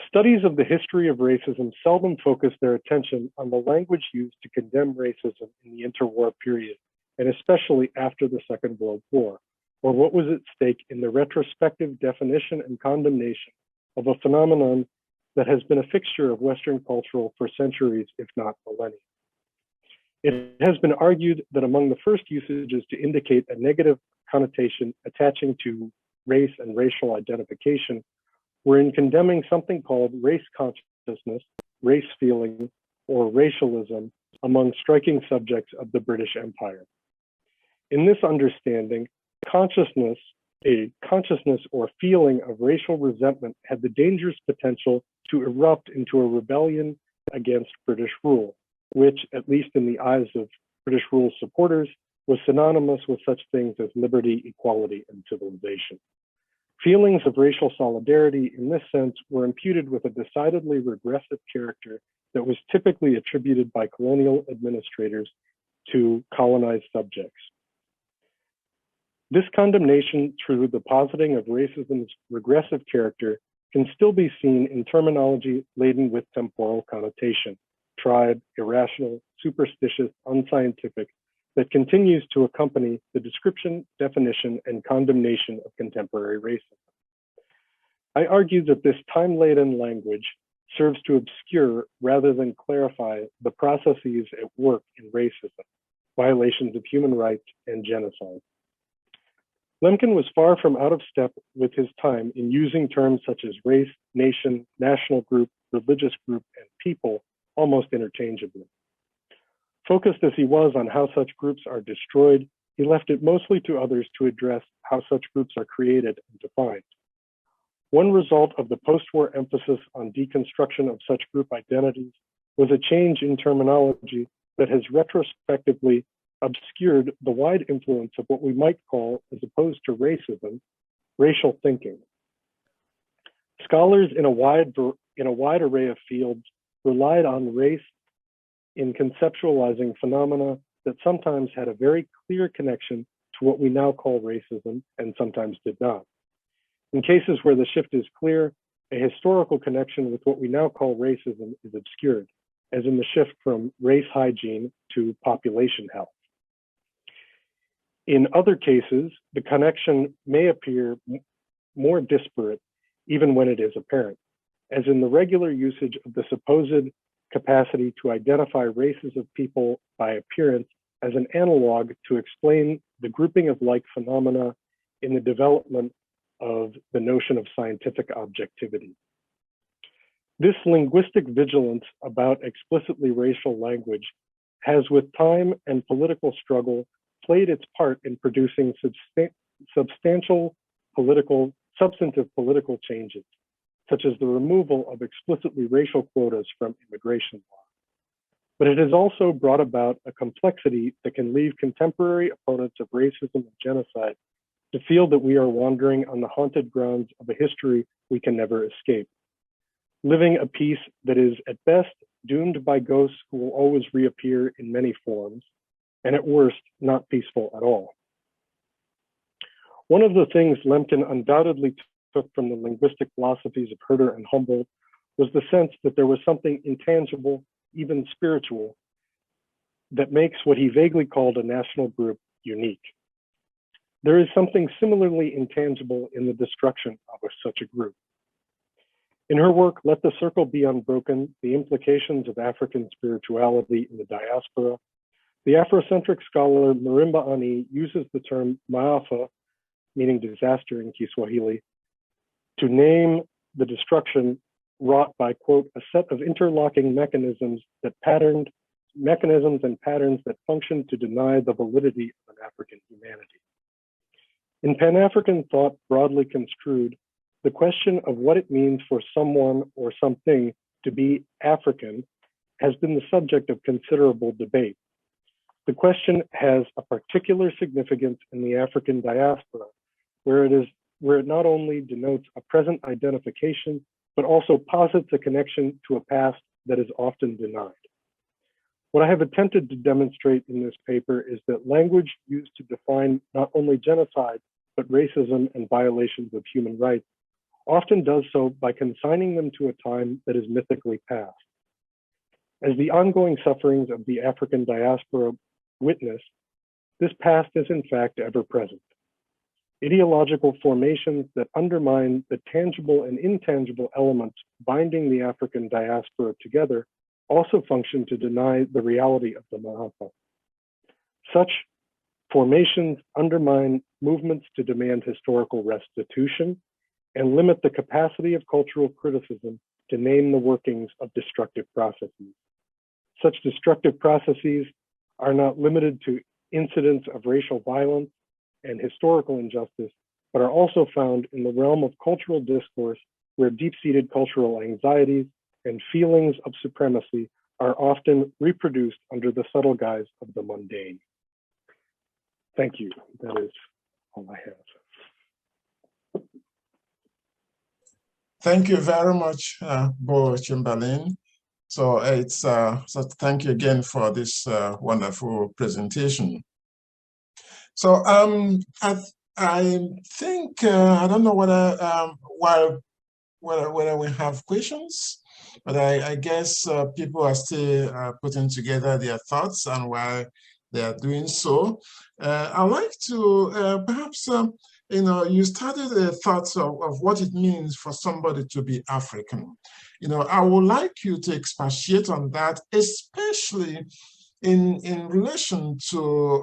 Studies of the history of racism seldom focus their attention on the language used to condemn racism in the interwar period, and especially after the Second World War, or what was at stake in the retrospective definition and condemnation of a phenomenon that has been a fixture of Western culture for centuries, if not millennia. It has been argued that among the first usages to indicate a negative connotation attaching to race and racial identification were in condemning something called race consciousness, race feeling, or racialism among striking subjects of the British Empire. In this understanding, consciousness, a consciousness or feeling of racial resentment had the dangerous potential to erupt into a rebellion against British rule, which, at least in the eyes of British rule supporters, was synonymous with such things as liberty, equality, and civilization. Feelings of racial solidarity in this sense were imputed with a decidedly regressive character that was typically attributed by colonial administrators to colonized subjects. This condemnation through the positing of racism's regressive character can still be seen in terminology laden with temporal connotation, tribe, irrational, superstitious, unscientific, that continues to accompany the description, definition, and condemnation of contemporary racism. I argue that this time-laden language serves to obscure rather than clarify the processes at work in racism, violations of human rights, and genocide. Lemkin was far from out of step with his time in using terms such as race, nation, national group, religious group, and people almost interchangeably. Focused as he was on how such groups are destroyed, he left it mostly to others to address how such groups are created and defined. One result of the post-war emphasis on deconstruction of such group identities was a change in terminology that has retrospectively obscured the wide influence of what we might call, as opposed to racism, racial thinking. Scholars in a wide array of fields relied on race in conceptualizing phenomena that sometimes had a very clear connection to what we now call racism and sometimes did not. In cases where the shift is clear, a historical connection with what we now call racism is obscured, as in the shift from race hygiene to population health. In other cases, the connection may appear more disparate even when it is apparent, as in the regular usage of the supposed capacity to identify races of people by appearance as an analog to explain the grouping of like phenomena in the development of the notion of scientific objectivity. This linguistic vigilance about explicitly racial language has, with time and political struggle, played its part in producing substantive political changes, such as the removal of explicitly racial quotas from immigration law. But it has also brought about a complexity that can leave contemporary opponents of racism and genocide to feel that we are wandering on the haunted grounds of a history we can never escape, living a peace that is at best doomed by ghosts who will always reappear in many forms, and at worst, not peaceful at all. One of the things Lemkin undoubtedly took from the linguistic philosophies of Herder and Humboldt was the sense that there was something intangible, even spiritual, that makes what he vaguely called a national group unique. There is something similarly intangible in the destruction of such a group. In her work, Let the Circle Be Unbroken, The Implications of African Spirituality in the Diaspora, the Afrocentric scholar Marimba Ani uses the term maafa, meaning disaster in Kiswahili, to name the destruction wrought by, quote, a set of interlocking mechanisms and patterns that function to deny the validity of an African humanity. In Pan-African thought broadly construed, the question of what it means for someone or something to be African has been the subject of considerable debate. The question has a particular significance in the African diaspora, where it not only denotes a present identification, but also posits a connection to a past that is often denied. What I have attempted to demonstrate in this paper is that language used to define not only genocide, but racism and violations of human rights often does so by consigning them to a time that is mythically past. As the ongoing sufferings of the African diaspora witness, this past is in fact ever present. Ideological formations that undermine the tangible and intangible elements binding the African diaspora together also function to deny the reality of the maafa. Such formations undermine movements to demand historical restitution and limit the capacity of cultural criticism to name the workings of destructive processes. Such destructive processes are not limited to incidents of racial violence and historical injustice, but are also found in the realm of cultural discourse where deep-seated cultural anxieties and feelings of supremacy are often reproduced under the subtle guise of the mundane. Thank you. That is all I have. Thank you very much, Bo Chamberlain. So so thank you again for this wonderful presentation. So I think I don't know whether we have questions, but I guess people are still putting together their thoughts, and while they are doing so, I'd like to perhaps you started the thoughts of what it means for somebody to be African. I would like you to expatiate on that, especially in relation to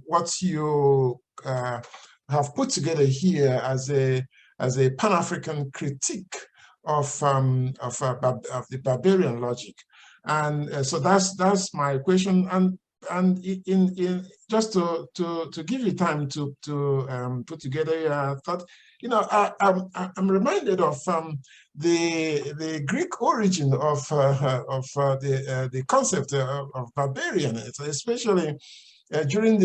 what you have put together here as a Pan-African critique of the barbarian logic. And so that's my question. And in just to give you time to put together your thought, I'm reminded of the Greek origin of the concept of barbarian, especially during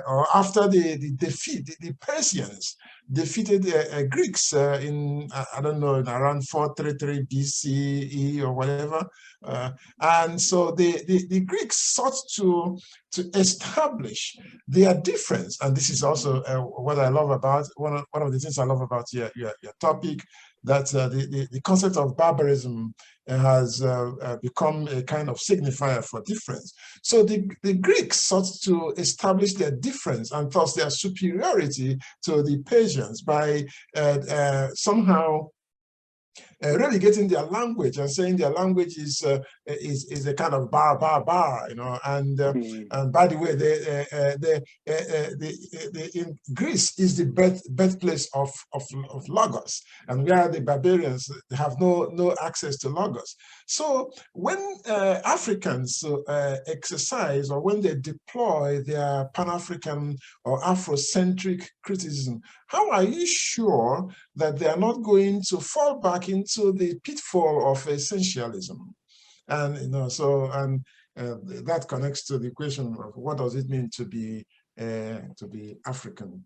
or after the Persians defeated Greeks in I don't know, in around 433 BCE or whatever, and so the Greeks sought to establish their difference. And this is also what I love about one of the things I love about your topic, that the concept of barbarism has become a kind of signifier for difference. So the Greeks sought to establish their difference and thus their superiority to the Persians by somehow relegating their language and saying their language is a kind of bar, and by the way, in Greece is the birthplace of Logos, and where the barbarians have no access to Logos. So when Africans exercise, or when they deploy their Pan-African or Afrocentric criticism, how are you sure that they are not going to fall back into the pitfall of essentialism? And that connects to the question of what does it mean to be African?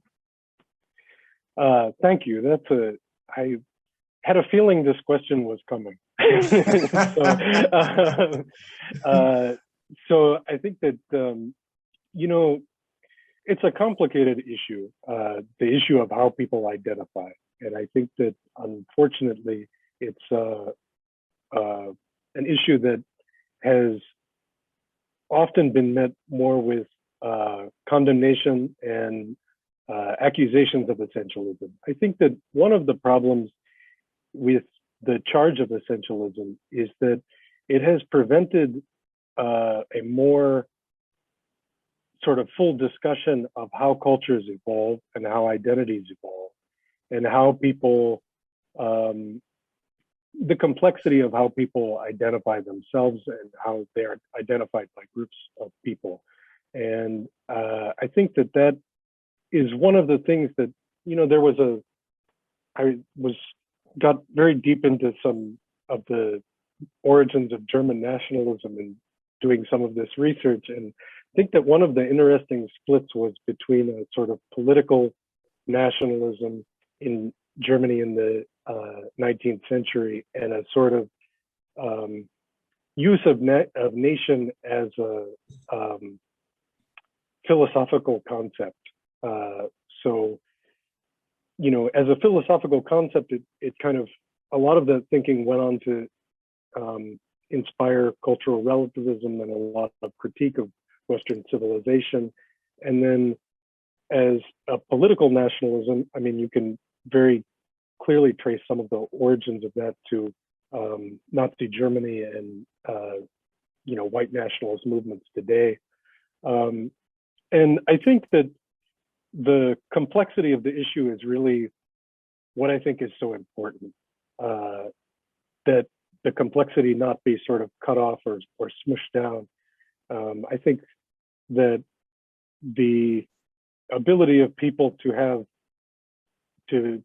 Thank you. I had a feeling this question was coming. So I think that it's a complicated issue, the issue of how people identify, and I think that unfortunately it's an issue that has often been met more with condemnation and accusations of essentialism. I think that one of the problems with the charge of essentialism is that it has prevented a more sort of full discussion of how cultures evolve and how identities evolve, and how people, the complexity of how people identify themselves and how they are identified by groups of people. And I think that is one of the things that, I got very deep into some of the origins of German nationalism and doing some of this research. And I think that one of the interesting splits was between a sort of political nationalism in Germany in the 19th century and a sort of use of nation as a philosophical concept. So, as a philosophical concept, it kind of, a lot of the thinking went on to inspire cultural relativism and a lot of critique of Western civilization. And then as a political nationalism, I mean, you can very clearly trace some of the origins of that to Nazi Germany and, white nationalist movements today. And I think that the complexity of the issue is really what I think is so important, that the complexity not be sort of cut off or smushed down. I think that the ability of people to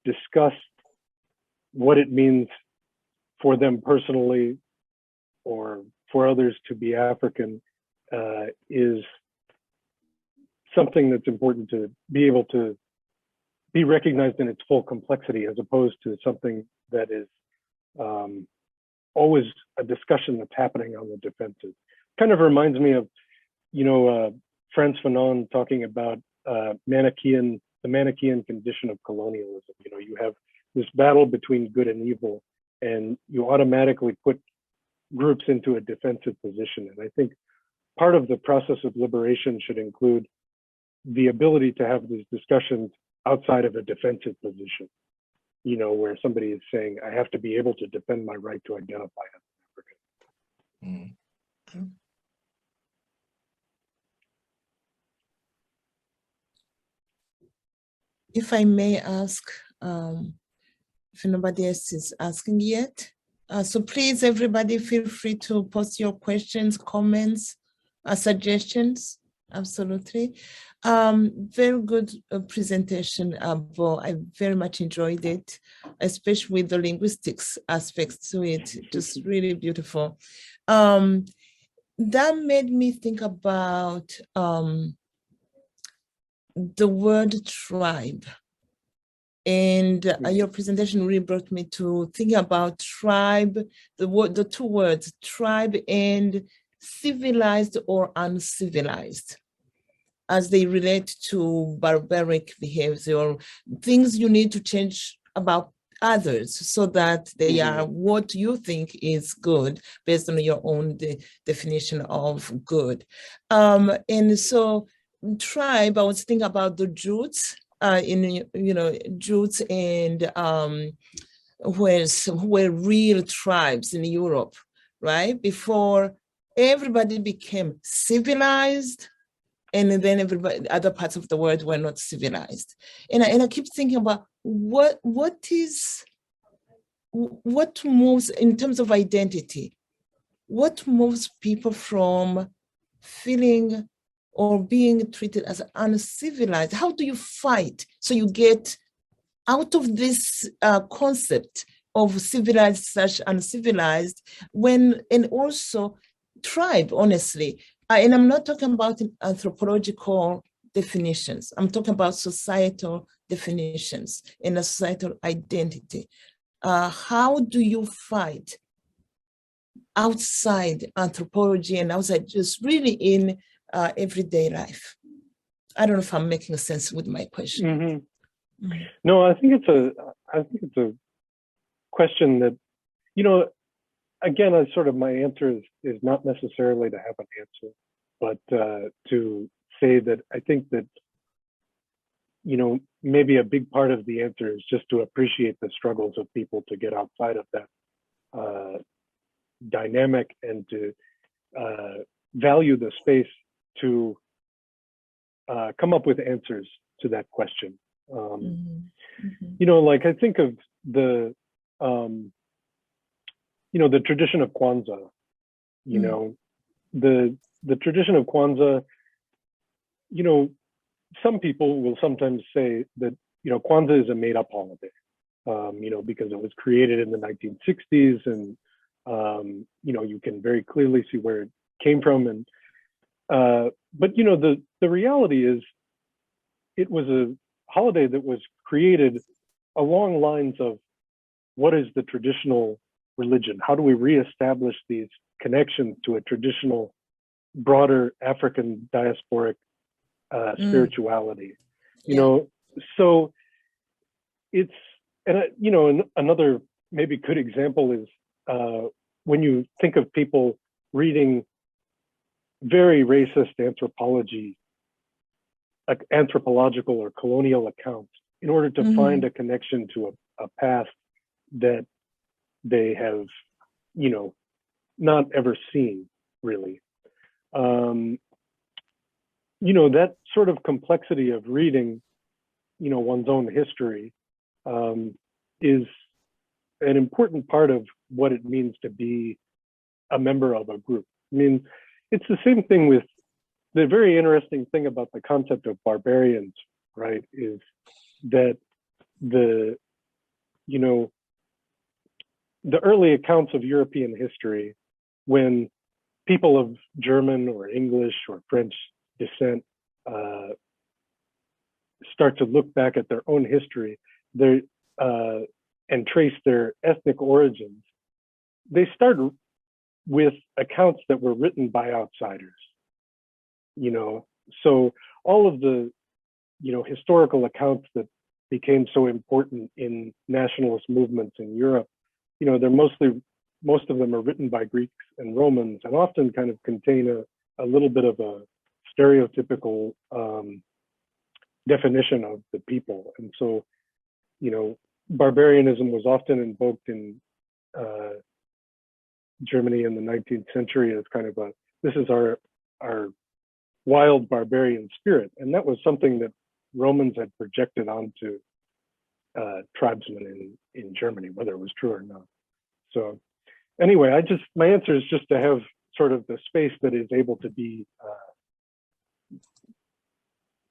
discuss what it means for them personally or for others to be African is something that's important to be able to be recognized in its full complexity, as opposed to something that is always a discussion that's happening on the defensive. Kind of reminds me of, Frantz Fanon talking about the Manichaean condition of colonialism. You have this battle between good and evil, and you automatically put groups into a defensive position. And I think part of the process of liberation should include the ability to have these discussions outside of a defensive position, where somebody is saying, I have to be able to defend my right to identify as an African. If I may ask, if nobody else is asking yet, so please, everybody, feel free to post your questions, comments, suggestions. Absolutely. Very good presentation, Bo. I very much enjoyed it, especially with the linguistics aspects to it. Just really beautiful. That made me think about the word tribe. And your presentation really brought me to thinking about tribe, the two words, tribe and civilized or uncivilized, as they relate to barbaric behavior, or things you need to change about others so that they are what you think is good based on your own definition of good. And so tribe, I was thinking about the Jutes, Jutes and were real tribes in Europe, right? Before everybody became civilized, and then other parts of the world were not civilized. And I keep thinking about what moves in terms of identity, what moves people from feeling or being treated as uncivilized? How do you fight so you get out of this concept of civilized / uncivilized, and also tribe, honestly. And I'm not talking about anthropological definitions. I'm talking about societal definitions and a societal identity. How do you fight outside anthropology and outside just really in everyday life? I don't know if I'm making sense with my question. No, I think it's a question that, again, my answer is not necessarily to have an answer, but to say that I think that, maybe a big part of the answer is just to appreciate the struggles of people to get outside of that dynamic, and to value the space to come up with answers to that question. I think of the the tradition of Kwanzaa, the tradition of Kwanzaa, some people will sometimes say that, Kwanzaa is a made up holiday, because it was created in the 1960s, and, you can very clearly see where it came from. And, but, the reality is it was a holiday that was created along lines of what is the traditional religion? How do we reestablish these connections to a traditional, broader African diasporic spirituality? So it's, and another maybe good example is when you think of people reading very racist anthropological or colonial accounts in order to find a connection to a past that they have, not ever seen, really. That sort of complexity of reading, one's own history is an important part of what it means to be a member of a group. I mean, it's the same thing with the very interesting thing about the concept of barbarians, right, is that the early accounts of European history, when people of German or English or French descent start to look back at their own history and trace their ethnic origins, they start with accounts that were written by outsiders. So all of the historical accounts that became so important in nationalist movements in Europe, they're most of them are written by Greeks and Romans, and often kind of contain a little bit of a stereotypical definition of the people. And so, barbarianism was often invoked in Germany in the 19th century as kind of this is our wild barbarian spirit. And that was something that Romans had projected onto tribesmen in Germany, whether it was true or not. So anyway, my answer is just to have sort of the space that is able to be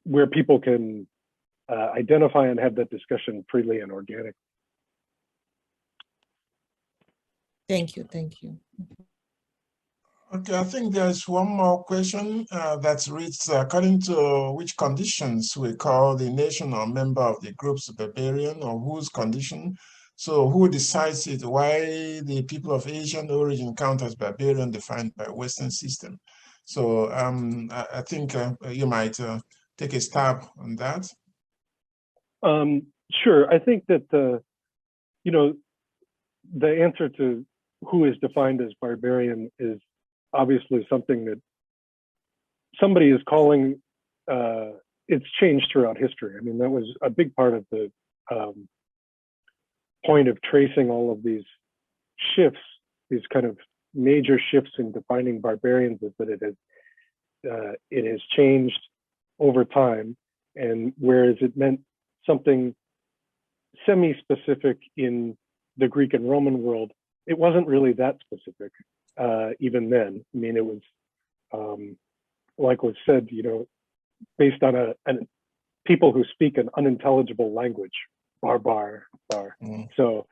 where people can identify and have that discussion freely and organically. Thank you. Thank you. Okay, I think there's one more question that reads, according to which conditions we call the nation or member of the groups barbarian, or whose condition? So who decides it? Why the people of Asian origin count as barbarian defined by Western system? So I think you might take a stab on that. Sure. I think that the answer to who is defined as barbarian is obviously something that somebody is calling. It's changed throughout history. I mean, that was a big part of the point of tracing all of these shifts, these kind of major shifts in defining barbarians, is that it has changed over time. And whereas it meant something semi-specific in the Greek and Roman world, it wasn't really that specific even then. I mean, it was, like was said, based on people who speak an unintelligible language, bar. So,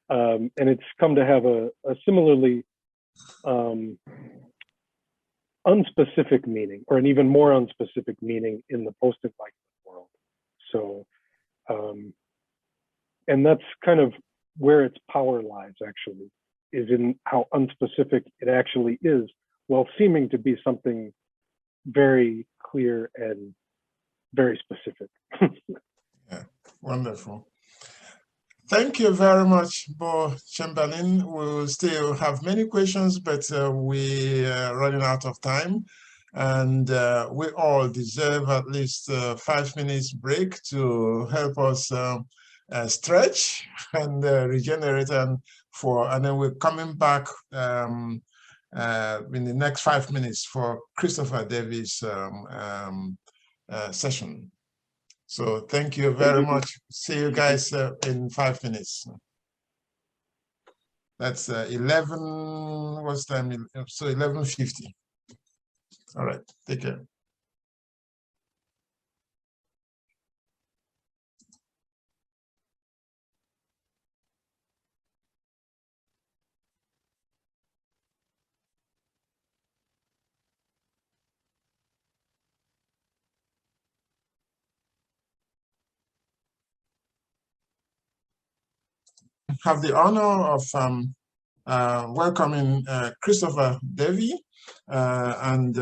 and it's come to have a similarly unspecific meaning, or an even more unspecific meaning in the post-Enlightenment world. So, and that's kind of where its power lies, actually, is in how unspecific it actually is, while seeming to be something very clear and very specific. Yeah, wonderful. Thank you very much, Bo Chamberlain. We'll still have many questions, but we are running out of time. And we all deserve at least 5 minutes break to help us stretch and regenerate, and then we're coming back in the next 5 minutes for Christopher Davies' session. So thank you very much. See you guys in 5 minutes. That's 11, what's time? So 11:50. All right, take care. Have the honor of welcoming Christopher Davey and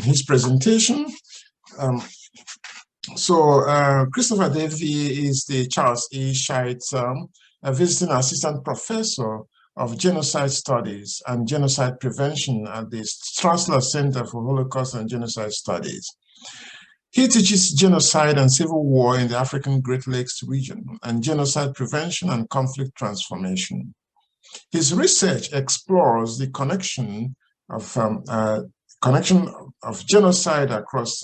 his presentation. Christopher Davey is the Charles E. Scheidt Visiting Assistant Professor of Genocide Studies and Genocide Prevention at the Strassler Center for Holocaust and Genocide Studies. He teaches genocide and civil war in the African Great Lakes region and genocide prevention and conflict transformation. His research explores the connection of genocide across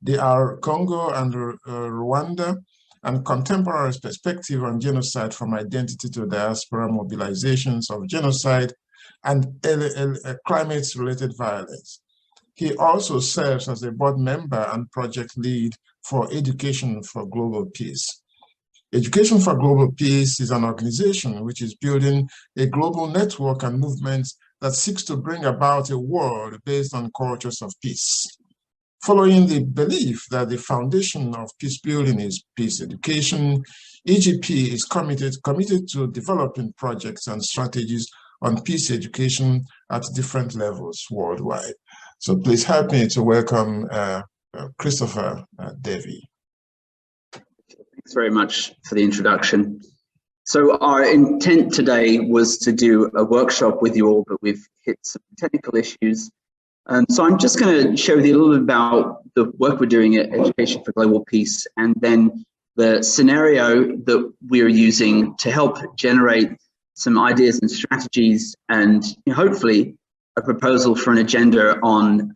DR Congo and Rwanda, and contemporary perspective on genocide from identity to diaspora, mobilizations of genocide, and climate-related violence. He also serves as a board member and project lead for Education for Global Peace. Education for Global Peace is an organization which is building a global network and movement that seeks to bring about a world based on cultures of peace. Following the belief that the foundation of peace building is peace education, EGP is committed to developing projects and strategies on peace education at different levels worldwide. So please help me to welcome Christopher Davey. Thanks very much for the introduction. So our intent today was to do a workshop with you all, but we've hit some technical issues. So I'm just going to share with you a little bit about the work we're doing at Education for Global Peace, and then the scenario that we're using to help generate some ideas and strategies, and hopefully a proposal for an agenda on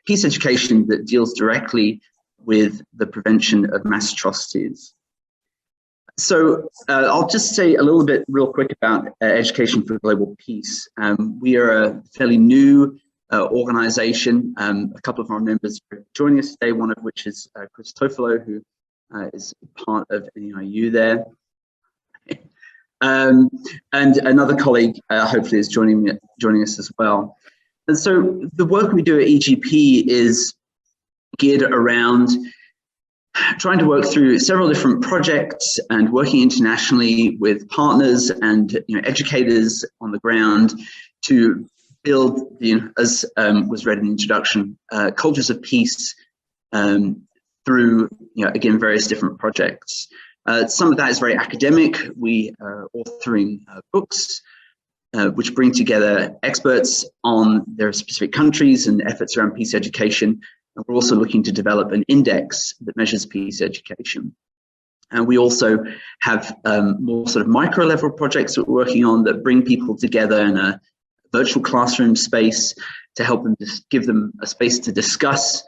peace education that deals directly with the prevention of mass atrocities. So I'll just say a little bit real quick about Education for Global Peace. We are a fairly new organization. A couple of our members are joining us today, one of which is Chris Tofolo, who is part of NEIU there. And another colleague hopefully is joining us as well. And so the work we do at EGP is geared around trying to work through several different projects and working internationally with partners and educators on the ground to build, as was read in the introduction, cultures of peace through, again, various different projects. Some of that is very academic. We are authoring books which bring together experts on their specific countries and efforts around peace education. And we're also looking to develop an index that measures peace education. And we also have more sort of micro level projects that we're working on that bring people together in a virtual classroom space to help them, just give them a space to discuss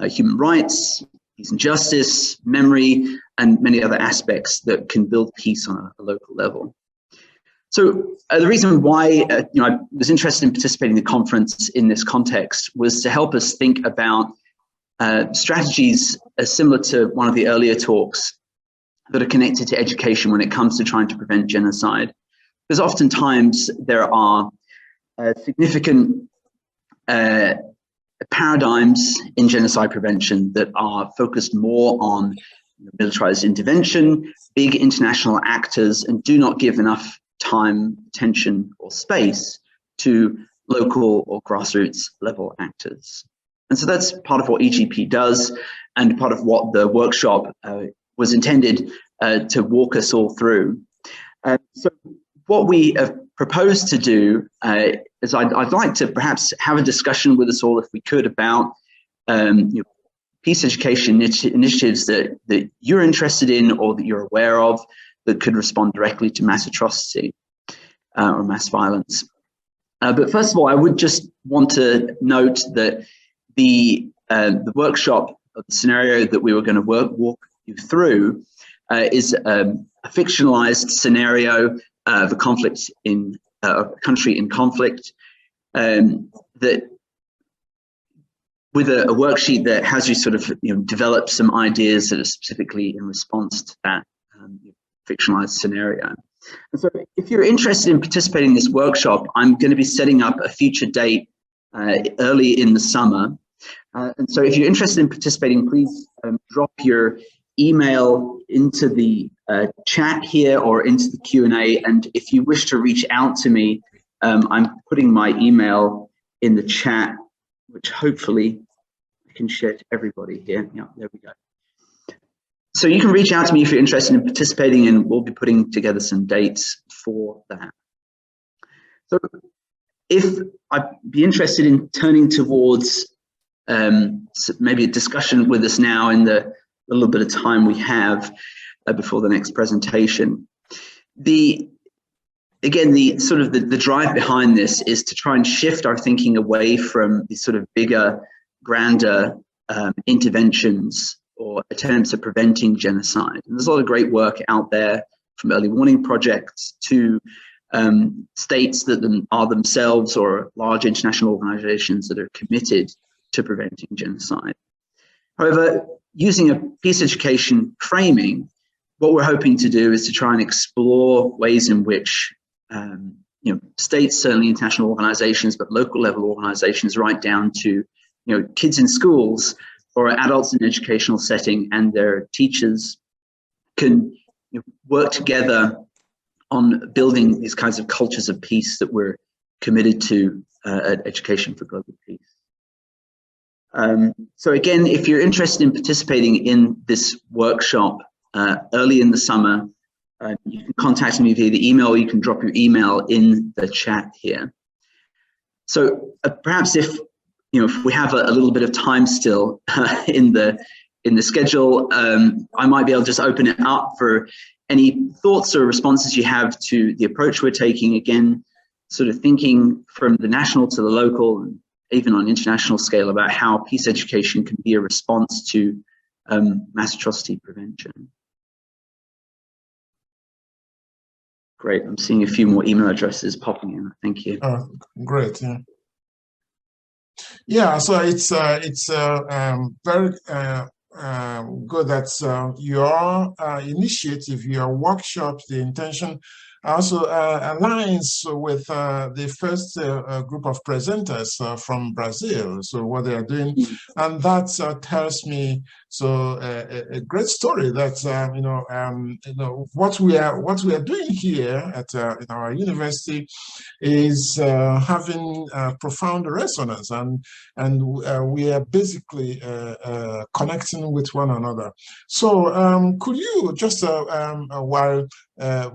human rights, peace and justice, memory, and many other aspects that can build peace on a local level. So the reason why I was interested in participating in the conference in this context was to help us think about strategies similar to one of the earlier talks that are connected to education when it comes to trying to prevent genocide. Because oftentimes there are significant paradigms in genocide prevention that are focused more on militarized intervention, big international actors, and do not give enough time, attention, or space to local or grassroots level actors. And so that's part of what EGP does, and part of what the workshop was intended to walk us all through. So what we have proposed to do is I'd like to perhaps have a discussion with us all, if we could, about peace education initiatives that you're interested in or that you're aware of that could respond directly to mass atrocity or mass violence. But first of all, I would just want to note that the workshop, the scenario that we were going to walk you through is a fictionalized scenario of a conflict in a country in conflict, that with a worksheet that has you sort of develop some ideas that are specifically in response to that fictionalized scenario. And so if you're interested in participating in this workshop, I'm going to be setting up a future date early in the summer. And so if you're interested in participating, please drop your email into the chat here or into the Q&A. And if you wish to reach out to me, I'm putting my email in the chat, which hopefully I can share to everybody here. Yeah, there we go. So you can reach out to me if you're interested in participating, and we'll be putting together some dates for that. So if I'd be interested in turning towards maybe a discussion with us now in the little bit of time we have before the next presentation. Again, the drive behind this is to try and shift our thinking away from the sort of bigger, grander interventions or attempts at preventing genocide. And there's a lot of great work out there, from early warning projects to states that are themselves or large international organizations that are committed to preventing genocide. However, using a peace education framing, what we're hoping to do is to try and explore ways in which states, certainly international organizations, but local level organizations, right down to kids in schools or adults in an educational setting, and their teachers can work together on building these kinds of cultures of peace that we're committed to at Education for Global Peace. So again, if you're interested in participating in this workshop early in the summer, you can contact me via the email, or you can drop your email in the chat here. So perhaps if we have a little bit of time still in the schedule, I might be able to just open it up for any thoughts or responses you have to the approach we're taking. Again, sort of thinking from the national to the local, and even on international scale, about how peace education can be a response to mass atrocity prevention. Great, I'm seeing a few more email addresses popping in. Thank you. Great, yeah. Yeah, so it's very good that your initiative, your workshop, the intention also aligns with the first group of presenters from Brazil. So what they are doing, and that tells me a great story that what we are doing here at in our university is having profound resonance, and we are basically connecting with one another. So could you just while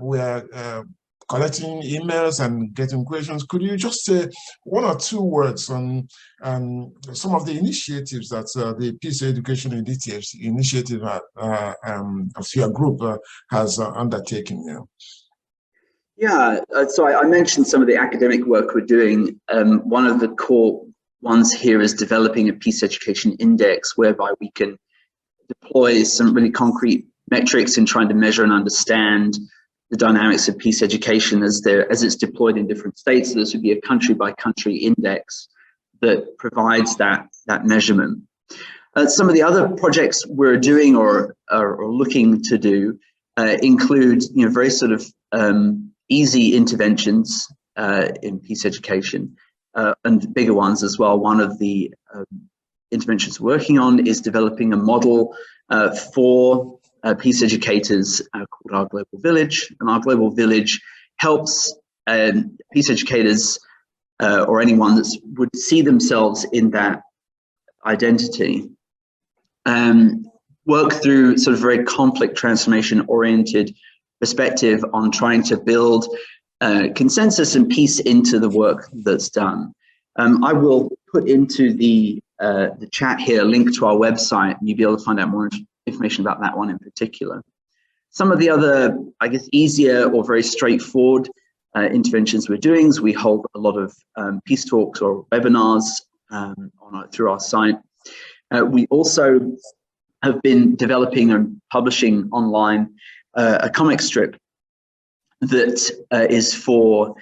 we are collecting emails and getting questions, could you just say one or two words on some of the initiatives that the Peace Education Initiative of your group has undertaken? Yeah, so I mentioned some of the academic work we're doing. One of the core ones here is developing a peace education index, whereby we can deploy some really concrete metrics in trying to measure and understand the dynamics of peace education as it's deployed in different states. So this would be a country by country index that provides that measurement. Some of the other projects we're doing or looking to do include very sort of easy interventions in peace education, and bigger ones as well. One of the interventions we're working on is developing a model for peace educators called Our Global Village. And Our Global Village helps peace educators or anyone that would see themselves in that identity work through sort of very conflict transformation oriented perspective on trying to build consensus and peace into the work that's done. I will put into the chat here a link to our website, and you'll be able to find out more information about that one in particular. Some of the other, I guess, easier or very straightforward interventions we're doing is we hold a lot of peace talks or webinars through our site. We also have been developing and publishing online a comic strip that is for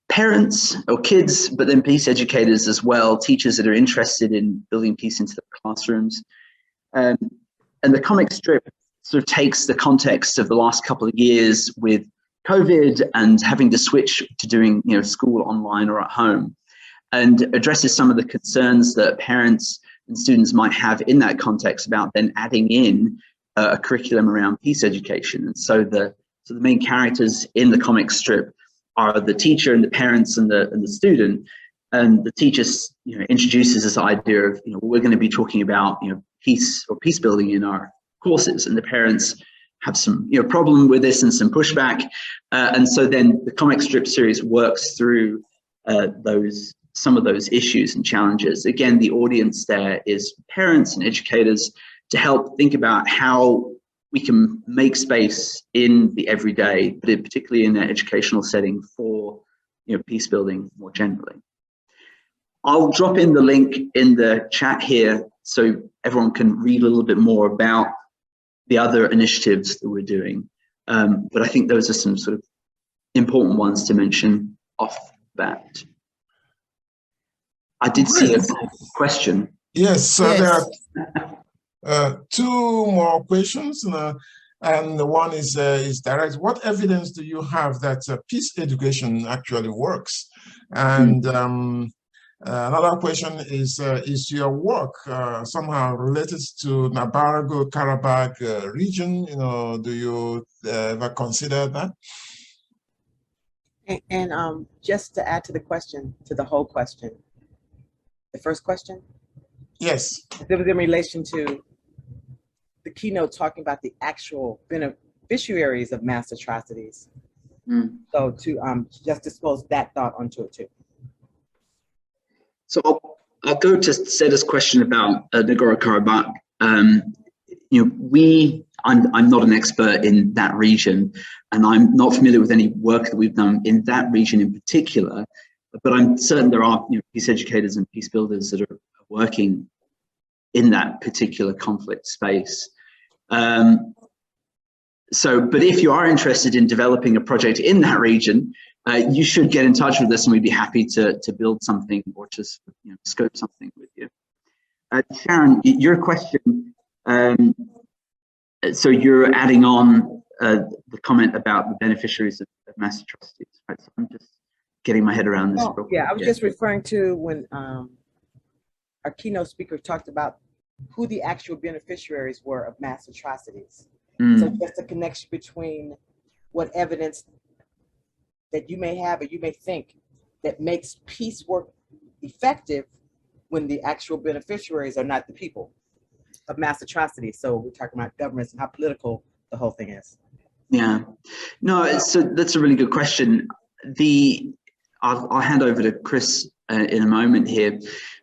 parents or kids, but then peace educators as well, teachers that are interested in building peace into their classrooms. And the comic strip sort of takes the context of the last couple of years with COVID and having to switch to doing school online or at home, and addresses some of the concerns that parents and students might have in that context about then adding in a curriculum around peace education. And so the main characters in the comic strip are the teacher and the parents and the student. And the teacher introduces this idea of we're going to be talking about peace or peace building in our courses, and the parents have some problem with this and some pushback, and so then the comic strip series works through some of those issues and challenges. Again, the audience there is parents and educators to help think about how we can make space in the everyday, but particularly in an educational setting for peace building more generally. I'll drop in the link in the chat here so everyone can read a little bit more about the other initiatives that we're doing. But I think those are some sort of important ones to mention off the bat. I did see a question. Yes, so there are two more questions. and the one is direct. What evidence do you have that peace education actually works? And another question is your work somehow related to Nagorno-Karabakh region? You know, do you ever consider that? And just to add to the question, to the whole question, the first question? Yes. It was in relation to the keynote talking about the actual beneficiaries of mass atrocities. So to just dispose that thought onto it too. So I'll go to Seda's question about Nagorno-Karabakh. You know, I'm not an expert in that region, and I'm not familiar with any work that we've done in that region in particular, but I'm certain there are, you know, peace educators and peace builders that are working in that particular conflict space. But if you are interested in developing a project in that region, you should get in touch with us, and we'd be happy to build something or just, you know, scope something with you. Sharon, your question. So you're adding on the comment about the beneficiaries of mass atrocities, right? So I'm just getting my head around this. Oh, yeah, I was just referring to when our keynote speaker talked about who the actual beneficiaries were of mass atrocities. So just a connection between what evidence that you may have or you may think that makes peace work effective when the actual beneficiaries are not the people of mass atrocities. So we're talking about governments and how political the whole thing is. Yeah, no, that's a really good question. I'll hand over to Chris in a moment here,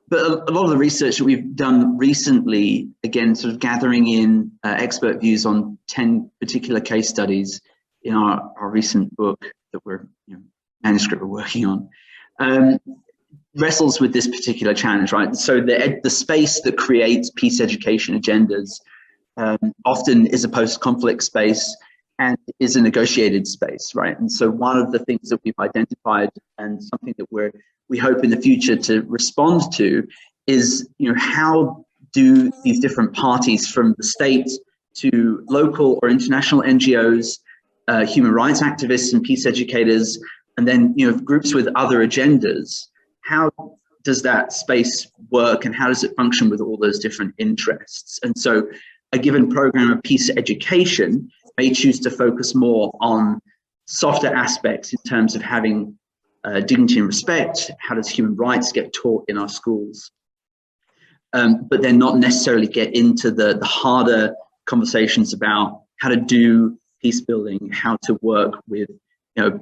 but a lot of the research that we've done recently, again, sort of gathering in expert views on 10 particular case studies in our recent book that manuscript we're working on, wrestles with this particular challenge, right? So the space that creates peace education agendas often is a post-conflict space and is a negotiated space, right? And so one of the things that we've identified, and something that we hope in the future to respond to, is, you know, how do these different parties, from the state to local or international NGOs, human rights activists and peace educators, and then, you know, groups with other agendas, how does that space work and how does it function with all those different interests? And so a given program of peace education may choose to focus more on softer aspects in terms of having dignity and respect. How does human rights get taught in our schools? But then not necessarily get into the harder conversations about how to do peace building, how to work with, you know,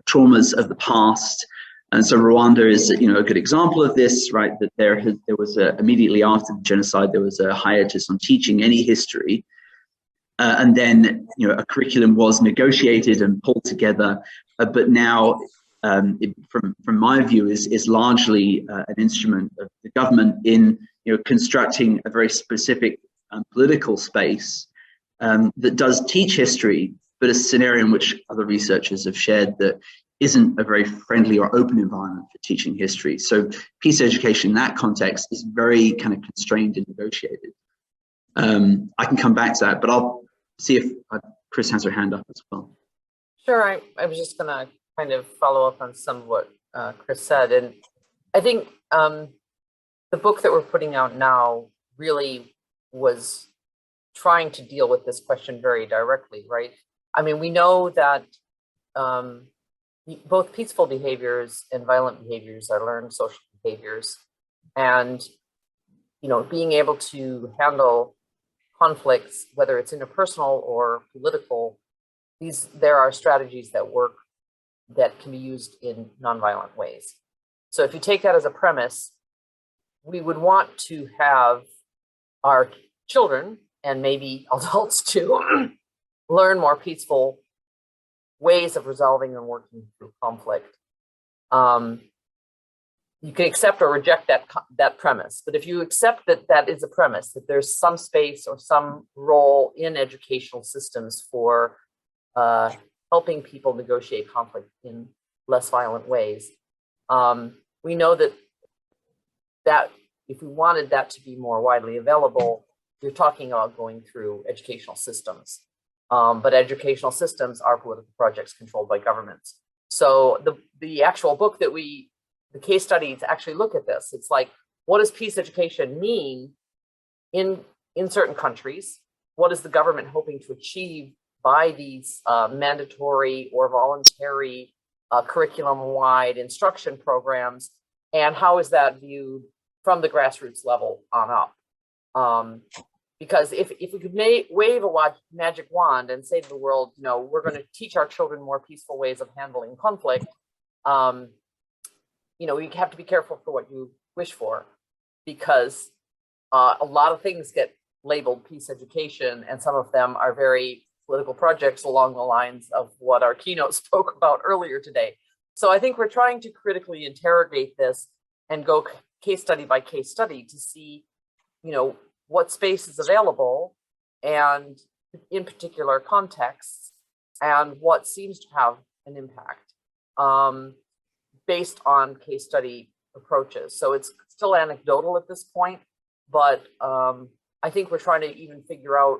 traumas of the past. And so Rwanda is, you know, a good example of this, right? That there was immediately after the genocide, there was a hiatus on teaching any history. And then, you know, a curriculum was negotiated and pulled together, but now, from my view, is largely an instrument of the government in, you know, constructing a very specific political space that does teach history, but a scenario in which other researchers have shared that isn't a very friendly or open environment for teaching history. So peace education in that context is very kind of constrained and negotiated. I can come back to that, but I'll see if Chris has her hand up as well. Sure, I was just gonna kind of follow up on some of what Chris said. And I think the book that we're putting out now really was trying to deal with this question very directly, right? I mean, we know that both peaceful behaviors and violent behaviors are learned social behaviors. And, you know, being able to handle conflicts, whether it's interpersonal or political, there are strategies that work that can be used in nonviolent ways. So if you take that as a premise, we would want to have our children and maybe adults to learn more peaceful ways of resolving and working through conflict. You can accept or reject that premise, but if you accept that that is a premise, that there's some space or some role in educational systems for helping people negotiate conflict in less violent ways, we know that if we wanted that to be more widely available, you're talking about going through educational systems. but educational systems are political projects controlled by governments. So the actual book that the case studies actually look at this. It's like, what does peace education mean in certain countries? What is the government hoping to achieve by these mandatory or voluntary curriculum-wide instruction programs? And how is that viewed from the grassroots level on up? Because if we could wave a magic wand and say to the world, you know, we're going to teach our children more peaceful ways of handling conflict, you know, you have to be careful for what you wish for, because a lot of things get labeled peace education, and some of them are very political projects along the lines of what our keynote spoke about earlier today. So I think we're trying to critically interrogate this and go case study by case study to see, you know, what space is available and in particular contexts, and what seems to have an impact based on case study approaches. So it's still anecdotal at this point, but I think we're trying to even figure out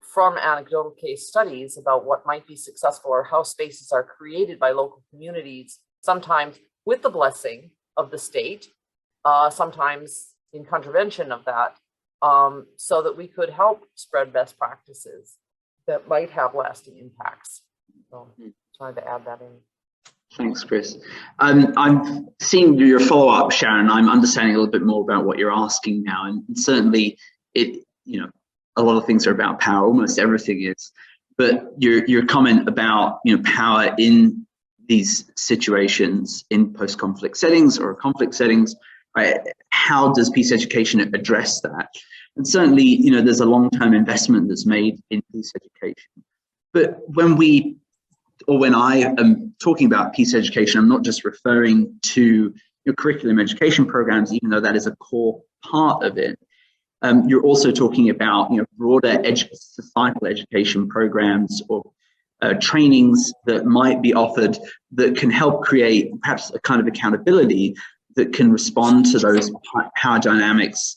from anecdotal case studies about what might be successful or how spaces are created by local communities, sometimes with the blessing of the state, sometimes in contravention of that, so that we could help spread best practices that might have lasting impacts. So trying to add that in. Thanks, Chris. I'm seeing your follow-up, Sharon. I'm understanding a little bit more about what you're asking now, and certainly it, you know, a lot of things are about power. Almost everything is. But your comment about, you know, power in these situations in post-conflict settings or conflict settings, right? How does peace education address that? And certainly, you know, there's a long-term investment that's made in peace education. But when I am talking about peace education, I'm not just referring to your curriculum education programs, even though that is a core part of it. You're also talking about, you know, broader societal education programs or trainings that might be offered that can help create perhaps a kind of accountability that can respond to those power dynamics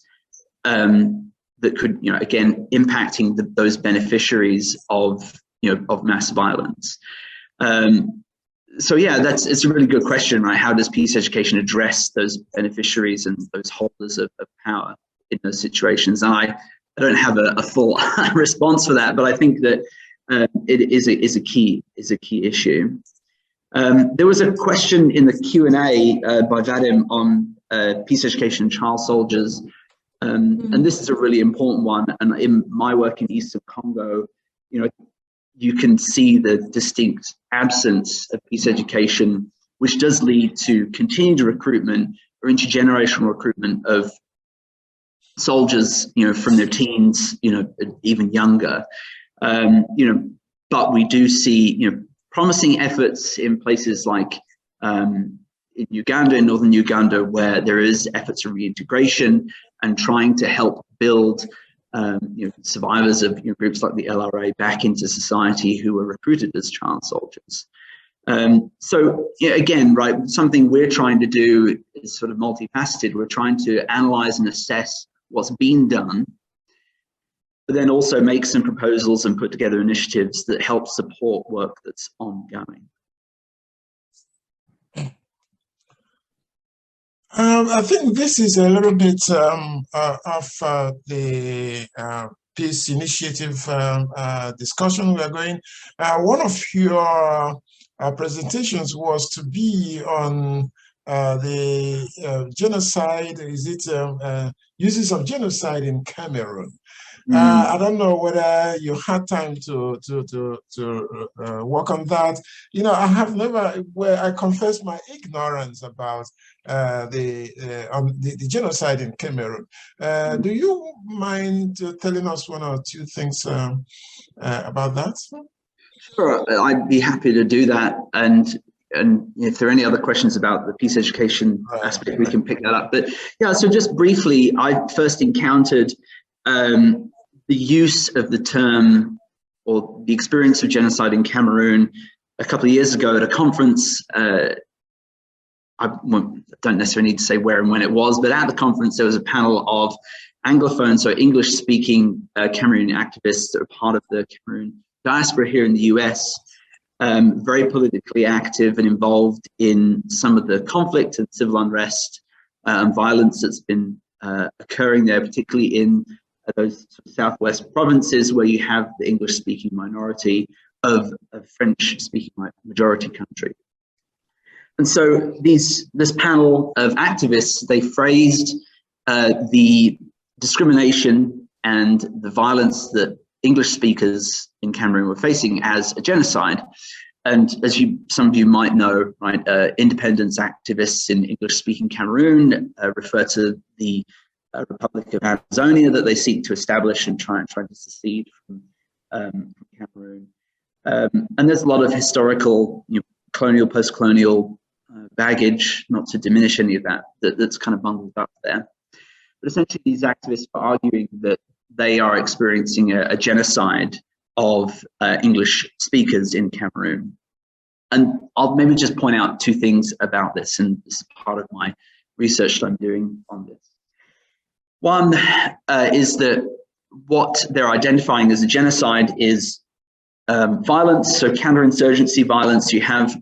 that could, you know, again, impacting those beneficiaries of, you know, of mass violence. So yeah, it's a really good question, right? How does peace education address those beneficiaries and those holders of power in those situations? And I don't have a full response for that, but I think that it is a key issue. There was a question in the Q&A by Vadim on peace education and child soldiers, and this is a really important one. And in my work in Eastern Congo, you know, you can see the distinct absence of peace education, which does lead to continued recruitment or intergenerational recruitment of soldiers, you know, from their teens, you know, even younger. You know, but we do see, you know, promising efforts in places like in Uganda, in northern Uganda, where there is efforts of reintegration and trying to help build you know, survivors of, you know, groups like the LRA back into society who were recruited as child soldiers. So you know, again, right, something we're trying to do is sort of multifaceted. We're trying to analyze and assess what's been done, but then also make some proposals and put together initiatives that help support work that's ongoing. I think this is a little bit of the peace initiative discussion we are going. One of your presentations was to be on the genocide, uses of genocide in Cameroon. I don't know whether you had time to work on that. You know, I have never, I confess my ignorance about the genocide in Cameroon. Do you mind telling us one or two things about that? Sure, I'd be happy to do that. And if there are any other questions about the peace education aspect, we can pick that up. But yeah, so just briefly, I first encountered the use of the term or the experience of genocide in Cameroon a couple of years ago at a conference. I don't necessarily need to say where and when it was, but at the conference there was a panel of Anglophones, so English-speaking Cameroonian activists that are part of the Cameroon diaspora here in the US, very politically active and involved in some of the conflict and civil unrest and violence that's been occurring there, particularly in those southwest provinces where you have the English-speaking minority of a French-speaking majority country. And so this panel of activists, they phrased the discrimination and the violence that English speakers in Cameroon were facing as a genocide. And as some of you might know, right, independence activists in English-speaking Cameroon refer to the Republic of Amazonia that they seek to establish and try to secede from Cameroon. And there's a lot of historical, colonial, post-colonial baggage, not to diminish any of that's kind of bundled up there. But essentially, these activists are arguing that they are experiencing a genocide of English speakers in Cameroon. And I'll maybe just point out two things about this, and this is part of my research that I'm doing on this. One is that what they're identifying as a genocide is violence, so counterinsurgency violence. You have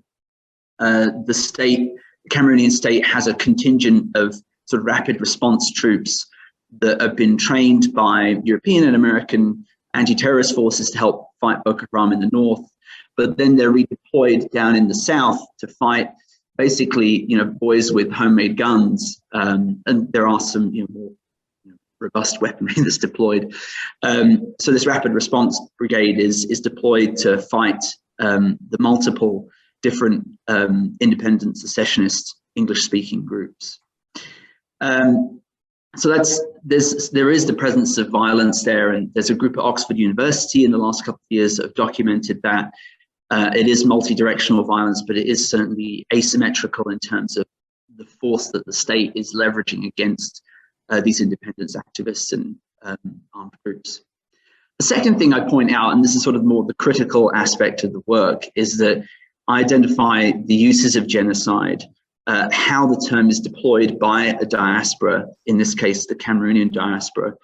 the Cameroonian state has a contingent of sort of rapid response troops that have been trained by European and American anti-terrorist forces to help fight Boko Haram in the north, but then they're redeployed down in the south to fight basically, boys with homemade guns, and there are some, more robust weaponry that's deployed. So this rapid response brigade is deployed to fight the multiple different independent secessionist English-speaking groups. So there is the presence of violence there, and there's a group at Oxford University in the last couple of years that have documented that it is multi-directional violence, but it is certainly asymmetrical in terms of the force that the state is leveraging against these independence activists and armed groups. The second thing I point out, and this is sort of more the critical aspect of the work, is that I identify the uses of genocide, how the term is deployed by a diaspora, in this case, the Cameroonian diaspora,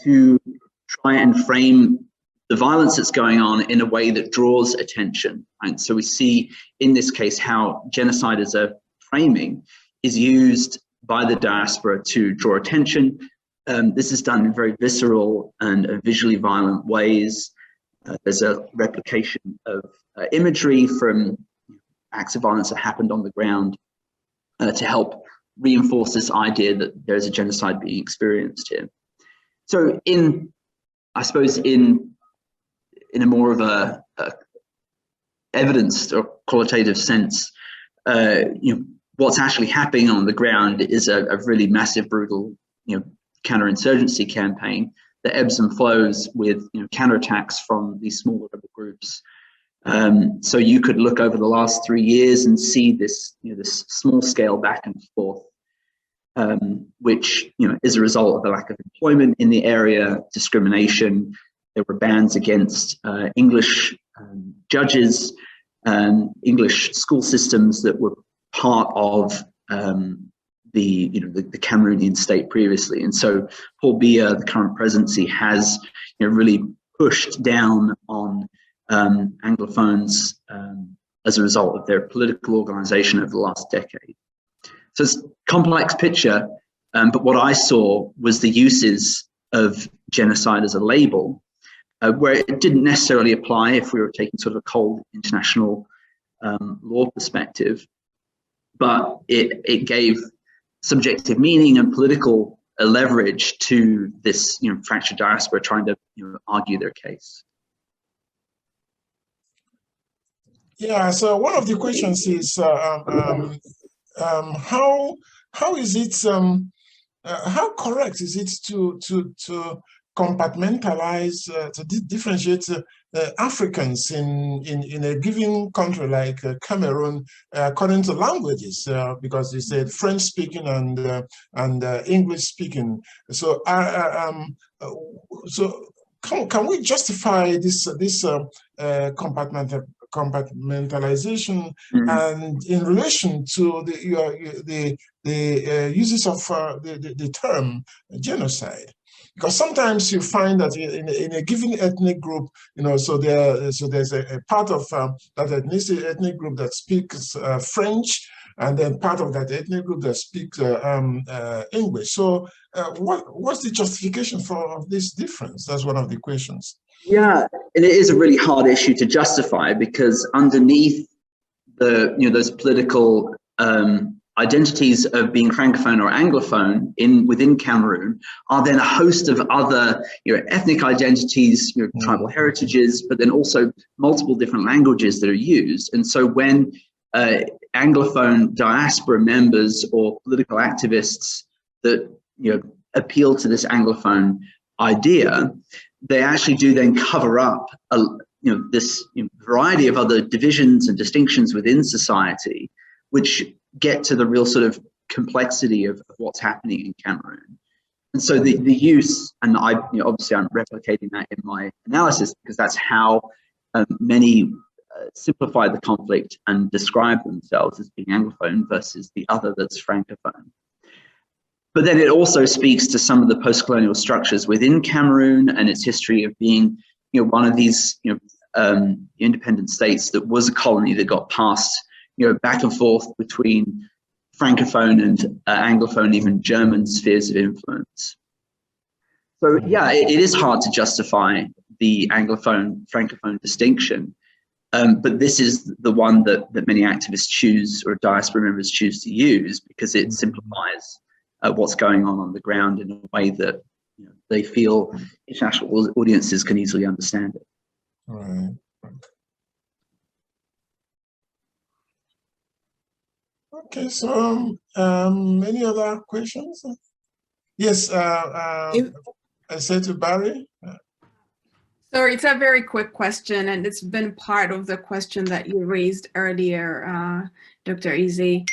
to try and frame the violence that's going on in a way that draws attention. Right? So we see in this case how genocide as a framing is used by the diaspora to draw attention. This is done in very visceral and visually violent ways. There's a replication of imagery from acts of violence that happened on the ground to help reinforce this idea that there's a genocide being experienced here. So I suppose in a more of a evidenced or qualitative sense, what's actually happening on the ground is a really massive, brutal, counterinsurgency campaign that ebbs and flows with counterattacks from these smaller rebel groups. So you could look over the last 3 years and see this, this small scale back and forth, which is a result of the lack of employment in the area, discrimination. There were bans against English judges, English school systems that were part of the Cameroonian state previously. And so Paul Biya, the current presidency, has really pushed down on Anglophones as a result of their political organization over the last decade. So it's a complex picture, but what I saw was the uses of genocide as a label, where it didn't necessarily apply if we were taking sort of a cold international law perspective, but it gave subjective meaning and political leverage to this fractured diaspora trying to argue their case. Yeah, so one of the questions is how is it how correct is it to compartmentalize, to differentiate Africans in a given country like Cameroon according to languages, because you said French speaking and English speaking. So can we justify this compartmentalization and in relation to the uses of the term genocide? because sometimes you find that in a given ethnic group, so there's a part of that ethnic group that speaks French, and then part of that ethnic group that speaks English. So what's the justification for this difference? That's one of the questions. Yeah, and it is a really hard issue to justify, because underneath those political identities of being Francophone or Anglophone within Cameroon are then a host of other ethnic identities, tribal heritages, but then also multiple different languages that are used. And so when Anglophone diaspora members or political activists that appeal to this Anglophone idea, they actually do then cover up this variety of other divisions and distinctions within society, which get to the real sort of complexity of what's happening in Cameroon. And so the use, and obviously I'm replicating that in my analysis, because that's how many simplify the conflict and describe themselves as being Anglophone versus the other that's Francophone. But then it also speaks to some of the post-colonial structures within Cameroon and its history of being, one of these, independent states that was a colony that got passed, back and forth between Francophone and Anglophone, even German spheres of influence. So yeah, it is hard to justify the Anglophone-Francophone distinction, but this is the one that many activists choose, or diaspora members choose to use, because it simplifies what's going on the ground in a way that they feel international audiences can easily understand it. Right. Okay, so any other questions? Yes, I said to Barry. So it's a very quick question, and it's been part of the question that you raised earlier, Dr. Eze,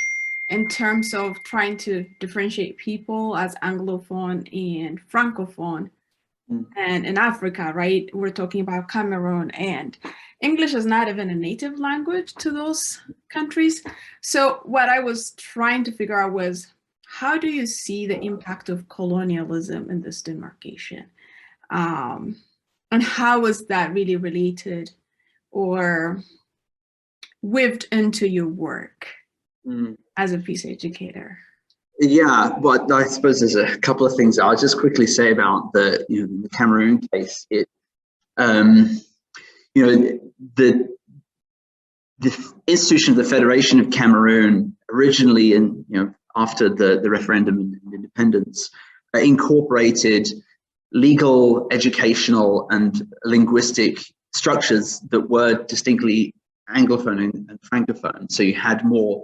in terms of trying to differentiate people as Anglophone and Francophone. And in Africa, right, we're talking about Cameroon, and English is not even a native language to those countries. So what I was trying to figure out was, how do you see the impact of colonialism in this demarcation? And how was that really related or weaved into your work as a peace educator? Yeah, well, I suppose there's a couple of things I'll just quickly say about the Cameroon case. The institution of the Federation of Cameroon originally, after the referendum and independence, incorporated legal, educational, and linguistic structures that were distinctly Anglophone and Francophone. So you had more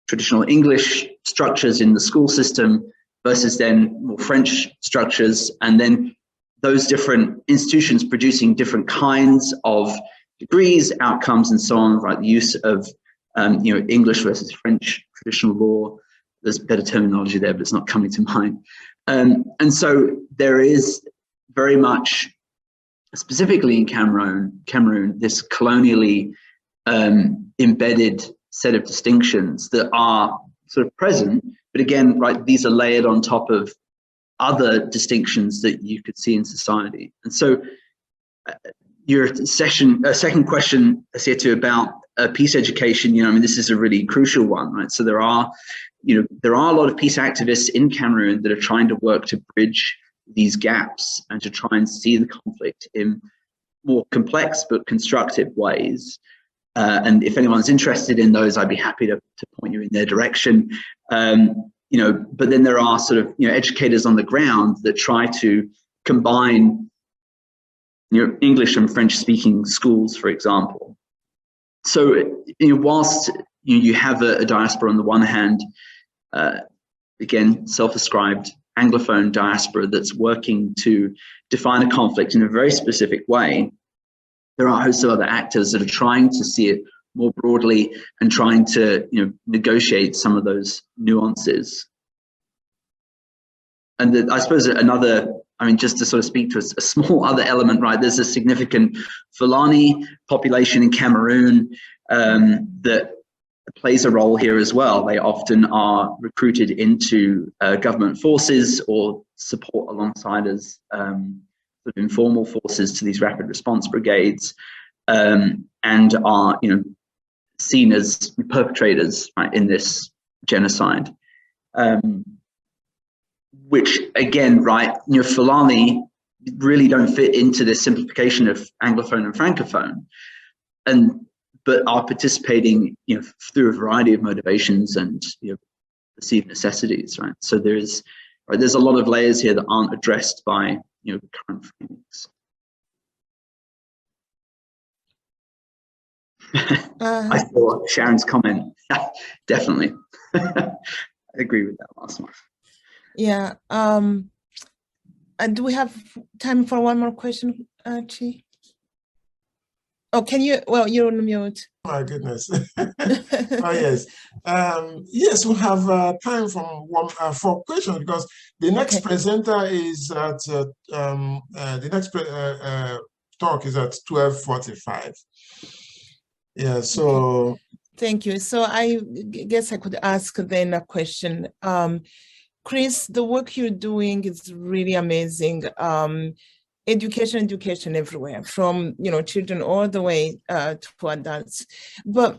traditional English structures in the school system versus then more French structures, and then those different institutions producing different kinds of degrees, outcomes, and so on, right? The use of English versus French traditional law. There's better terminology there, but it's not coming to mind. And so there is very much, specifically in Cameroon, this colonially embedded set of distinctions that are sort of present, but again, right, these are layered on top of other distinctions that you could see in society. And so your second question, Asietu, about peace education, this is a really crucial one, right? So there are a lot of peace activists in Cameroon that are trying to work to bridge these gaps and to try and see the conflict in more complex but constructive ways. And if anyone's interested in those, I'd be happy to point you in their direction. But then there are sort of educators on the ground that try to combine English and French speaking schools, for example. So whilst you have a diaspora on the one hand, again, self-ascribed Anglophone diaspora that's working to define a conflict in a very specific way, there are a host of other actors that are trying to see it more broadly and trying to negotiate some of those nuances. And I suppose another, just to sort of speak to a small other element, right? There's a significant Fulani population in Cameroon that plays a role here as well. They often are recruited into government forces or support alongside as sort of informal forces to these rapid response brigades, and are, you know, seen as perpetrators, right, in this genocide. Which again, right, you know, Fulani really don't fit into this simplification of Anglophone and Francophone, but are participating, you know, through a variety of motivations and, you know, perceived necessities, right? So there's a lot of layers here that aren't addressed by, you know, current framings. I saw Sharon's comment. Definitely. I agree with that last one. Yeah. And do we have time for one more question, Chi? Oh, can you? Well, you're on mute. My goodness. Oh, yes. Yes, we have time for questions, because the next presenter is at the next talk is at 12:45. Yeah. So. Thank you. So I guess I could ask then a question. Chris, the work you're doing is really amazing. Education everywhere, from, you know, children all the way to adults. But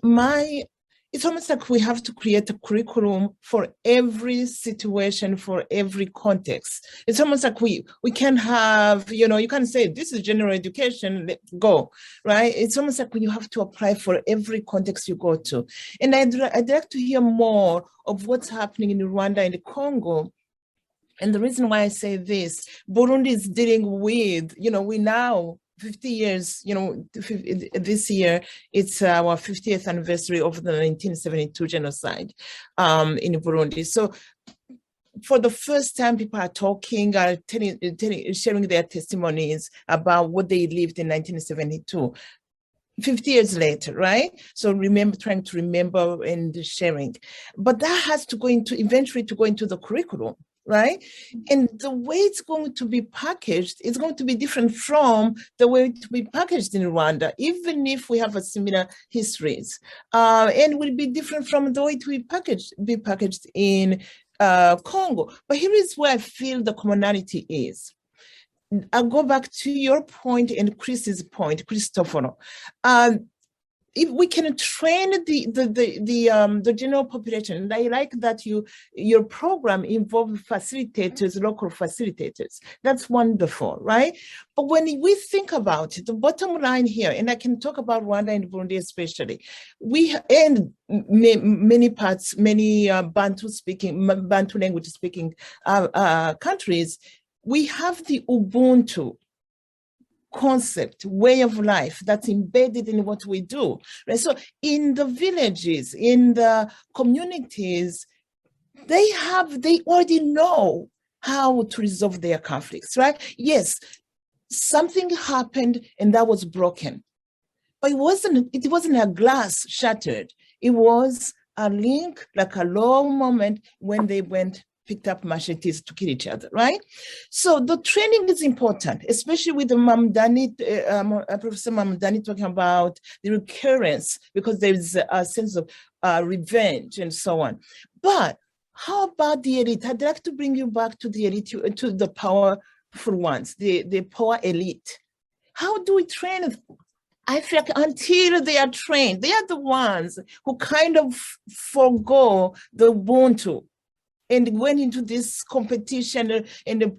it's almost like we have to create a curriculum for every situation, for every context. It's almost like we can have, you know, you can say this is general education, let's go, right? It's almost like you have to apply for every context you go to. And I'd like to hear more of what's happening in Rwanda and Congo. And the reason why I say this, Burundi is dealing with, you know, we now 50 years, you know, this year, it's our 50th anniversary of the 1972 genocide in Burundi. So for the first time, people are talking, are sharing their testimonies about what they lived in 1972. 50 years later, right? So trying to remember and sharing. But that has to go into, eventually to go into the curriculum, right? And the way it's going to be packaged is going to be different from the way it will be packaged in Rwanda, even if we have a similar histories. And will be different from the way it will be packaged in Congo. But here is where I feel the commonality is. I'll go back to your point and Chris's point, Cristoforo. If we can train the general population, and I like that your program involves facilitators, local facilitators. That's wonderful, right? But when we think about it, the bottom line here, and I can talk about Rwanda and Burundi especially, and many parts, many Bantu language speaking countries, we have the Ubuntu concept, way of life that's embedded in what we do. Right? So in the villages, in the communities, they already know how to resolve their conflicts, right? Yes, something happened and that was broken, but it wasn't a glass shattered. It was a link, like a long moment when they picked up machetes to kill each other, right? So the training is important, especially with the Professor Mamdani talking about the recurrence, because there's a sense of revenge and so on. But how about the elite? I'd like to bring you back to the elite, to the powerful ones, the power elite. How do we train? I feel like until they are trained, they are the ones who kind of forgo the Ubuntu and went into this competition and the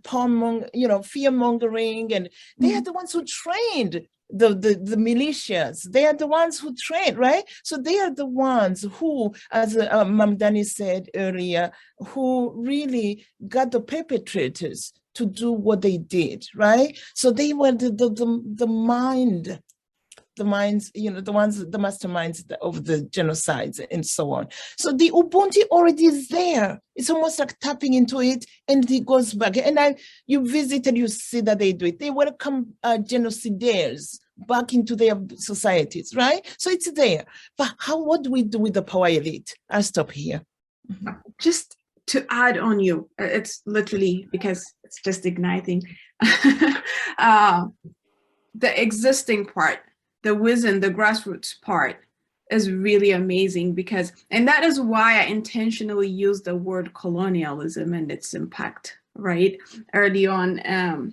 fear mongering, and they are the ones who trained the militias. They are the ones who trained, right? So they are the ones who, as Mamdani said earlier, who really got the perpetrators to do what they did, right? So they were the minds, the masterminds of the genocides and so on. So the Ubuntu already is there. It's almost like tapping into it, and it goes back. And you visit and you see that they do it. They welcome genocidaires back into their societies, right? So it's there. But what do we do with the power elite? I'll stop here. Just to add on you, it's literally because it's just igniting. The existing part, the wisdom, the grassroots part is really amazing and that is why I intentionally use the word colonialism and its impact, right, early on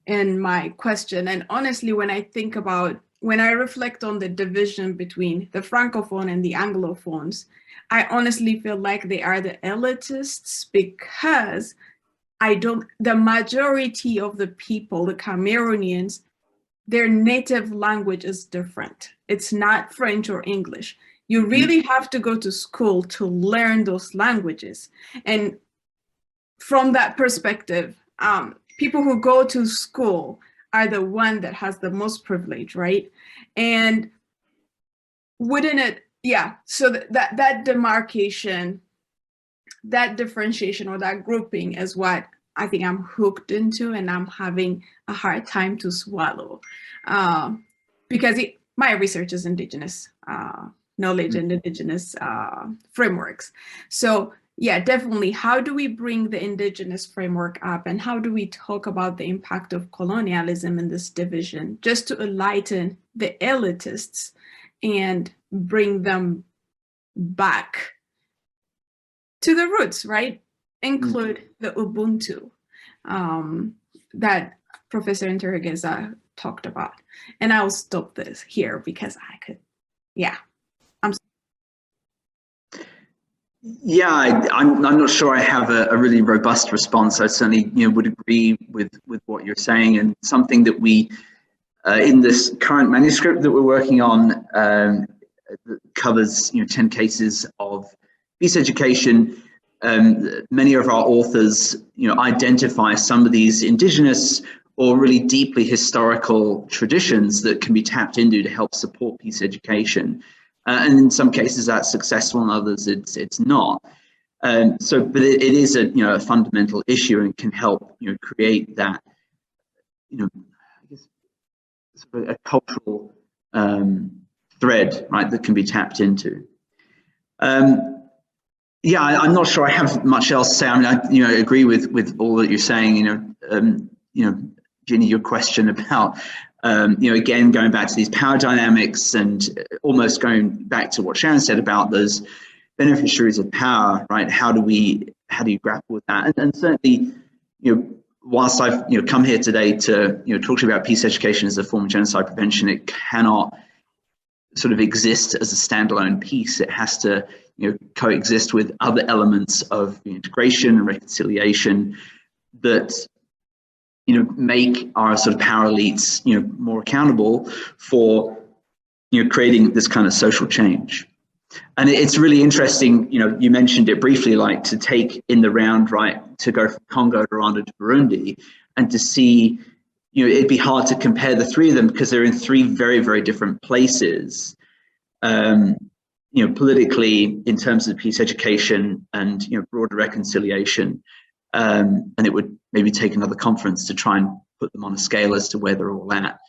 in my question. And honestly, when I reflect on the division between the Francophone and the Anglophones, I honestly feel like they are the elitists, because the majority of the people, the Cameroonians, their native language is different. It's not French or English. You really have to go to school to learn those languages. And from that perspective, people who go to school are the one that has the most privilege, right? And wouldn't it, yeah, so that demarcation, that differentiation or that grouping is what I think I'm hooked into, and I'm having a hard time to swallow, because my research is Indigenous knowledge and Indigenous frameworks. So yeah, definitely, how do we bring the Indigenous framework up, and how do we talk about the impact of colonialism in this division, just to enlighten the elitists and bring them back to the roots, right? Include the Ubuntu that Professor Interregeza talked about. And I'll stop this here because I could, yeah. I'm not sure I have a really robust response. I certainly would agree with what you're saying, and something that we in this current manuscript that we're working on covers 10 cases of peace education. Many of our authors identify some of these Indigenous or really deeply historical traditions that can be tapped into to help support peace education. And in some cases that's successful, in others it's not. But it is a fundamental issue, and can help create that I guess sort of a cultural thread, right, that can be tapped into. Yeah, I'm not sure I have much else to say. I mean, I agree with all that you're saying. Ginny, your question about again, going back to these power dynamics, and almost going back to what Sharon said about those beneficiaries of power, right? How do you grapple with that? And certainly, whilst I've come here today to talk to you about peace education as a form of genocide prevention, it cannot sort of exist as a standalone piece. It has to coexist with other elements of integration and reconciliation that make our sort of power elites more accountable for creating this kind of social change. And it's really interesting, you mentioned it briefly, like to take in the round, right, to go from Congo to Rwanda to Burundi, and to see, it'd be hard to compare the three of them because they're in three very, very different places, politically, in terms of peace education and, broader reconciliation. And it would maybe take another conference to try and put them on a scale as to where they're all at.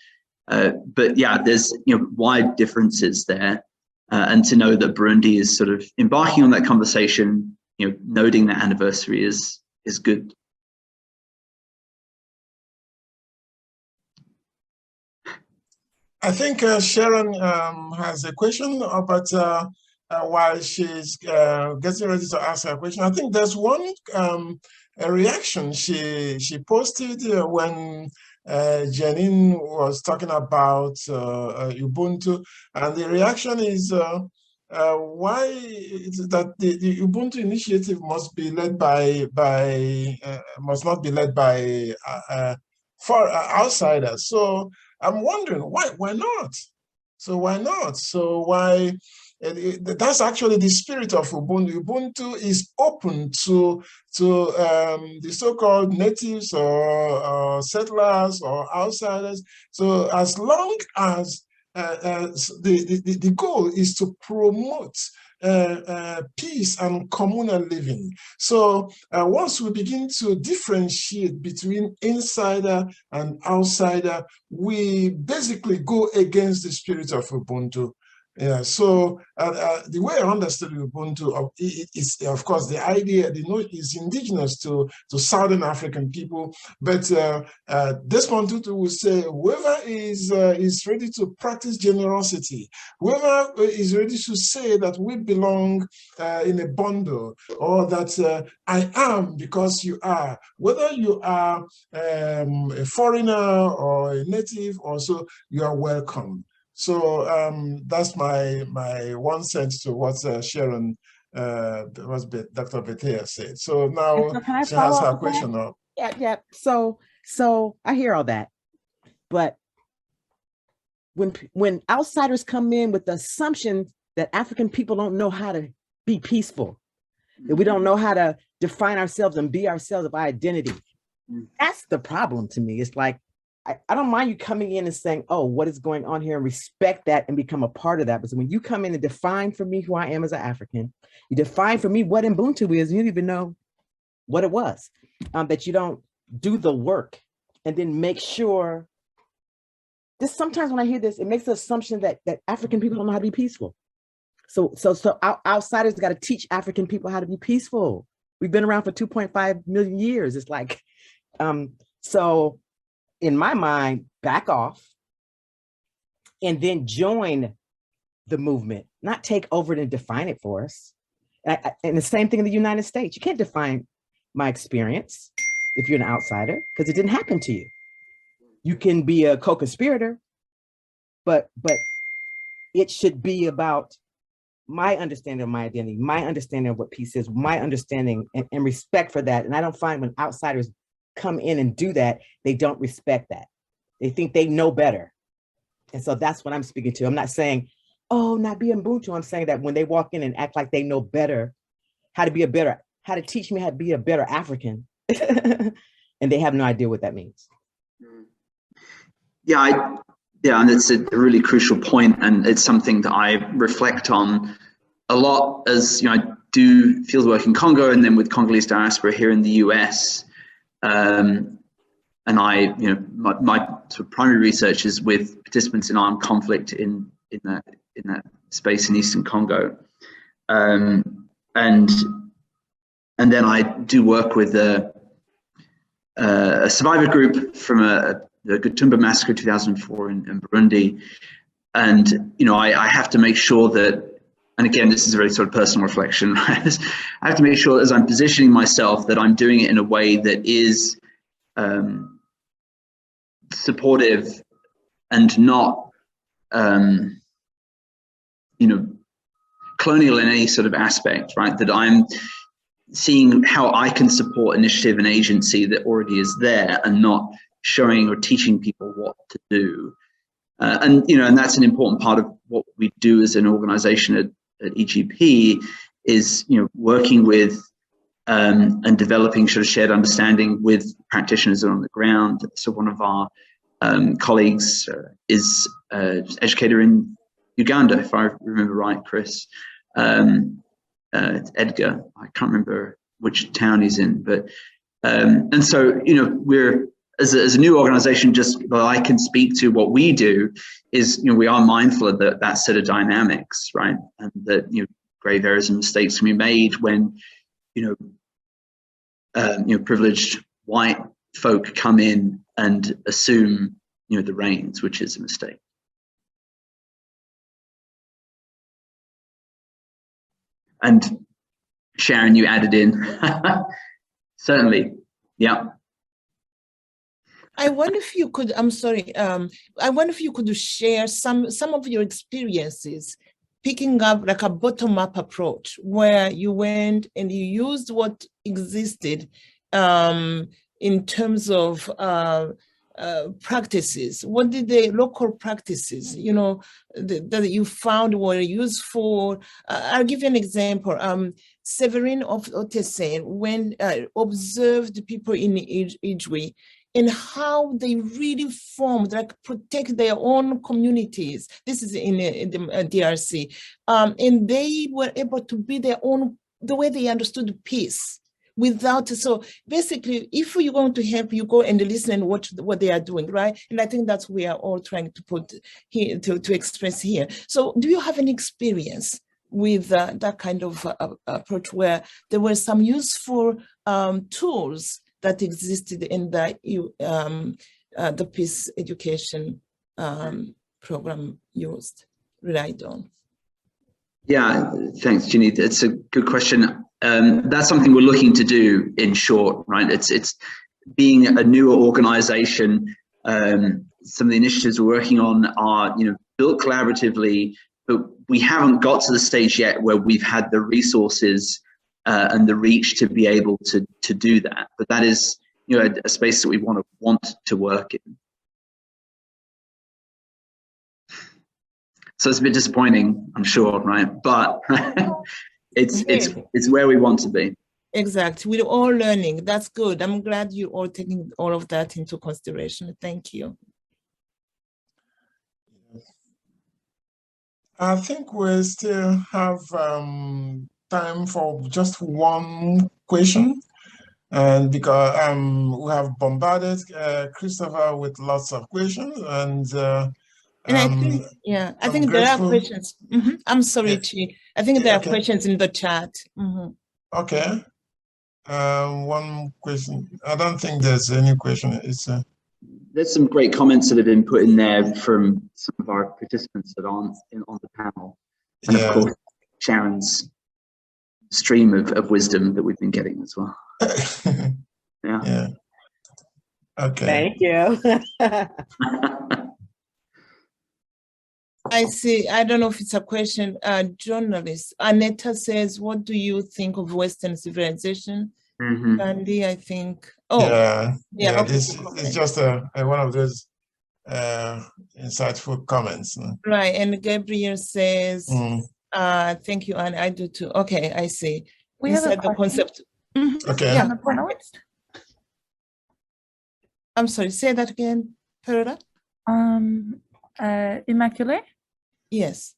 But yeah, there's, wide differences there. And to know that Burundi is sort of embarking on that conversation, noting that anniversary is good. I think Sharon has a question, but while she's getting ready to ask her question, I think there's one a reaction she posted when Janine was talking about Ubuntu, and the reaction is why that the Ubuntu initiative must be led must not be led by for outsiders. So I'm wondering why not? So why not? So why? That's actually the spirit of Ubuntu. Ubuntu is open to the so-called natives or settlers or outsiders. So as long as the goal is to promote peace and communal living. So once we begin to differentiate between insider and outsider, we basically go against the spirit of Ubuntu. Yeah, so the way I understood Ubuntu is, of course, the idea, is indigenous to Southern African people, but Desmond Tutu will say, whoever is ready to practice generosity, whoever is ready to say that we belong in a bundle, or that I am because you are, whether you are a foreigner or a native, or so, you are welcome. So that's my 1 cent to what Sharon, what Dr. Betea said. So now so she has her question up. Yeah. So I hear all that, but when outsiders come in with the assumption that African people don't know how to be peaceful, that we don't know how to define ourselves and be ourselves of our identity, that's the problem to me. It's like, I don't mind you coming in and saying, oh, what is going on here, and respect that and become a part of that. But when you come in and define for me who I am as an African, you define for me what Ubuntu is, you don't even know what it was, that you don't do the work and then make sure. This sometimes when I hear this, it makes the assumption that African people don't know how to be peaceful. So outsiders got to teach African people how to be peaceful. We've been around for 2.5 million years. It's like, so in my mind, back off and then join the movement, not take over it and define it for us. And the same thing in the United States. You can't define my experience if you're an outsider, because it didn't happen to you. You can be a co-conspirator, but it should be about my understanding of my identity, my understanding of what peace is, my understanding and respect for that. And I don't find when outsiders come in and do that, they don't respect that. They think they know better. And so that's what I'm speaking to. I'm not saying, oh, not be Ubuntu. I'm saying that when they walk in and act like they know better, how to teach me how to be a better African, and they have no idea what that means. Yeah, and it's a really crucial point, and it's something that I reflect on a lot as I do field work in Congo, and then with Congolese diaspora here in the US. And I, my sort of primary research is with participants in armed conflict in that space in Eastern Congo, and then I do work with a survivor group from the Gatumba massacre 2004 in Burundi, and I have to make sure that, and again, this is a very sort of personal reflection, right? I have to make sure as I'm positioning myself that I'm doing it in a way that is supportive and not, colonial in any sort of aspect, right? That I'm seeing how I can support initiative and agency that already is there, and not showing or teaching people what to do. And that's an important part of what we do as an organization at EGP is, working with and developing sort of shared understanding with practitioners on the ground. So one of our colleagues is an educator in Uganda, if I remember right, Chris. It's Edgar. I can't remember which town he's in, but and so we're as a new organization, just that I can speak to what we do is we are mindful of that set of dynamics, right? And that grave errors and mistakes can be made when privileged white folk come in and assume the reins, which is a mistake. And Sharon, you added in. Certainly, yeah. I wonder if you could, I'm sorry, I wonder if you could share some of your experiences picking up like a bottom-up approach where you went and you used what existed in terms of practices. What did the local practices, that you found were useful? I'll give you an example. Severine of Otesen, when observed people in Ijwi and how they really formed, like protect their own communities. This is in the DRC. And they were able to be their own, the way they understood peace without, so basically, if you're going to help, you go and listen and watch what they are doing, right? And I think that's what we are all trying to put here, to express here. So do you have any experience with that kind of approach where there were some useful tools that existed in the peace education program relied on? Yeah, thanks, Ginny. It's a good question. That's something we're looking to do, in short, right? It's being a newer organization. Some of the initiatives we're working on are, built collaboratively, but we haven't got to the stage yet where we've had the resources and the reach to be able to do that. But that is, a space that we want to work in. So it's a bit disappointing, I'm sure, right? But it's where we want to be. Exactly. We're all learning. That's good. I'm glad you're all taking all of that into consideration. Thank you. I think we still have time for just one question. And because we have bombarded Christopher with lots of questions, and I think, I think there are questions. I'm sorry, Chi. I think there are questions in the chat. Okay. One question. I don't think there's any question. There's some great comments that have been put in there from some of our participants that aren't on the panel. And of course, Sharon's stream of wisdom that we've been getting as well. Yeah. Okay. Thank you. I see. I don't know if it's a question. Journalist Aneta says, "What do you think of Western civilization?" Gandhi, I think. Oh, okay. It's just one of those insightful comments. Right. And Gabriel says, "Thank you, and I do too." Okay, I see. We have a concept. Okay. Yeah. I'm sorry. Say that again, Perla. Immaculée? Yes.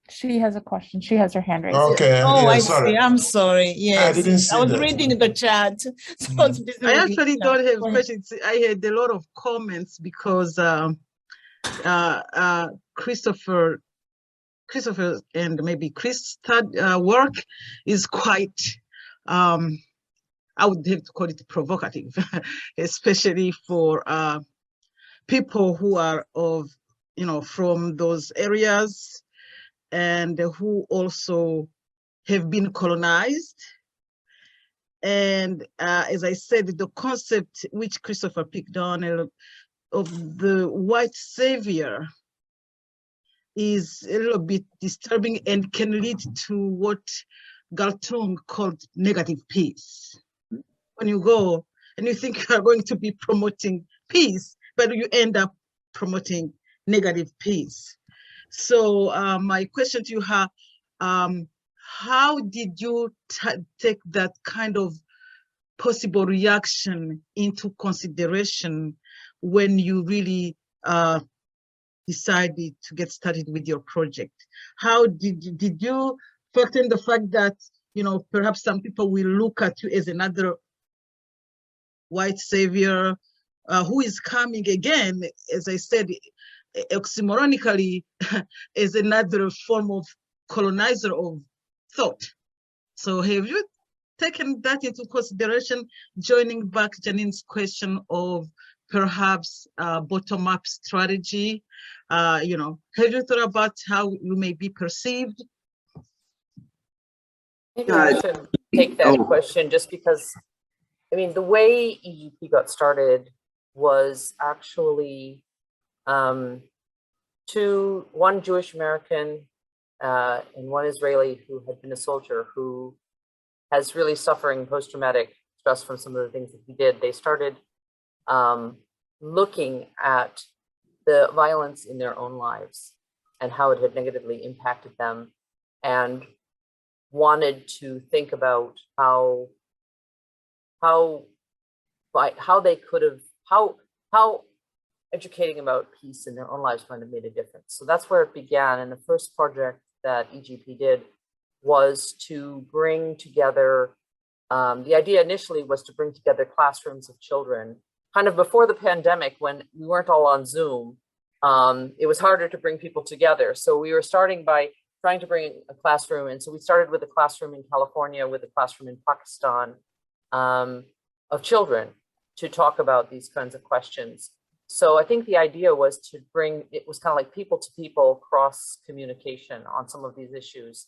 She has a question. She has her hand raised. Okay. Oh, I see. I'm sorry. Yes. I didn't see I was that. reading the chat. So I actually don't have questions. I had a lot of comments because Christopher and maybe Chris' work is quite, I would have to call it provocative, especially for people who are from those areas and who also have been colonized. And as I said, the concept which Christopher picked on of the white savior is a little bit disturbing and can lead to what Galtung called negative peace. When you go and you think you are going to be promoting peace, but you end up promoting negative peace. So my question to you, how did you take that kind of possible reaction into consideration when you really decided to get started with your project? How did you factor in the fact that perhaps some people will look at you as another white savior who is coming again, as I said, oxymoronically, as another form of colonizer of thought? So have you taken that into consideration, joining back Janine's question of perhaps bottom-up strategy? Have you thought about how you may be perceived? Maybe I should take that question just because, the way EGP got started was actually one Jewish American and one Israeli who had been a soldier who has really suffering post-traumatic stress from some of the things that he did. They started looking at the violence in their own lives and how it had negatively impacted them, and wanted to think about how educating about peace in their own lives might have made a difference. So that's where it began. And the first project that EGP did was to bring together The idea initially was to bring together classrooms of children, kind of before the pandemic when we weren't all on Zoom. It was harder to bring people together. So we were starting by trying to bring a classroom. And so we started with a classroom in California, with a classroom in Pakistan of children to talk about these kinds of questions. So I think the idea was to bring, it was kind of like people to people cross communication on some of these issues.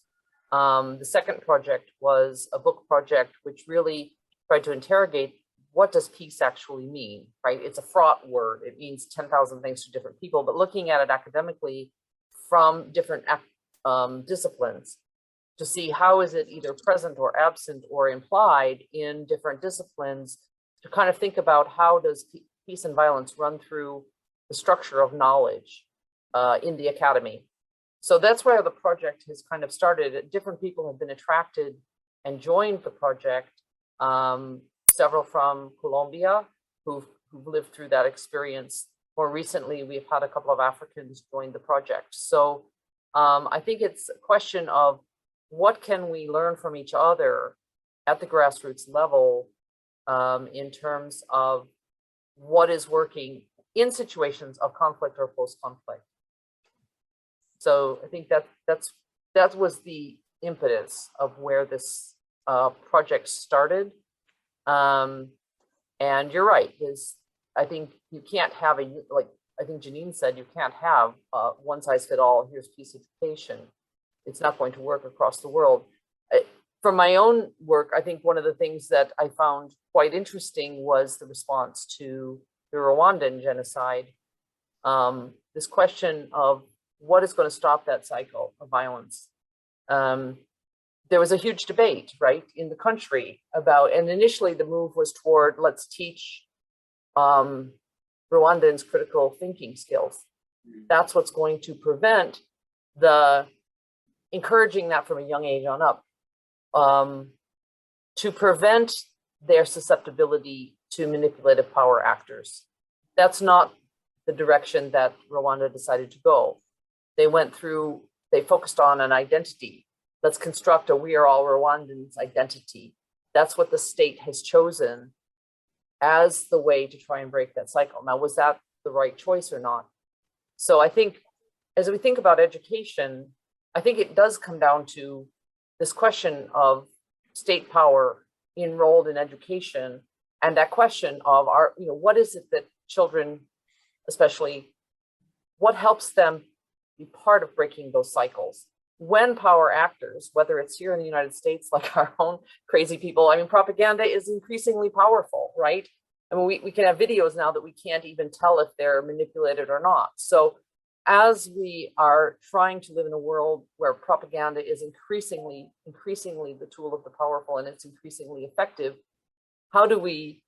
The second project was a book project, which really tried to interrogate what does peace actually mean, right? It's a fraught word. It means 10,000 things to different people, but looking at it academically from different disciplines to see how is it either present or absent or implied in different disciplines, to kind of think about how does peace and violence run through the structure of knowledge in the academy. So that's where the project has kind of started. Different people have been attracted and joined the project. Several from Colombia who've lived through that experience. More recently, we've had a couple of Africans join the project. So I think it's a question of what can we learn from each other at the grassroots level in terms of what is working in situations of conflict or post-conflict. So I think that was the impetus of where this project started. And you're right, I think you can't have like I think Janine said, you can't have one size fit all, here's peace education. It's not going to work across the world. From my own work, I think one of the things that I found quite interesting was the response to the Rwandan genocide. This question of what is going to stop that cycle of violence. There was a huge debate, right, in the country about, and initially the move was toward, let's teach Rwandans critical thinking skills. That's what's going to prevent encouraging that from a young age on up, to prevent their susceptibility to manipulative power actors. That's not the direction that Rwanda decided to go. They focused on an identity. Let's construct a we are all Rwandans identity. That's what the state has chosen as the way to try and break that cycle. Now, was that the right choice or not? So I think as we think about education, I think it does come down to this question of state power enrolled in education, and that question of what is it that children, especially, what helps them be part of breaking those cycles? When power actors, whether it's here in the United States, like our own crazy people, I mean, propaganda is increasingly powerful, right? I mean, we can have videos now that we can't even tell if they're manipulated or not. So as we are trying to live in a world where propaganda is increasingly the tool of the powerful and it's increasingly effective, how do we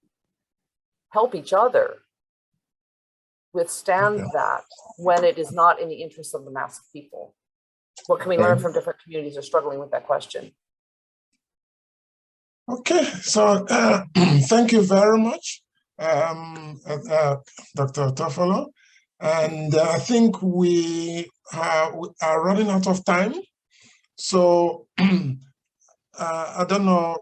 help each other withstand that when it is not in the interest of the mass of people? What can we learn from different communities who are struggling with that question? Okay, so thank you very much, Dr. Tofolo. And I think we are running out of time. So I don't know,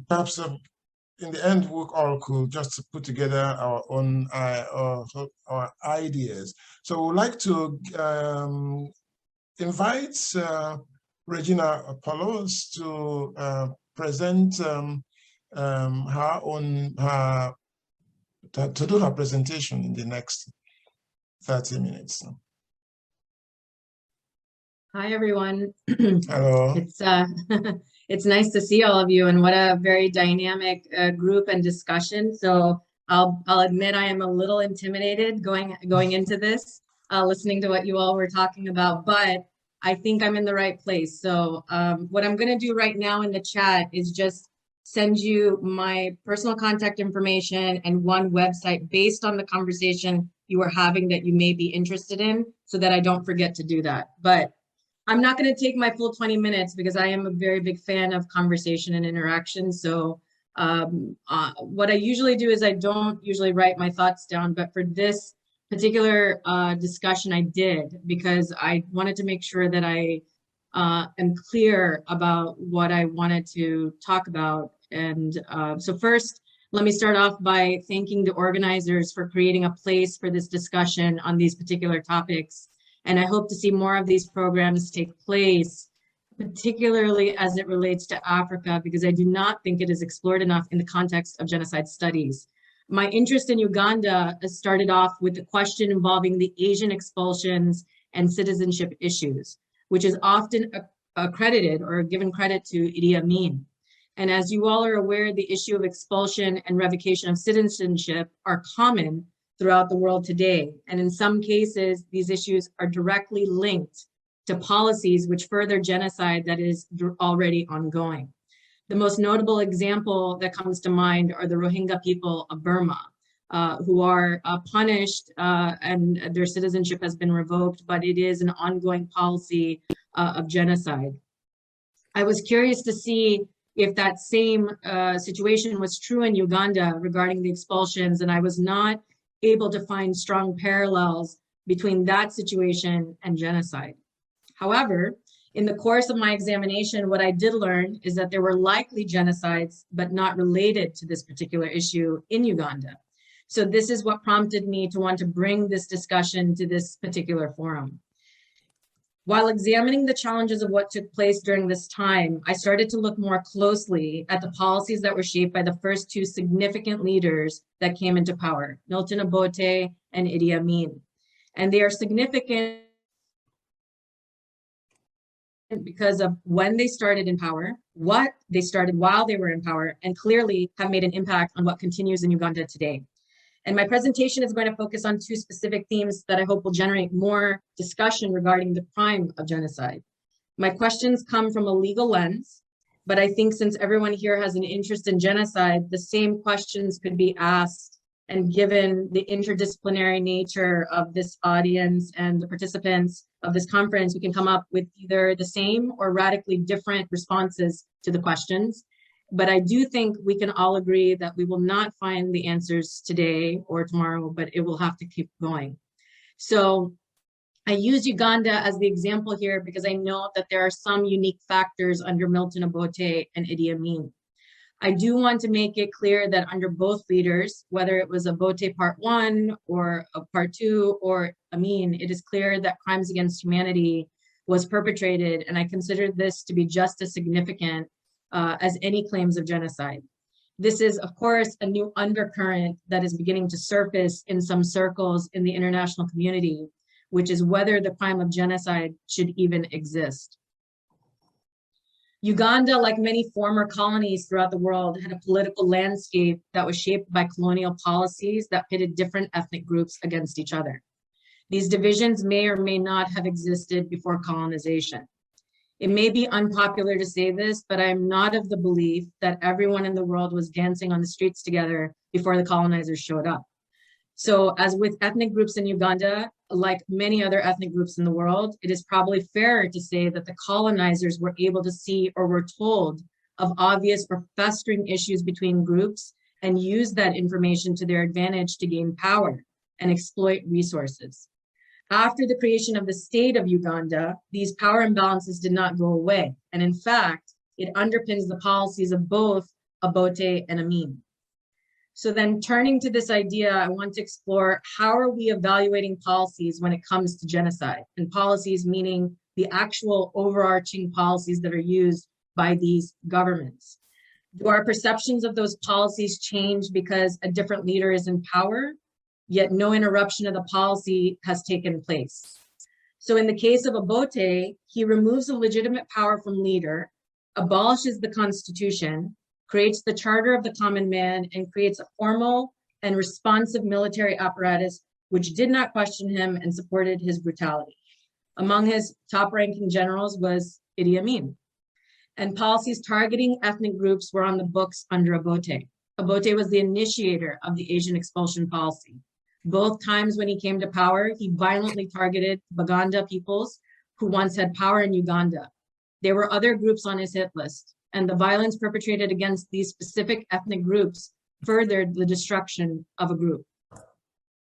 perhaps in the end, we all could just put together our own our ideas. So we'd like to invite Regina Apollos to present her own, to do her presentation in the next 30 minutes. Hi, everyone. Hello. It's nice to see all of you, and what a very dynamic group and discussion. So I'll admit I am a little intimidated going into this, listening to what you all were talking about, but I think I'm in the right place. So what I'm going to do right now in the chat is just send you my personal contact information and one website based on the conversation you were having that you may be interested in, so that I don't forget to do that. But I'm not going to take my full 20 minutes because I am a very big fan of conversation and interaction. So what I usually do is I don't usually write my thoughts down, but for this particular discussion I did, because I wanted to make sure that I am clear about what I wanted to talk about And so first, let me start off by thanking the organizers for creating a place for this discussion on these particular topics. And I hope to see more of these programs take place, particularly as it relates to Africa, because I do not think it is explored enough in the context of genocide studies. My interest in Uganda started off with the question involving the Asian expulsions and citizenship issues, which is often accredited or given credit to Idi Amin. And as you all are aware, the issue of expulsion and revocation of citizenship are common throughout the world today. And in some cases, these issues are directly linked to policies which further genocide that is already ongoing. The most notable example that comes to mind are the Rohingya people of Burma, who are punished and their citizenship has been revoked, but it is an ongoing policy of genocide. I was curious to see if that same situation was true in Uganda regarding the expulsions, and I was not able to find strong parallels between that situation and genocide. However, in the course of my examination, what I did learn is that there were likely genocides, but not related to this particular issue in Uganda. So this is what prompted me to want to bring this discussion to this particular forum. While examining the challenges of what took place during this time, I started to look more closely at the policies that were shaped by the first two significant leaders that came into power, Milton Obote and Idi Amin. And they are significant because of when they started in power, what they started while they were in power, and clearly have made an impact on what continues in Uganda today. And my presentation is going to focus on two specific themes that I hope will generate more discussion regarding the crime of genocide. My questions come from a legal lens, but I think since everyone here has an interest in genocide, the same questions could be asked, and given the interdisciplinary nature of this audience and the participants of this conference, we can come up with either the same or radically different responses to the questions. But I do think we can all agree that we will not find the answers today or tomorrow, but it will have to keep going. So I use Uganda as the example here because I know that there are some unique factors under Milton Obote and Idi Amin. I do want to make it clear that under both leaders, whether it was Obote Part 1 or Part 2 or Amin, it is clear that crimes against humanity was perpetrated, and I consider this to be just as significant as any claims of genocide. This is, of course, a new undercurrent that is beginning to surface in some circles in the international community, which is whether the crime of genocide should even exist. Uganda, like many former colonies throughout the world, had a political landscape that was shaped by colonial policies that pitted different ethnic groups against each other. These divisions may or may not have existed before colonization. It may be unpopular to say this, but I'm not of the belief that everyone in the world was dancing on the streets together before the colonizers showed up. So as with ethnic groups in Uganda, like many other ethnic groups in the world, it is probably fairer to say that the colonizers were able to see or were told of obvious or festering issues between groups and use that information to their advantage to gain power and exploit resources. After the creation of the state of Uganda, these power imbalances did not go away. And in fact, it underpins the policies of both Obote and Amin. So then turning to this idea, I want to explore how are we evaluating policies when it comes to genocide, and policies meaning the actual overarching policies that are used by these governments. Do our perceptions of those policies change because a different leader is in power, yet no interruption of the policy has taken place? So in the case of Obote, he removes a legitimate power from leader, abolishes the constitution, creates the Charter of the Common Man, and creates a formal and responsive military apparatus which did not question him and supported his brutality. Among his top-ranking generals was Idi Amin. And policies targeting ethnic groups were on the books under Obote. Obote was the initiator of the Asian expulsion policy. Both times when he came to power, he violently targeted Baganda peoples who once had power in Uganda. There were other groups on his hit list, and the violence perpetrated against these specific ethnic groups furthered the destruction of a group.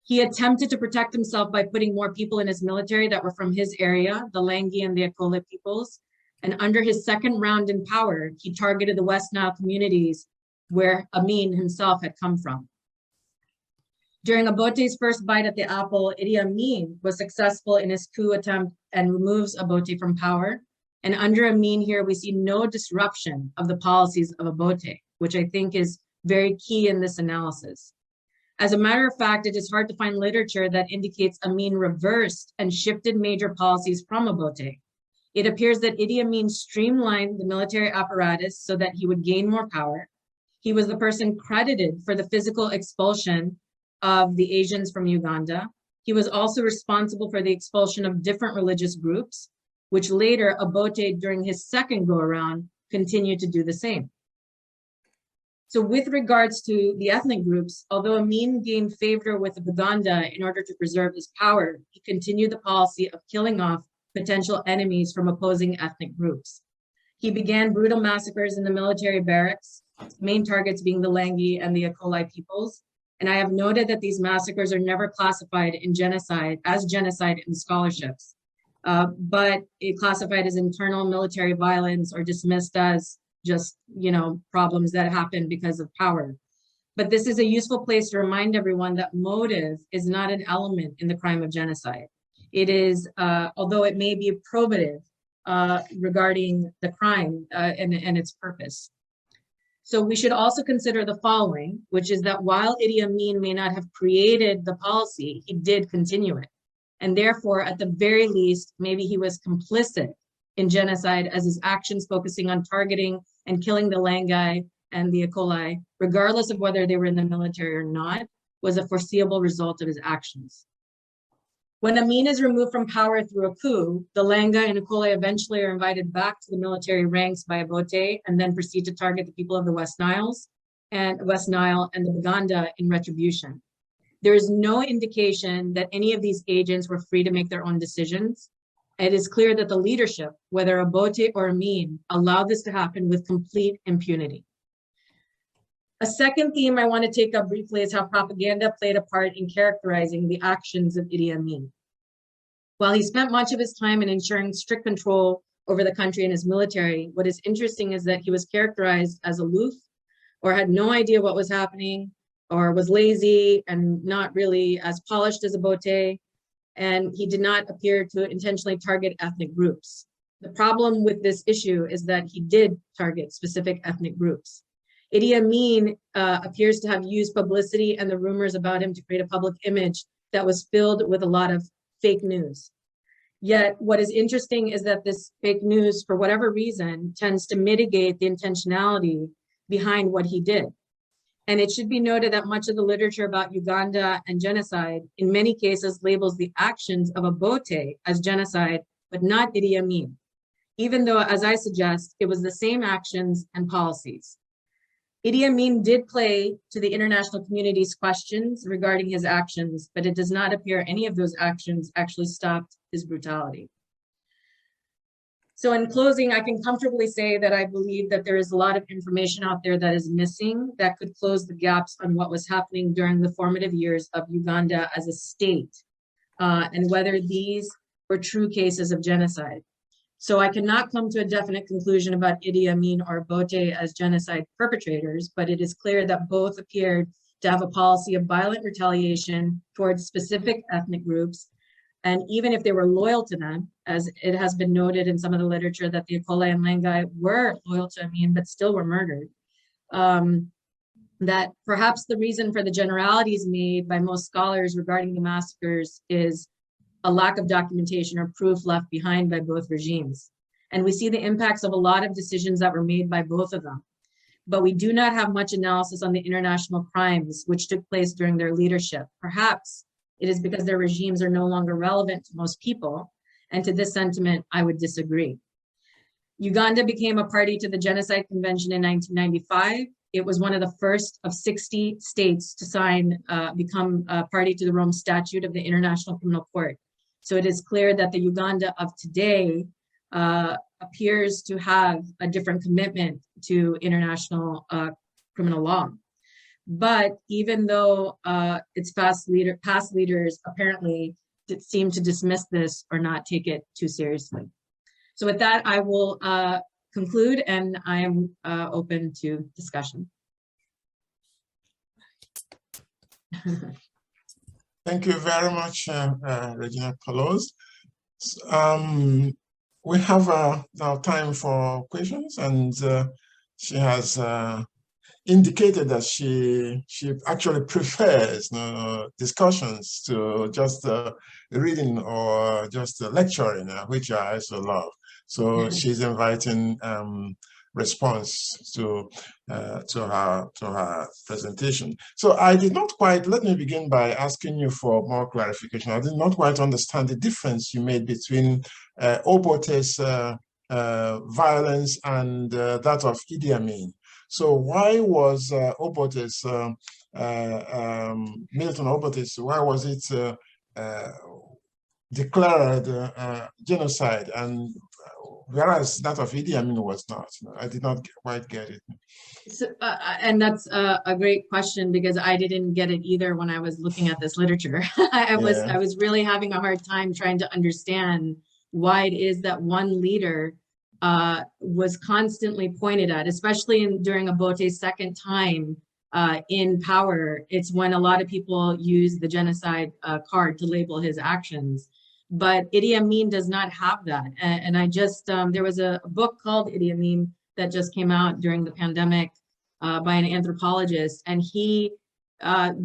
He attempted to protect himself by putting more people in his military that were from his area, the Lengi and the Akole peoples, And under his second round in power, he targeted the West Nile communities where Amin himself had come from. During Obote's first bite at the apple, Idi Amin was successful in his coup attempt and removes Obote from power. And under Amin here, we see no disruption of the policies of Obote, which I think is very key in this analysis. As a matter of fact, it is hard to find literature that indicates Amin reversed and shifted major policies from Obote. It appears that Idi Amin streamlined the military apparatus so that he would gain more power. He was the person credited for the physical expulsion of the Asians from Uganda. He was also responsible for the expulsion of different religious groups, which later Obote, during his second go-around, continued to do the same. So with regards to the ethnic groups, although Amin gained favor with Uganda in order to preserve his power, he continued the policy of killing off potential enemies from opposing ethnic groups. He began brutal massacres in the military barracks, main targets being the Langi and the Akolai peoples. And I have noted that these massacres are never classified in genocide as genocide in scholarships, but it classified as internal military violence or dismissed as just, problems that happen because of power. But this is a useful place to remind everyone that motive is not an element in the crime of genocide. It is, although it may be probative regarding the crime and its purpose. So we should also consider the following, which is that while Idi Amin may not have created the policy, he did continue it. And therefore, at the very least, maybe he was complicit in genocide as his actions focusing on targeting and killing the Langai and the Akolai, regardless of whether they were in the military or not, was a foreseeable result of his actions. When Amin is removed from power through a coup, the Langai and Akolai eventually are invited back to the military ranks by Obote and then proceed to target the people of the West Nile and the Baganda in retribution. There is no indication that any of these agents were free to make their own decisions. It is clear that the leadership, whether Obote or Amin, allowed this to happen with complete impunity. A second theme I want to take up briefly is how propaganda played a part in characterizing the actions of Idi Amin. While he spent much of his time in ensuring strict control over the country and his military, what is interesting is that he was characterized as aloof or had no idea what was happening or was lazy and not really as polished as Obote, and he did not appear to intentionally target ethnic groups. The problem with this issue is that he did target specific ethnic groups. Idi Amin appears to have used publicity and the rumors about him to create a public image that was filled with a lot of fake news. Yet what is interesting is that this fake news, for whatever reason, tends to mitigate the intentionality behind what he did. And it should be noted that much of the literature about Uganda and genocide, in many cases, labels the actions of Obote as genocide, but not Idi Amin, even though, as I suggest, it was the same actions and policies. Idi Amin did play to the international community's questions regarding his actions, but it does not appear any of those actions actually stopped his brutality. So in closing, I can comfortably say that I believe that there is a lot of information out there that is missing that could close the gaps on what was happening during the formative years of Uganda as a state, and whether these were true cases of genocide. So I cannot come to a definite conclusion about Idi Amin or Obote as genocide perpetrators, but it is clear that both appeared to have a policy of violent retaliation towards specific ethnic groups. And even if they were loyal to them, as it has been noted in some of the literature that the Akolai and Langai were loyal to Amin, but still were murdered, that perhaps the reason for the generalities made by most scholars regarding the massacres is a lack of documentation or proof left behind by both regimes. And we see the impacts of a lot of decisions that were made by both of them. But we do not have much analysis on the international crimes which took place during their leadership. Perhaps it is because their regimes are no longer relevant to most people. And to this sentiment, I would disagree. Uganda became a party to the Genocide Convention in 1995. It was one of the first of 60 states to become a party to the Rome Statute of the International Criminal Court. So it is clear that the Uganda of today appears to have a different commitment to international criminal law. But even though its past leaders apparently seem to dismiss this or not take it too seriously. So with that, I will conclude, and I am open to discussion. Thank you very much, Regina Palos. We have now time for questions, and she has indicated that she actually prefers discussions to just reading or just lecturing, which I also love. So she's inviting response to her presentation. So I did not quite, let me begin by asking you for more clarification. I did not quite understand the difference you made between Obote's violence and that of Idi Amin. So why was Obote's, Milton Obote's, why was it declared genocide, and whereas that of Idi Amin was not? I did not quite get it. So, and that's a great question, because I didn't get it either when I was looking at this literature. I was really having a hard time trying to understand why it is that one leader was constantly pointed at, especially during Obote's second time in power. It's when a lot of people use the genocide card to label his actions. But Idi Amin does not have that. And I just, there was a book called Idi Amin that just came out during the pandemic by an anthropologist, and he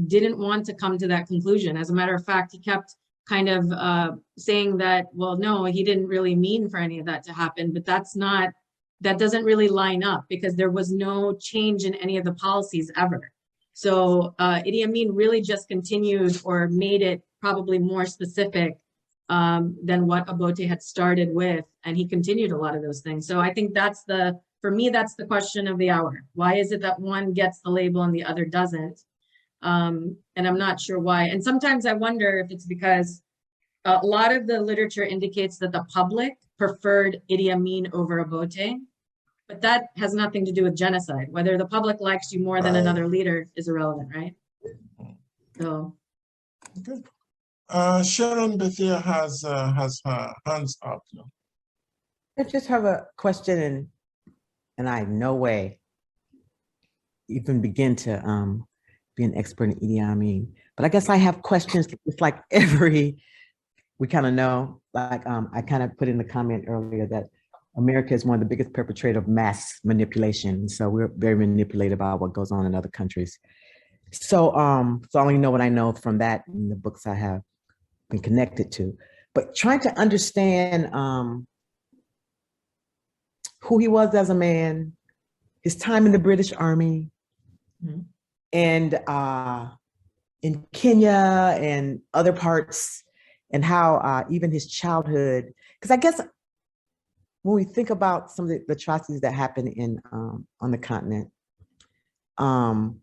didn't want to come to that conclusion. As a matter of fact, he kept kind of saying that, well, no, he didn't really mean for any of that to happen, but that doesn't really line up, because there was no change in any of the policies ever. So Idi Amin really just continued, or made it probably more specific than what Obote had started with, and he continued a lot of those things. So I think that's for me, that's the question of the hour. Why is it that one gets the label and the other doesn't? And I'm not sure why. And sometimes I wonder if it's because a lot of the literature indicates that the public preferred Idi Amin over Obote, but that has nothing to do with genocide. Whether the public likes you more than another leader is irrelevant, right? So. Good. Sharon Bethia has her hands up now. I just have a question, and I in no way even begin to be an expert in Idi Amin, but I guess I have questions. It's like we kind of know, like I kind of put in the comment earlier that America is one of the biggest perpetrators of mass manipulation. So we're very manipulated about what goes on in other countries. So I only know what I know from that in the books I have been connected to, but trying to understand who he was as a man, his time in the British Army, and in Kenya and other parts, and how even his childhood, because I guess when we think about some of the atrocities that happen in on the continent, and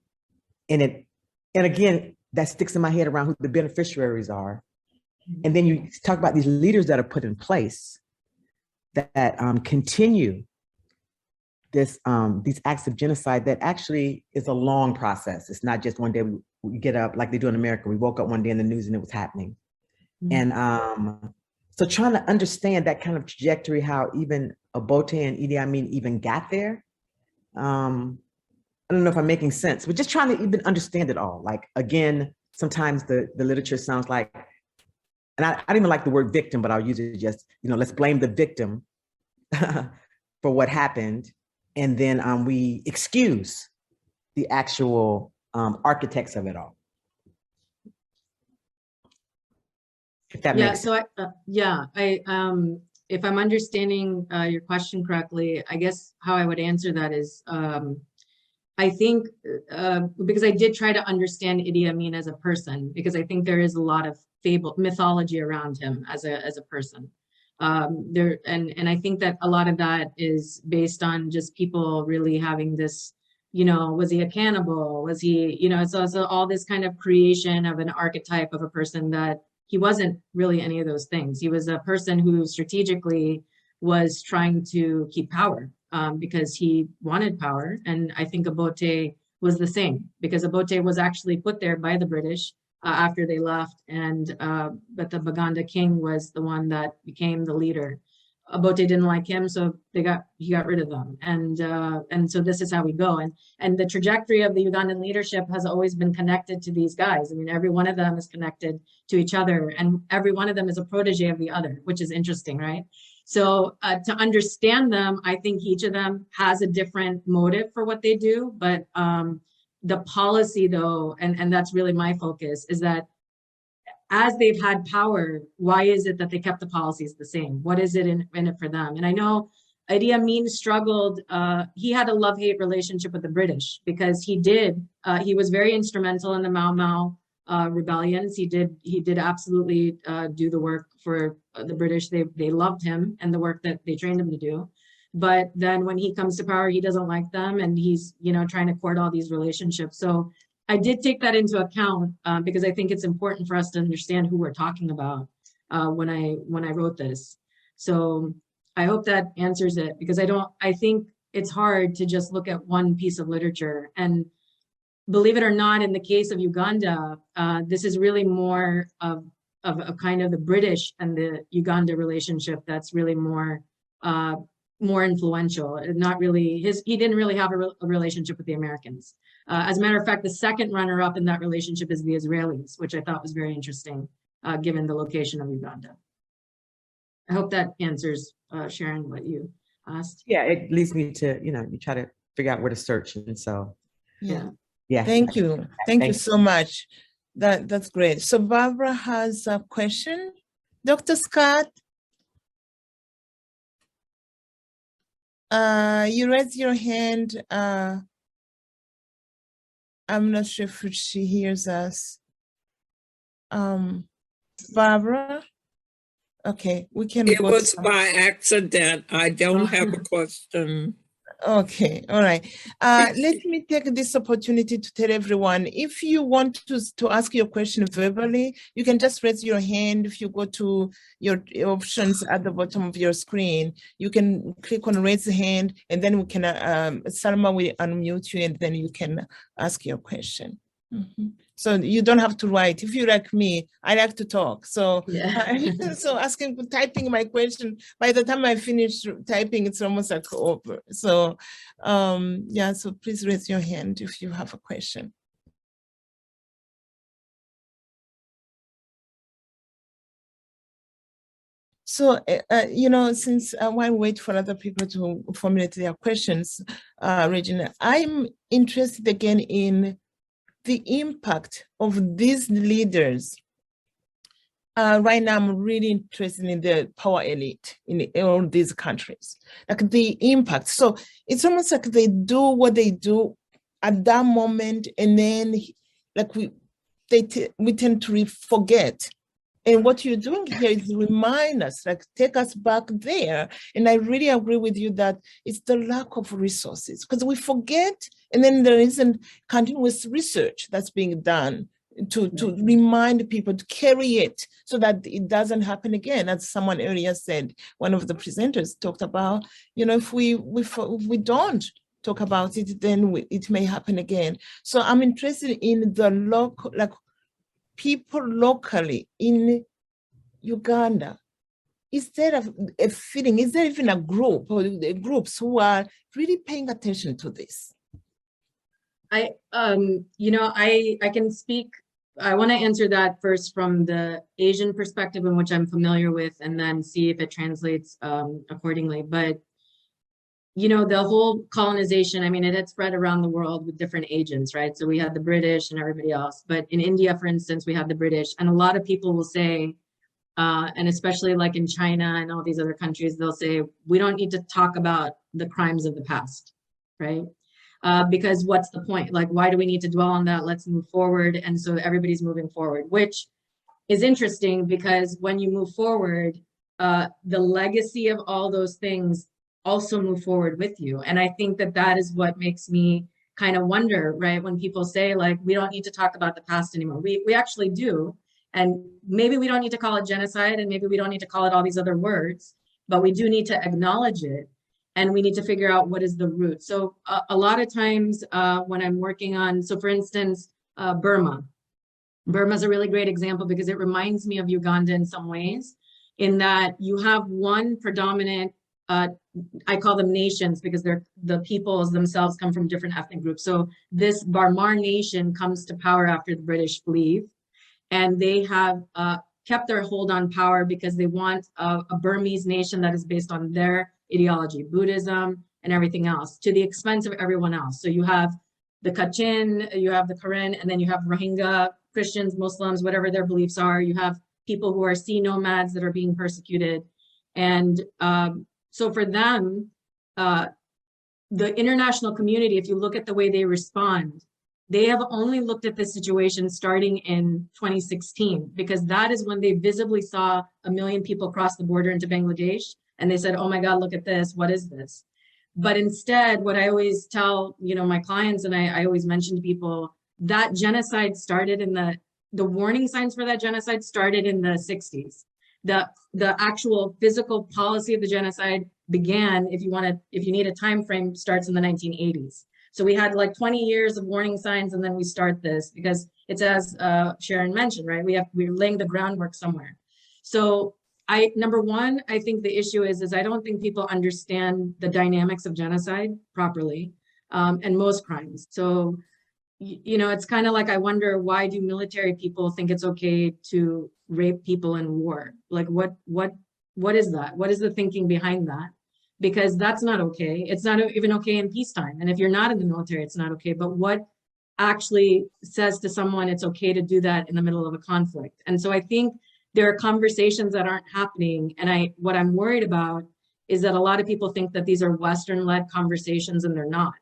again, that sticks in my head around who the beneficiaries are. And then you talk about these leaders that are put in place that continue these acts of genocide that actually is a long process. It's not just one day we get up like they do in America. We woke up one day in the news and it was happening. And so trying to understand that kind of trajectory, how even Obote and Idi Amin even got there. I don't know if I'm making sense, but just trying to even understand it all. Like, again, sometimes the literature sounds like, and I don't even like the word victim, but I'll use it just, let's blame the victim for what happened. And then we excuse the actual architects of it all. If that makes sense. So if I'm understanding your question correctly, I guess how I would answer that is, I think, because I did try to understand Idi Amin as a person, because I think there is a lot of mythology around him as a person. And I think that a lot of that is based on just people really having this, was he a cannibal? Was he, it's also all this kind of creation of an archetype of a person that he wasn't really any of those things. He was a person who strategically was trying to keep power because he wanted power. And I think Obote was the same, because Obote was actually put there by the British after they left, and but the Baganda king was the one that became the leader. Obote didn't like him, so he got rid of them, and so this is how we go. And the trajectory of the Ugandan leadership has always been connected to these guys. I mean, every one of them is connected to each other, and every one of them is a protege of the other, which is interesting, right? So to understand them, I think each of them has a different motive for what they do, but the policy, though, and that's really my focus, is that as they've had power, why is it that they kept the policies the same? What is it in it for them? And I know Idi Amin struggled. He had a love-hate relationship with the British because he was very instrumental in the Mau Mau rebellions. He did absolutely do the work for the British. They loved him and the work that they trained him to do. But then when he comes to power, he doesn't like them, and he's trying to court all these relationships. So I did take that into account because I think it's important for us to understand who we're talking about when I wrote this. So I hope that answers it, because I think it's hard to just look at one piece of literature. And believe it or not, in the case of Uganda, this is really more of a kind of the British and the Uganda relationship that's really more influential. Not really he didn't really have a relationship with the Americans. As a matter of fact, the second runner-up in that relationship is the Israelis, which I thought was very interesting, given the location of Uganda. I hope that answers, Sharon, what you asked. Yeah, it leads me to, you try to figure out where to search. And so, yeah. Thank you. Thank you so much. That's great. So Barbara has a question. Dr. Scott, you raised your hand. I'm not sure if she hears us. Barbara? Okay, we can It go was by accident. I don't have a question. Okay, all right. Let me take this opportunity to tell everyone, if you want to ask your question verbally, you can just raise your hand. If you go to your options at the bottom of your screen, you can click on raise hand, and then we can, Salma will unmute you, and then you can ask your question. So you don't have to write. If you're like me, I like to talk. So, so typing my question, by the time I finish typing, it's almost like over. So, so please raise your hand if you have a question. So, since while we wait for other people to formulate their questions, Regina, I'm interested again in the impact of these leaders. Right now, I'm really interested in the power elite in all these countries, like the impact. So it's almost like they do what they do at that moment, and then like we tend to forget. And what you're doing here is remind us, like take us back there. And I really agree with you that it's the lack of resources, because we forget, and then there isn't continuous research that's being done to remind people, to carry it so that it doesn't happen again. As someone earlier said, one of the presenters talked about, if we don't talk about it, then it may happen again. So I'm interested in the local, like people locally in Uganda. Is there a feeling, is there even a group or groups who are really paying attention to this? I can speak. I want to answer that first from the Asian perspective, in which I'm familiar with, and then see if it translates accordingly. But the whole colonization, I mean, it had spread around the world with different agents, right? So we had the British and everybody else. But in India, for instance, we had the British. And a lot of people will say, and especially like in China and all these other countries, they'll say, we don't need to talk about the crimes of the past, right? Because what's the point? Like, why do we need to dwell on that? Let's move forward. And so everybody's moving forward, which is interesting, because when you move forward, the legacy of all those things also move forward with you. And I think that is what makes me kind of wonder, right? When people say, like, we don't need to talk about the past anymore. We actually do. And maybe we don't need to call it genocide, and maybe we don't need to call it all these other words, but we do need to acknowledge it. And we need to figure out what is the root. So a lot of times when I'm working on, so for instance, Burma is a really great example, because it reminds me of Uganda in some ways. in that you have one predominant, I call them nations because the peoples themselves come from different ethnic groups. So this Barmar nation comes to power after the British leave, and they have kept their hold on power because they want a Burmese nation that is based on their ideology, Buddhism and everything else, to the expense of everyone else. So you have the Kachin, you have the Karen, and then you have Rohingya, Christians, Muslims, whatever their beliefs are. You have people who are sea nomads that are being persecuted. And so for them, the international community, if you look at the way they respond, they have only looked at this situation starting in 2016, because that is when they visibly saw 1 million people cross the border into Bangladesh. And they said, oh my God, look at this, what is this? But instead, what I always tell, my clients, and I always mention to people, that genocide started in the warning signs for that genocide started in the 60s. The actual physical policy of the genocide began, if you need a time frame, starts in the 1980s. So we had like 20 years of warning signs, and then we start this because it's as Sharon mentioned, right? We're laying the groundwork somewhere. So number one, I think the issue is I don't think people understand the dynamics of genocide properly, and most crimes. So, it's kind of like, I wonder, why do military people think it's okay to rape people in war? Like, what is that? What is the thinking behind that? Because that's not okay. It's not even okay in peacetime. And if you're not in the military, it's not okay. But what actually says to someone it's okay to do that in the middle of a conflict? And so I think there are conversations that aren't happening. And what I'm worried about is that a lot of people think that these are Western-led conversations, and they're not.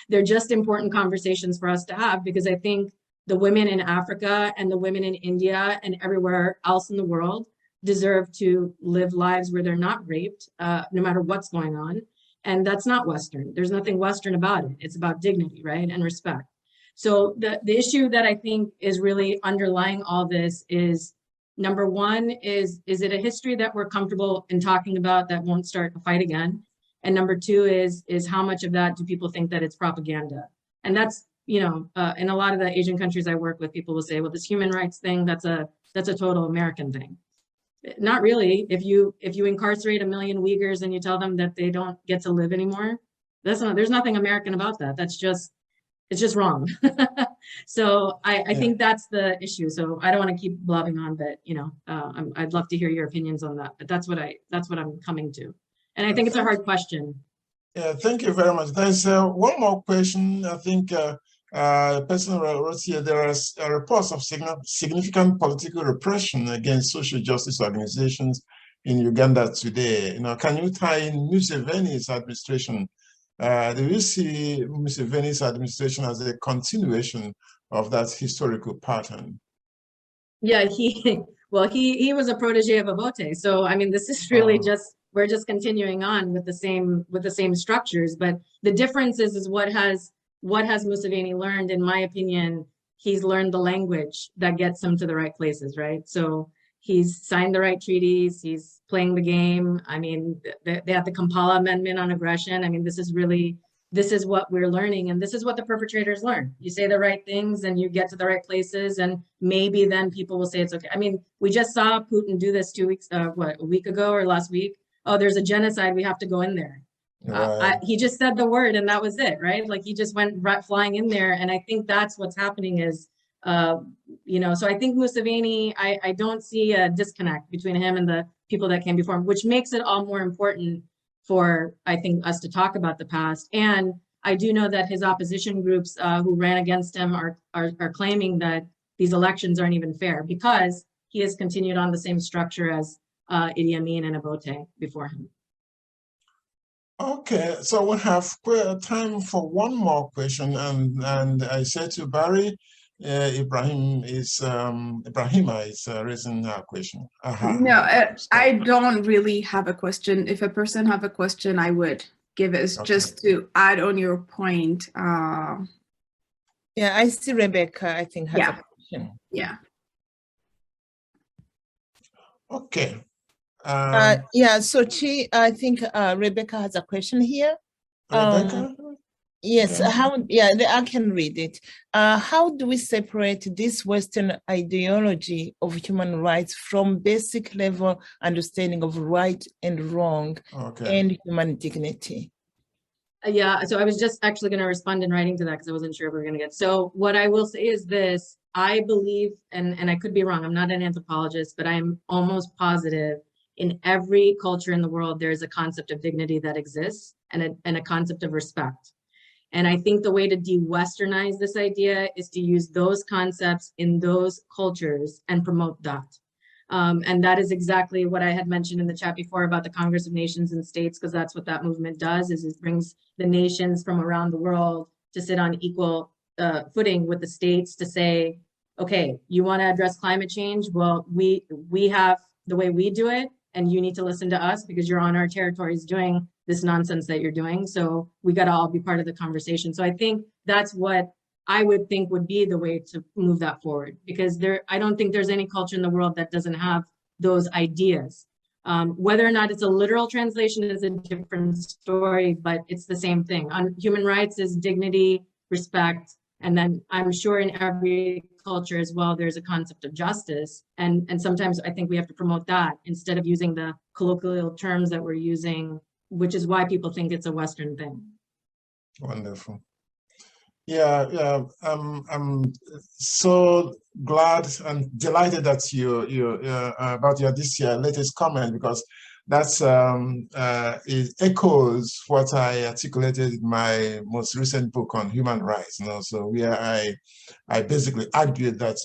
They're just important conversations for us to have, because I think the women in Africa and the women in India and everywhere else in the world deserve to live lives where they're not raped, no matter what's going on. And that's not Western. There's nothing Western about it. It's about dignity, right? And respect. So the issue that I think is really underlying all this is, number one, is it a history that we're comfortable in talking about that won't start a fight again? And number two is how much of that do people think that it's propaganda? And that's, in a lot of the Asian countries I work with, people will say, well, this human rights thing, that's a total American thing. Not really. If you incarcerate 1 million Uyghurs and you tell them that they don't get to live anymore, there's nothing American about that. It's just wrong. So I think that's the issue. So I don't want to keep blabbing on, but I'd love to hear your opinions on that. But that's what I'm coming to. And I think it's a hard question. Yeah, thank you very much. There's one more question. I think a person wrote here, there are reports of significant political repression against social justice organizations in Uganda today. Can you tie in Museveni's administration? Do you see Museveni's administration as a continuation of that historical pattern? Yeah, he was a protege of Obote. So I mean, this is really we're just continuing on with the same structures. But the difference is what has Museveni learned? In my opinion, he's learned the language that gets him to the right places, right? So he's signed the right treaties, he's playing the game. I mean, they have the Kampala Amendment on aggression. I mean, this is what we're learning, and this is what the perpetrators learn. You say the right things and you get to the right places, and maybe then people will say it's okay. I mean, we just saw Putin do this a week ago or last week. Oh, there's a genocide, we have to go in there. He just said the word and that was it, right? Like he just went flying in there. And I think that's what's happening is, so I think Museveni, I don't see a disconnect between him and the people that came before him, which makes it all more important for, I think, us to talk about the past. And I do know that his opposition groups who ran against him are claiming that these elections aren't even fair because he has continued on the same structure as Idi Amin and Obote before him. Okay, so we have time for one more question, and I said to Barry, Ibrahima is raising a question. No, I don't really have a question. If a person have a question, I would give it. It's just to add on your point. Yeah, I see Rebecca, I think, has a question. Yeah. Okay. Yeah, so I think Rebecca has a question here. Rebecca? Yes, I can read it. How do we separate this Western ideology of human rights from basic level understanding of right and wrong and human dignity? Yeah, so I was just actually going to respond in writing to that because I wasn't sure if we were going to get. So what I will say is this: I believe, and I could be wrong, I'm not an anthropologist, but I'm almost positive in every culture in the world, there's a concept of dignity that exists and a concept of respect. And I think the way to de-Westernize this idea is to use those concepts in those cultures and promote that. And that is exactly what I had mentioned in the chat before about the Congress of Nations and States, because that's what that movement does, is it brings the nations from around the world to sit on equal footing with the states to say, okay, you want to address climate change? Well, we have the way we do it, and you need to listen to us because you're on our territories doing this nonsense that you're doing. So we got to all be part of the conversation. So I think that's what I would think would be the way to move that forward, because I don't think there's any culture in the world that doesn't have those ideas. Whether or not it's a literal translation is a different story, but it's the same thing. On human rights is dignity, respect, and then I'm sure in every culture as well, there's a concept of justice. And sometimes I think we have to promote that instead of using the colloquial terms that we're using, which is why people think it's a Western thing. Wonderful. Yeah, I'm so glad and delighted that about your this year latest comment, because that's it echoes what I articulated in my most recent book on human rights. So where I basically argued that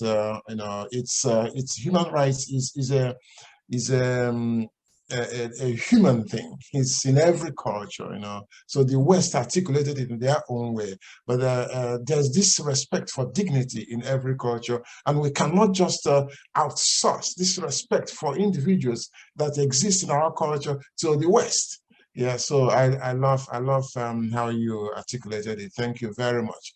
it's human rights is a human thing. It's in every culture, So the West articulated it in their own way, but there's this respect for dignity in every culture, and we cannot just outsource this respect for individuals that exist in our culture to the West. Yeah, so I love how you articulated it. Thank you very much.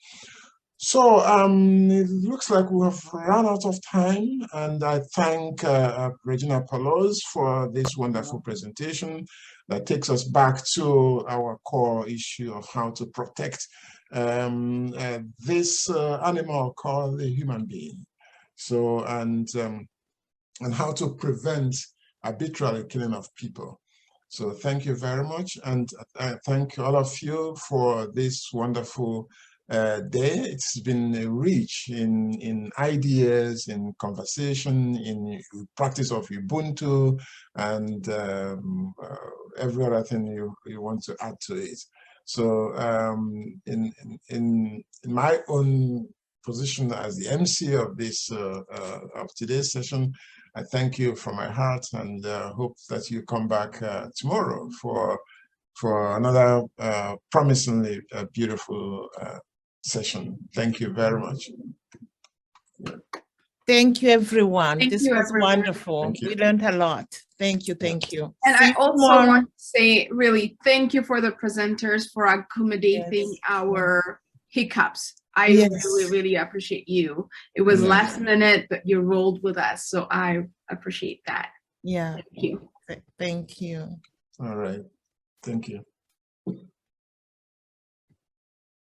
So it looks like we have run out of time, and I thank Regina Palos for this wonderful presentation that takes us back to our core issue of how to protect this animal called a human being. So, and how to prevent arbitrary killing of people. So thank you very much, and I thank all of you for this wonderful day. It's been rich in ideas, in conversation, in practice of Ubuntu, and every other thing you want to add to it. So in my own position as the MC of this of today's session, I thank you from my heart, and hope that you come back tomorrow for another promisingly beautiful session. Thank you very much. Thank you, everyone. Thank this you, was everyone. wonderful. We learned a lot. Thank you. Thank you. And See I you also tomorrow. want to say really thank you for the presenters for accommodating our hiccups. I really appreciate you. It was last minute, but you rolled with us. So I appreciate that. Yeah. Thank you. Thank you. All right. Thank you.